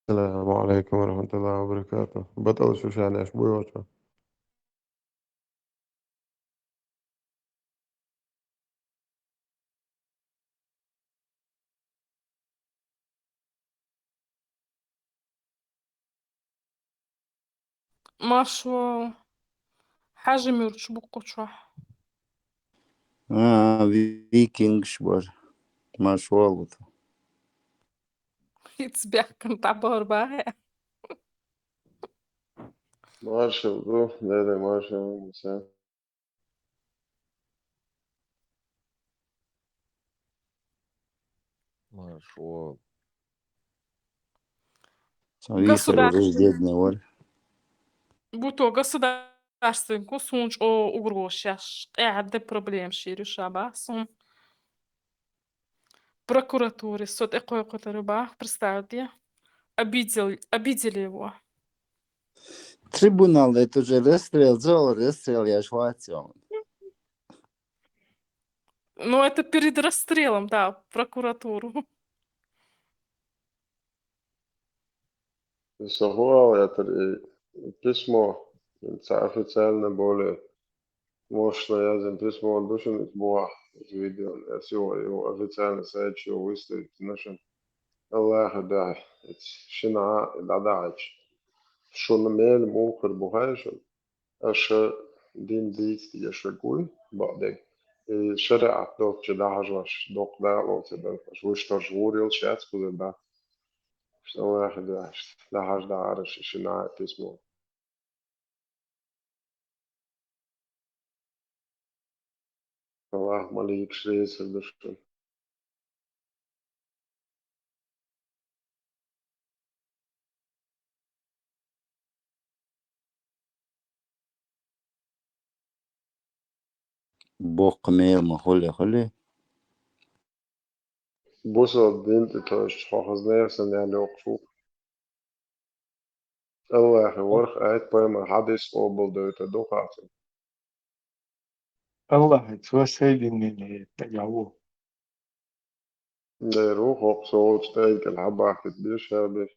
السلام عليكم ورحمة الله وبركاته بطل شو شان ايش بويوتا ماشو حجم يرش بقوشوا Викинг шбар. Машвалут. يتسبح تاع باربعة. مارشال ده ده مارشال مثلا Маршрут. Вихрь уже Государственный. дедный вор. Буто государственный кусунч о угрошаш. Де проблем ширюша басум. Прокуратуре, суд экой рыбах, представьте, обидели его. Трибунал, это уже расстрел, я ж хватил. Но это перед расстрелом, да, прокуратуру. Сахуал это письмо, это официально более мощно язык письмо он душен буа видео, я сегодня его официально сайт его выставить нашим الله ده شنا الأداعش شو نميل موخر بوهاش أش دين ديت يشقول بعدك شرع دوت جداعش واش دوق دا لو تبل واش وش تجور يل شات كل دا شو واحد داعش داعش داعش شنا تسمو الله مليك شريس الدشن بوق مير ما خلي بوسو دين تتوش حافظ نفسن يعني وقفو الله ورخ آيت بما حدث قبل دوت دوقاتن الله توسيدني تجاوه ده روح وقصود تايك الحبة تدبيش هذا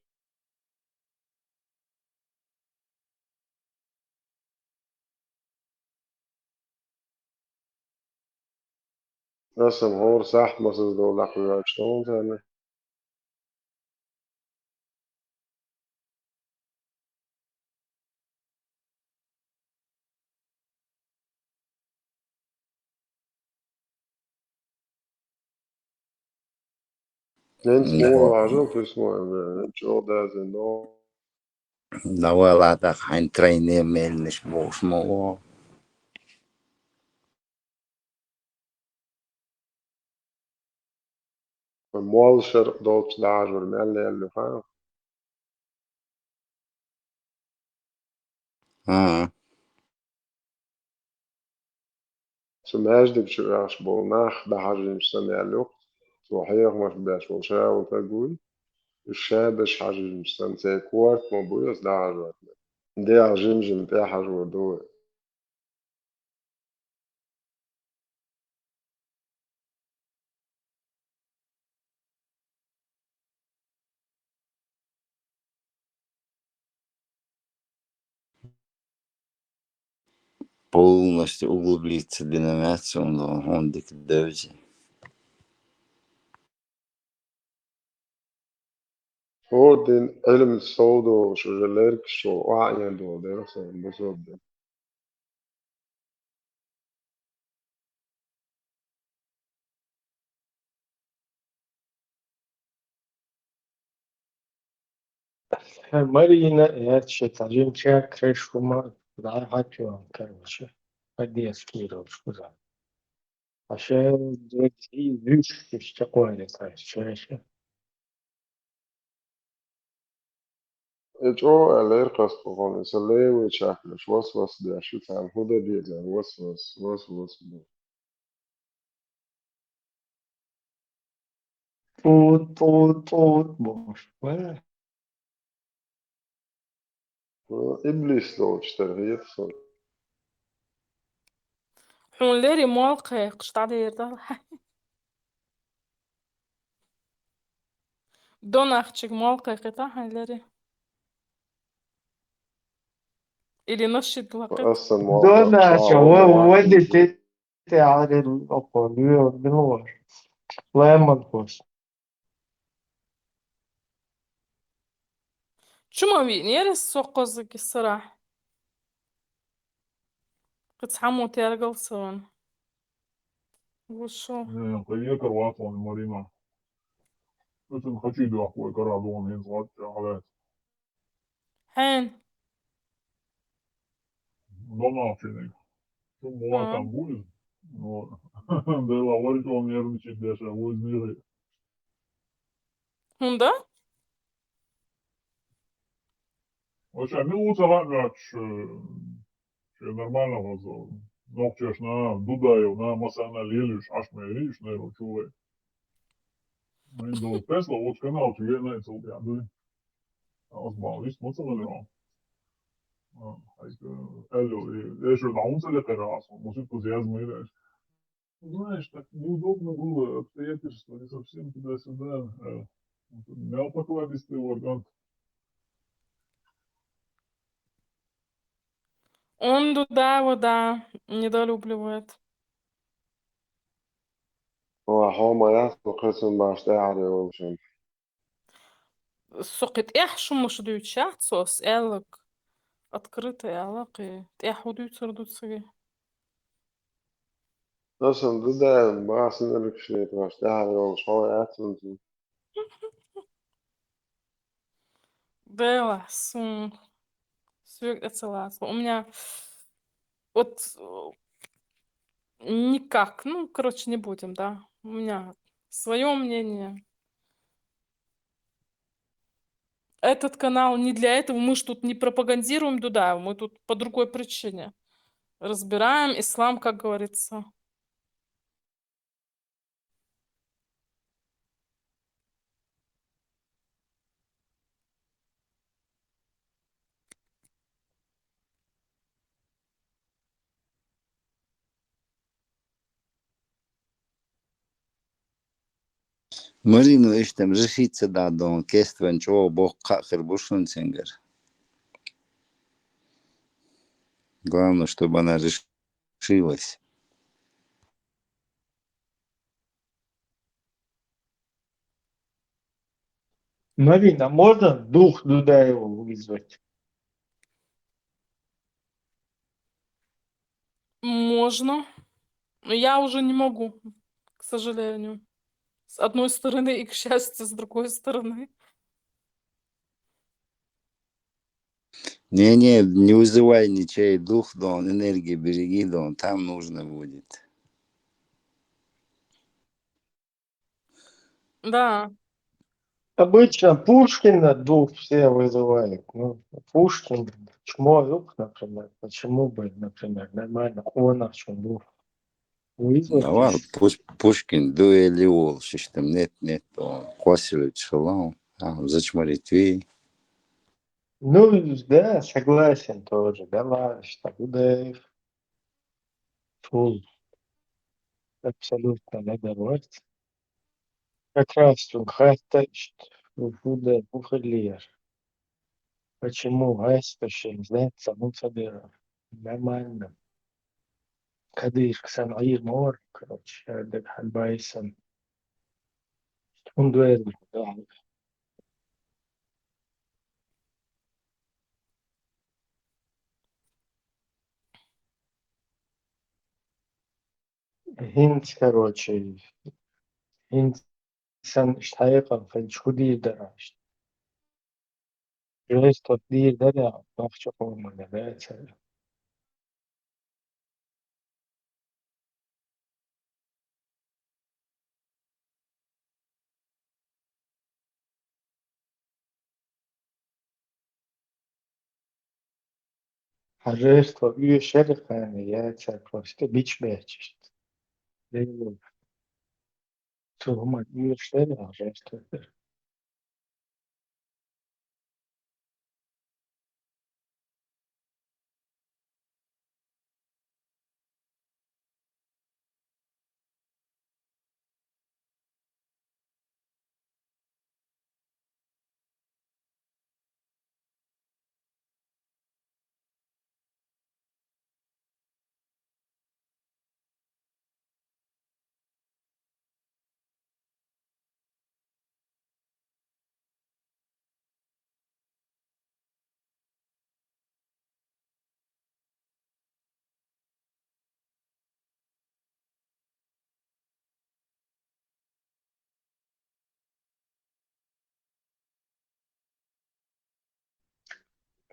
أصلا هور صح مسز دولة حيوات شلون تاني ننت مو العجل في اسمه جو دازن دو لا ولا داك حين تريني ميل نشبوش مو الموال شرق دوت دعجل مالي اللي فاهم سماش دك شو يعش بولناخ دعجل مستني اللوق صحيح مش بيش وشا وتقول الشادش حاجة مستني كوارت مبويس دعجل دي عجمجم دي حاجة ودوه полностью углубиться в деноминацию, он дик дövzi. هو دين علم الصوت وشو جليرك شو وعي دو درسة بصوت دين Marina считали, как крышку да, хочу, короче, поддержки ручку. عشان دلوقتي مش تقوى الشاشة جو ألير قصد قون إسالي ويشاكلش وصوص دي عشو تعال هودا دي زي وصوص دي طوط بوش ولا إبليس لو اشتريت صن حون ليري موالقة قشط على يرضى دون أختك موالقة قطعها ليري اللي نشط الوقت أصلا دون موقع صعب ودي تتي على الأقوى بالنور لا منقص شو ما بيني يا السوق قصدك الصراحة قد حمو تيرقل سون وشو قيك الواطن مريمة مثل خشيدو أخوي كرادون ينصاد شغلات حين ضنا فيني ثم هو آه. تنبوز ديلا ورجون يرمشي ديشا وزنيري Hunda? Вообще, минута раньше, нормально was nokčeš na Dudaju, na Masana Lieliš, aš me riš, ne ročuvai. Man, Tesla, otrs kanāls, vienai cilvēki. Ausbau, viss mozzarella. Эшо наунцеле террас, может энтузиазм и знаешь, так неудобно было, обстоятельства не совсем туда-сюда. Мял покладистый орган. Он туда его, да, недолюбливает. هو ياخذ قسم باشتاعري ومشان Соқит эх, шумыш дүйт шахтсос, элік. Открытый алақи. Эх, удүйт сырдуцыги. أصلا ضد ما سنة شيء باشتاعري ومش هو ياخذ Да, это ладно. У меня вот никак, ну, короче, не будем, да. У меня свое мнение. Этот канал не для этого. Мы ж тут не пропагандируем Дудаева, мы тут по другой причине. Разбираем ислам, как говорится. Marino ishtem решится да дон кествен чо бог кахер бушун сингер. Главное, чтобы она решилась. Марина, можно дух Дудаева вызвать? Можно. Но я уже не могу, к сожалению. С одной стороны и, к счастью, с другой стороны. Не вызывай ничей дух, дон, энергии береги, дон, там нужно будет. Да. Обычно Пушкина дух все вызывают. Ну, Пушкин, Чмоюк, например. Почему бы, например, нормально он чем дух вызвать? Ну ладно, Пушкин, дуэли ол, шиштем, нет, он, Квасилович шалом, зачмарить ви. Ну, да, согласен тоже. Давай, что Дудаев. Фул. Абсолютно недовольство. Как раз он хастает, буде бухгалер. Почему Гайсташин знает саму Сабира? Нормально. Кадир Ксанаир Мор, короче, Адек Хальбайсан. Он дуэт, да. Хинт, короче, хинт сан иштайқан фанчку дир дарашт. Жест от дир дара, бахча формана, да, царь. Жест от үй шерхане, я царь просто бич бячишь. Tuhuma үй шерха, жест от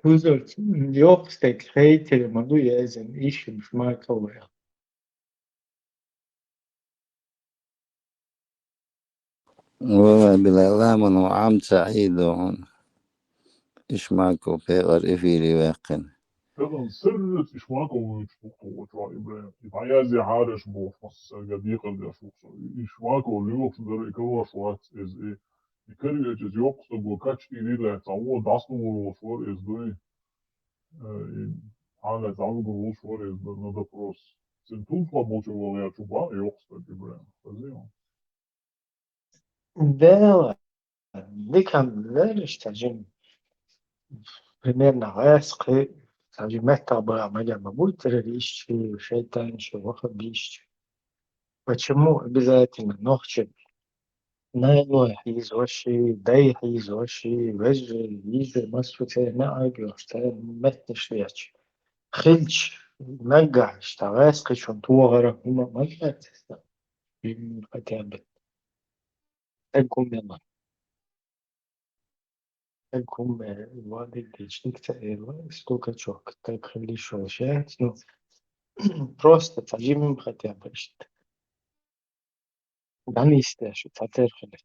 Wieso Jobstek heiteri man du jäsen ishim shmakovea. والله بالأعلام وعام سعيد إيش معكم في غير إفيري ويقن Dann sirrit ich mag auch nicht war Ibrahim. Ich war ja sehr hart, ich war fast gadiq der Schuss. Ich mag auch Lüge der Ikova Schwarz ist ich kann jetzt Joks der Catch die Lieder auch das nur vor ist durch alle sagen groß vor ist nur der Pros. Sind tun vor Mocho ja zu war Joks der Ibrahim. Also Да, никам веришь, тажим. Примерно весқи, тажим мета была моя бабулька речи, шайтанчи, вахабищи. Почему обязательно ногче? Наилой хизоши, дай хизоши, вежи, вижу, масуте, наагю, что меттиш веч. Хильч, нага, что весқи, шон туагара, ума магат, хотя бы. Экум яна. Экум вады дичникта столько чок, так хорошо шеять, ну просто тажим хотя бы что. Да не истешь, татер хлеб.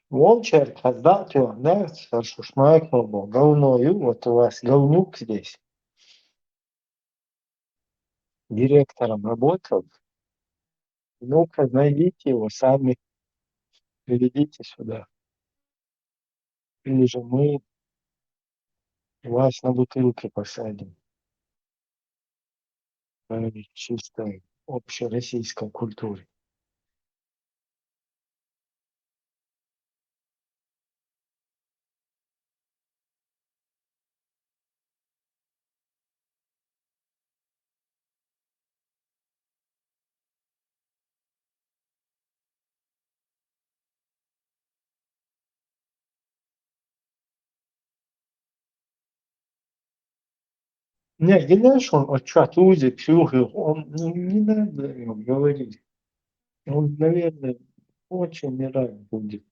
Волчер, когда ты, да, старший шмайкнул был, говною, вот у вас говнюк здесь. Директором работал. Ну-ка, найдите его сами, приведите сюда. Или же мы вас на бутылке посадим. В чистой общероссийской культуре. Не, знаешь, он от чатузи, псюхи, он не надо ему говорить. Он, наверное, очень не рад будет.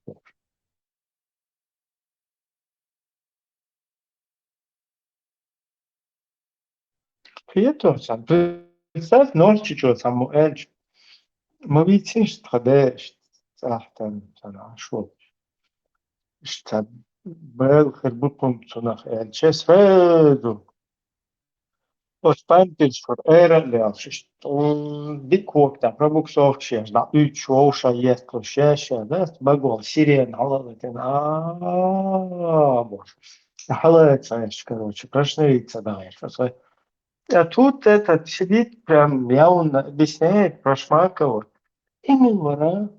Приятно, сам. Представь, ночью что, Самуэль, ما بيتسيش تخداش صح تنع شو اشتب بل خربكم تنخ الشيس فادو Ospēntils for ērelēšs. Dikvokta pробуксовчеш, да учоша естlo шеша, да, багол сирен, халатен, боже. Халатаешь, короче, прошныриться даешь. А тут этот сидит прям явно объясняет про Шмакова. Именно,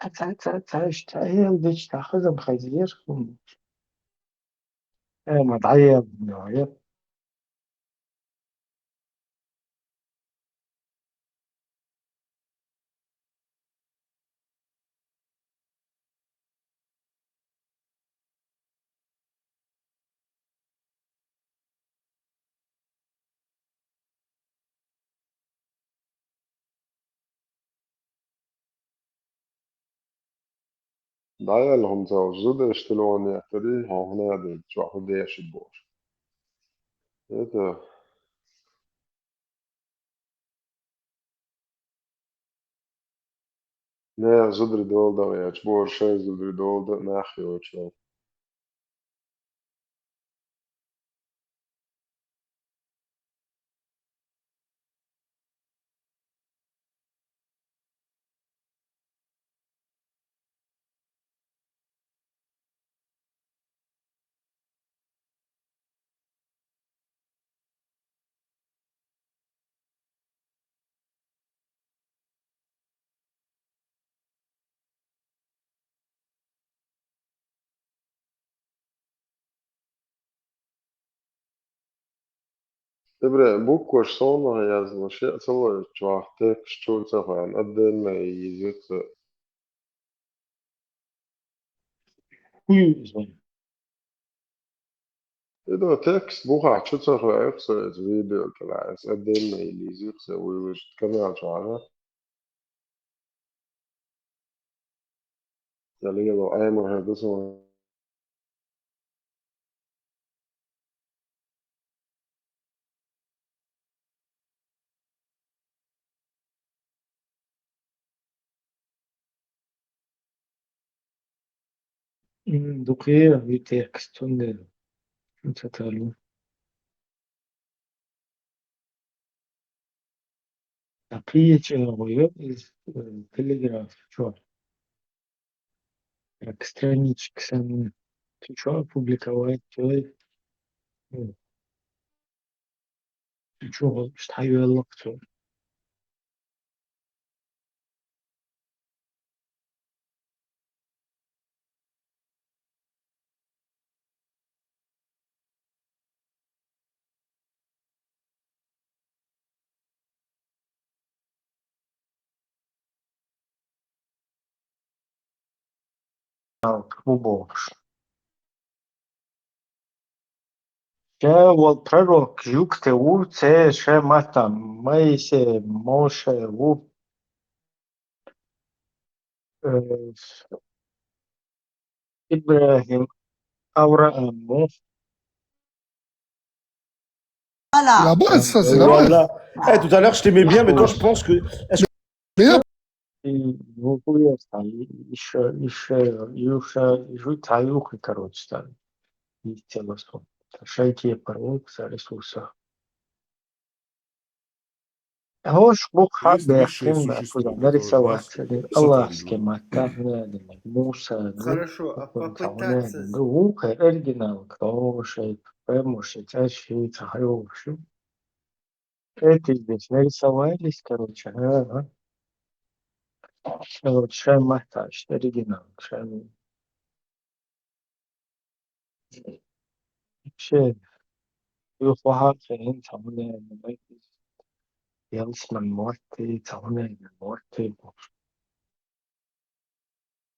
اشتغل بيشتغل بخير. ما ضيع نوعية. Daher haben sie auch so der Stelle ja tadi hona de chwa de shibor. Это ne zudri dolda ja chbor shay zudri dolda nahi ochlo. Tebre bukkoş sonra yazılı şey çalıyor çuahte kışçulsa falan adını yiyecekse Хуй звонит. إذا تكست بوها شتر يقصد فيديو كلاس أدين إليزي يقصد ويش كمان شعره يلي يلو أي مهندس Duque vi textun total. Такие из телеграф, что как страничек сам, ты что опубликовать, ты что, что я лапшу. Уборш. Я вот пророк юкте у це ще матам, майсе моше у Ибрахим, Авраам, Là-bas, ça, c'est là-bas. Voilà. Tout à l'heure, je t'aimais bien, mais toi, je pense que. Ну, ясно, еще таюхи, короче, там, и тело сон. Шайки порог за ресурсах. Хош Бог хабехтин куза нарисовать. Аллах схемата, Муса, Хорошо, а попытаться... Уха, оригинал, кто шейп, пэмуши, чащи, цахаюши. Эти здесь нарисовались, короче, вот шаймата, оригинал, шайм. Вообще, يوفوها فين تعمل يلس من مورتي تعمل من مورتي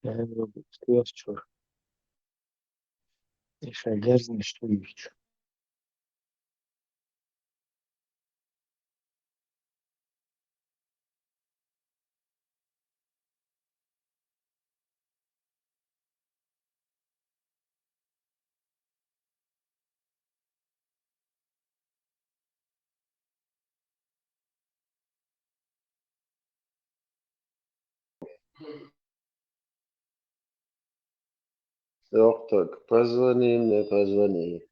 يعني بتكيرشور إيش أجازني شويش يوقتك позвони мне, позвони.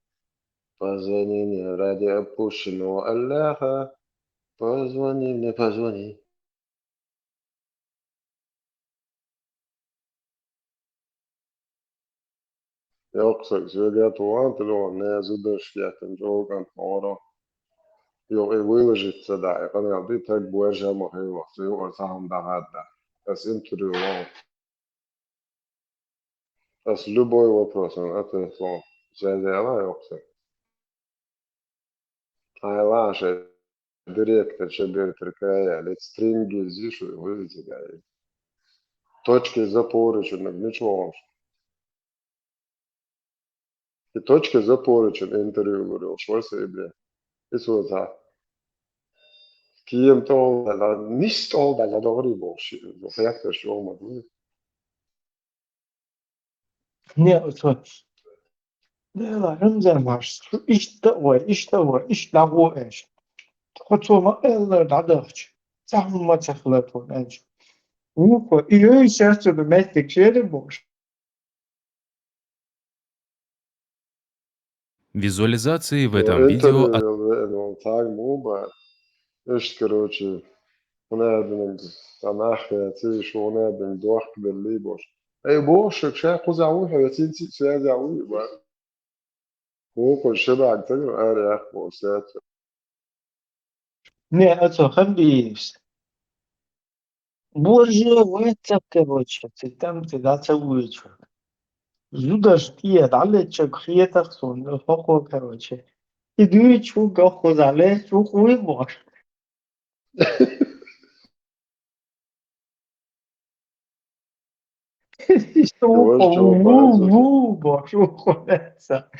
Позвони мне ради опущенного Аллаха. Позвони мне, позвони. Yoksa свегато антело не задушьятен жоган хора. Jo, выложить да, я понял, ты так будешь махать, ты вот сам догадна. Das интервью, das любой вопрос, это слово. Зазяла yoksa. Айлаше директор шебер трикая, лет стринги зишу, выведите, да. Точки запорученных, ничего. И точки запоручен интервью говорил, что себе. И сюда. Кем то, да, nicht all, да, я говорю, больше. Я тоже что могу. Не, вот, да, Рамзан Марс, işte o eş. Хотома eller dadach. Захма цахлатон эш. Ухо, и ей сейчас domestic share больше. Визуализации в этом видео Интервью, так, муба. Эш, короче, ونادم تناخي تيش ونادم دوخ باللي بوش اي بوش شا قزعوي حياتين تي سيازعوي هو كل شبع تجر اري اخ بوسات Не, это хабис. Боже, это, короче, ты там ты да целуешь. Зудаш ты, далее чекхиетах сон, хохо, короче. И дуй чу гохо зале, чу хуй бош. Что Ваш чего ву базу ву бош ухо это.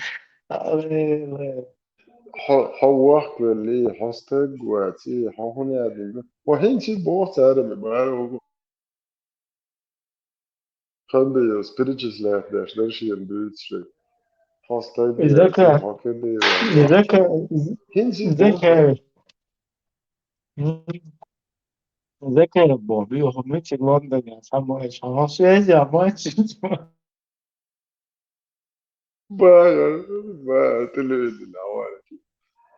حوق اللي حستق واتي حوهني هذه وحين شي بوقت هذا بمعنى خلي spiritual life ده شلون شيء بيتش حستق ذاك واتي حكدي ذاك حين شي ذاك ذاك Bobby och mycket London samma han säger jag måste ما تلوي الأوان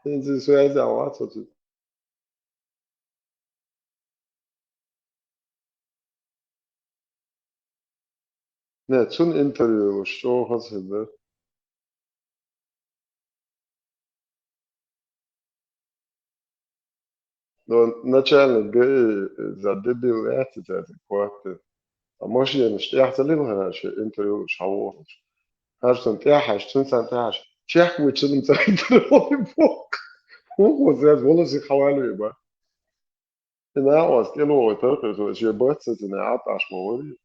حين شي سوى زعوات صوتي 네, 춘 인터뷰 쇼 하세요. Но начальник за дебил это квартир. А может я не يحصل لها شيء انتريو شعور هرسن تاعش تنسان تاعش شيخ ويتشن انتريو فوق هو زاد والله زي حوالي بقى انا عاوز كيلو وترقص شي بس انا عطاش موري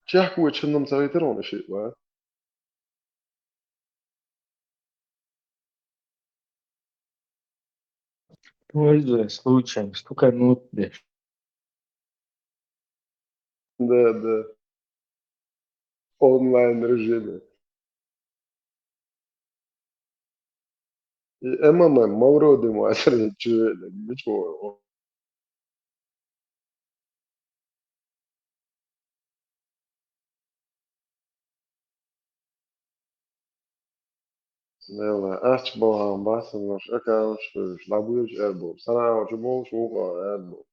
شيخ ويتشن مسويترون شيء بقى Пользуясь случаем, стукануть дышь. ده اونلاين رежиме. اما ما مورد مؤثر يجي مش هو يلا أشبه عن بس مش أكاوش مش لابوش أربو سنة وجبوش وقع أربو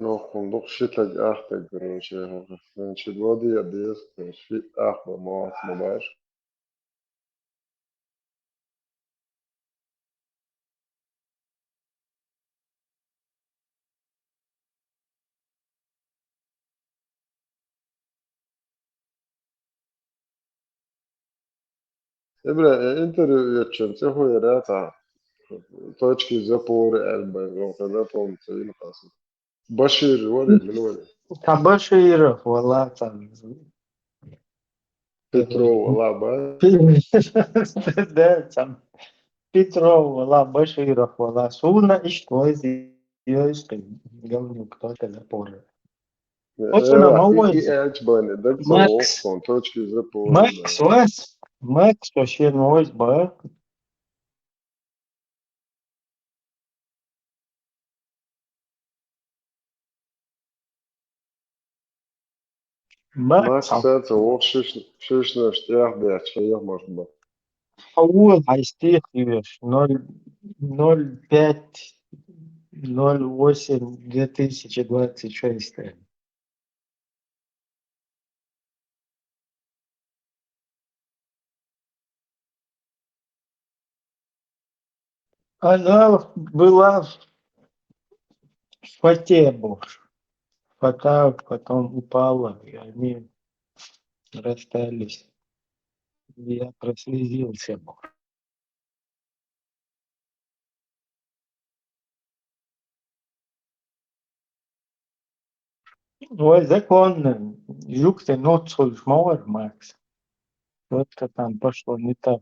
نوخم دوك شتلك أختك رنشي رنشي الودي يديس رنشي أخبر موات مباش إبرا إنتر يتشن تهو يراتا точки запоры أربعة وكذا تسعين قاسم بشير ولد من ولد Табаширов, вала там. بيترو والله با Да, там. Петров, вала, Баширов, вала. Суна и что из говнюк только запоры. Очень إيه أعجبني دك Макс, صوف точки запоры Макс, вас? Макс, вообще новость, ба? Макс, Макс صوف شش نشتيح ده شيء مشبه حول هيستيق يش 0,05 0,8 2026. Она была в фате больше. Фата потом упала, и они расстались. Я прослезился. Ой, законно. Жук-то ночью шмор, Макс. Что-то там пошло не так.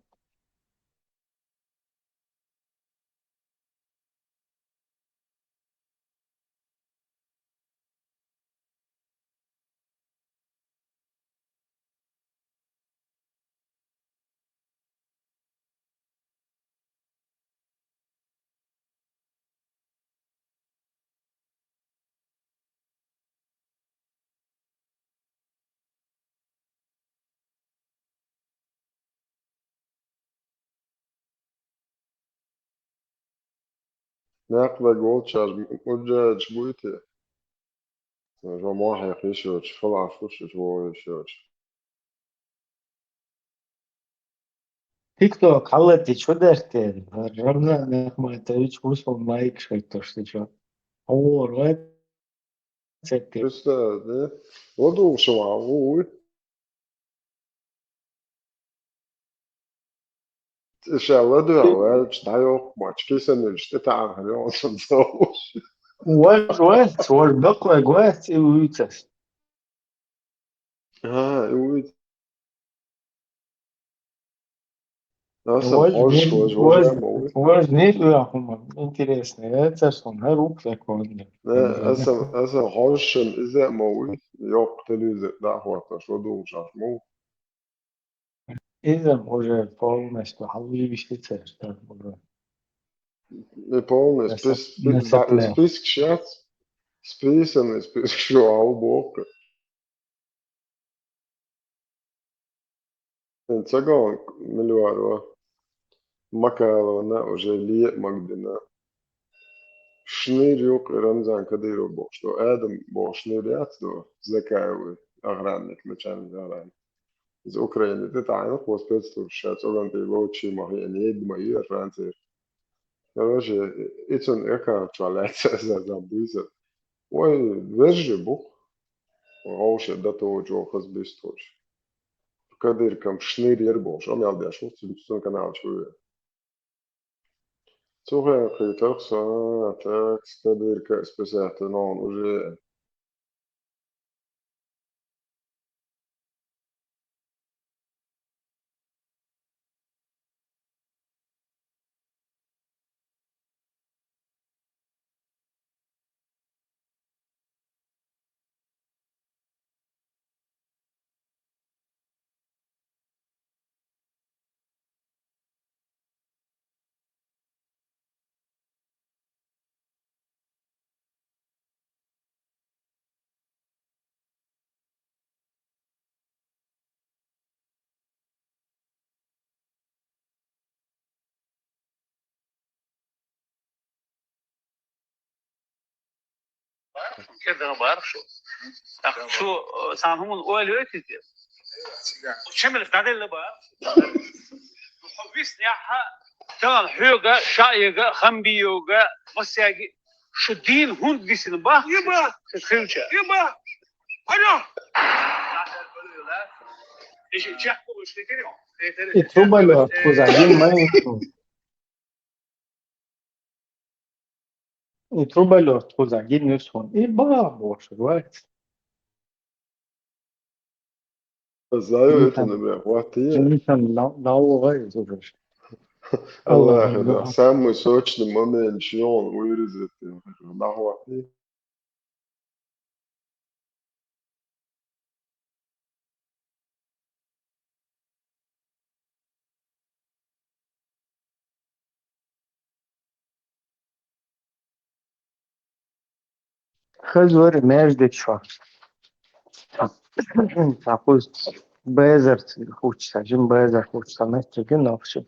نقل جول شاج مجاج بويتي جو موحي قيشوش فلع فوش جو يشوش Тик ток, Алла, ты что дашь-то? Равна Ахматович вышел Майк, что что? О, вот это. أستاذ وضو شو عمود شاودو عواج تايو ماتش كيسن نجتتع هريون سنزوش Вот, вот, вот, бакла, гвоздь и уйцес. Uite. Asta hoş mă. Возьми acum, интересно, это сон, рук такой. Asta hoşum izle mă. Yok televizion da hoata și o duc așa mă. إذا уже полностью halvişti işte. Ne polne spisk šats. Spisen spisk šo alboka. Цагон миллиарда. Макалона уже лет Магдина. Шнырюк Рамзан Кадыров был, что Адам был шнырят, что закаивает охранник, начальник охраны. Из Украины. Это тайно, по спецслужбам, он ты волчий махи, не мои Франции. Короче, это он эка туалет забыся. Ой, вежи бух. Роуше до того, что хазбисточ. Кадыркам шнырьер был, что мне алдяшил, телевизионный канал чуя. Słuchaj, tak, skadirka spesēta non уже. كده ما بعرفش شو صار هم اول وقت شمل في اللي بعرف حبيسني تمام حيوغا شايغا خمبيوغا مساجي شدين هند بيسن با يبا تخيلش يبا انا ايش تشحكوا مش كده تروبا له كوزاجين ما تروبا له كوزاجين نسون ايه با boş ver. Знаю это, например, вот и. Allah da самый сочный момент, что он вырезет. Нахуй. Хазори между чё. Такой безер хочется, жим безер хочется, настолько новше.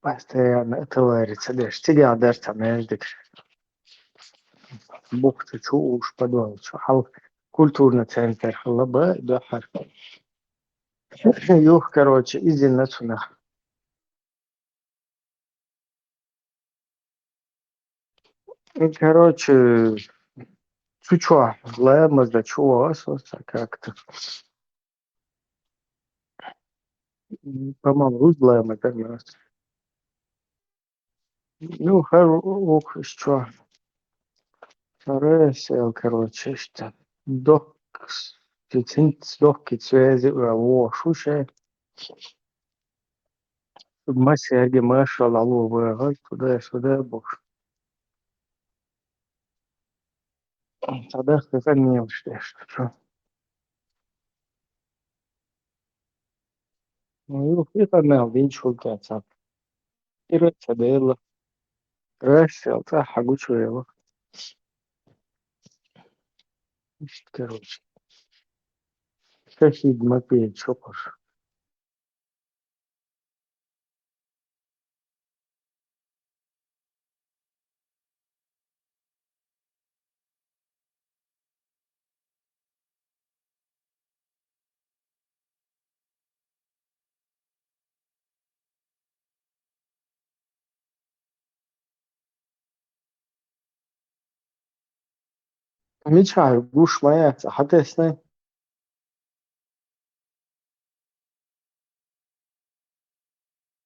Постоянно это варится, да, стига дерца между. Бухты чё уж подвал, чё хал культурный центр, хлаба, да хар. Юх, короче, изден нацунах. Короче, чё, лэмас, да чё, асоса как-то. По-моему, рус лэмас, да, нас. Ну, хорош, что. Ресел, короче, что. Док, док, связи, о, шуше. Масяги, маша, лаловая, туда-сюда, бог. Тогда это не что. Ну, это мел, винчул, кацап. И рецадела. Ресел, та хагучу его. Короче. Шахид мапей, чопаш. مش عارف بوش ما حتى سنة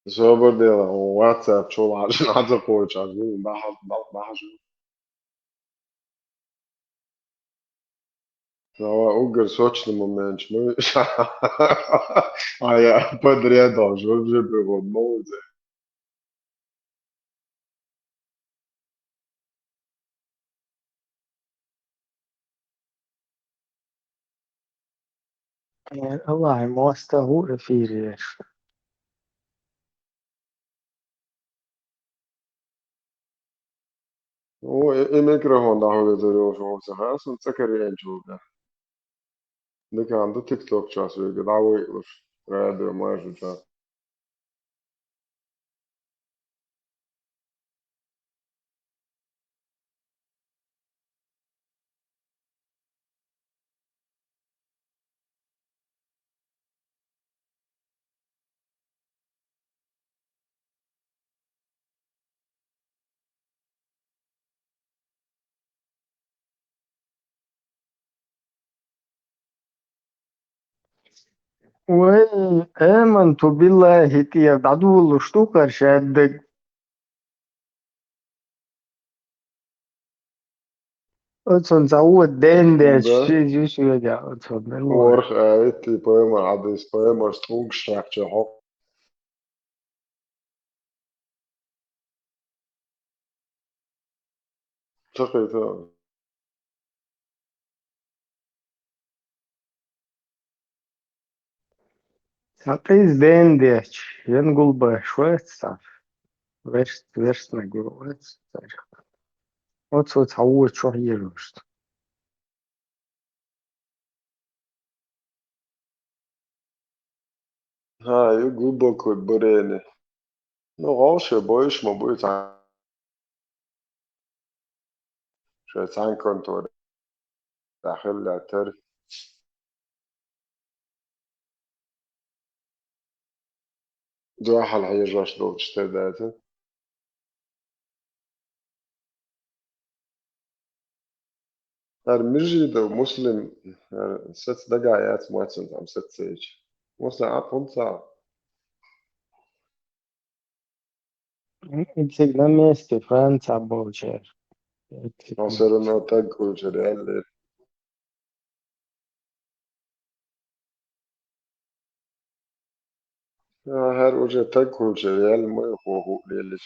Zo dela WhatsApp čuvāži atsakojušās, bahaži. Угар сочный момент, мы... А я подрядал, что же было, молодец. والله مواسطة هو في ريش I mikrofonda håller det då så här som säkert en tjuga. Det kan du TikTok chas vi går давай уж радио майже час. وآمنت بالله تي عدو شتوكر شاد أتون زود دين ده Da شي جوش يجا أتون الله orch die poema hadis poema strugstructure hock. Tschüss. ساقيز دين ده ينقل بشوية صف верст нагрувать. Вот عود شو هي رشت. Ha, ju глубоко бурение. Ну, раньше больше мы будет شايفان كنت داخل لاتر دو حال هي جاش دو تشتدات هر مرجي دو مسلم ست دقايات مواتن عم ست سيج مسلم عفون صعب Всегда вместе Франция больше. نصر انه تقو جريال هر وجه تقو جريال ما يخوه ليلي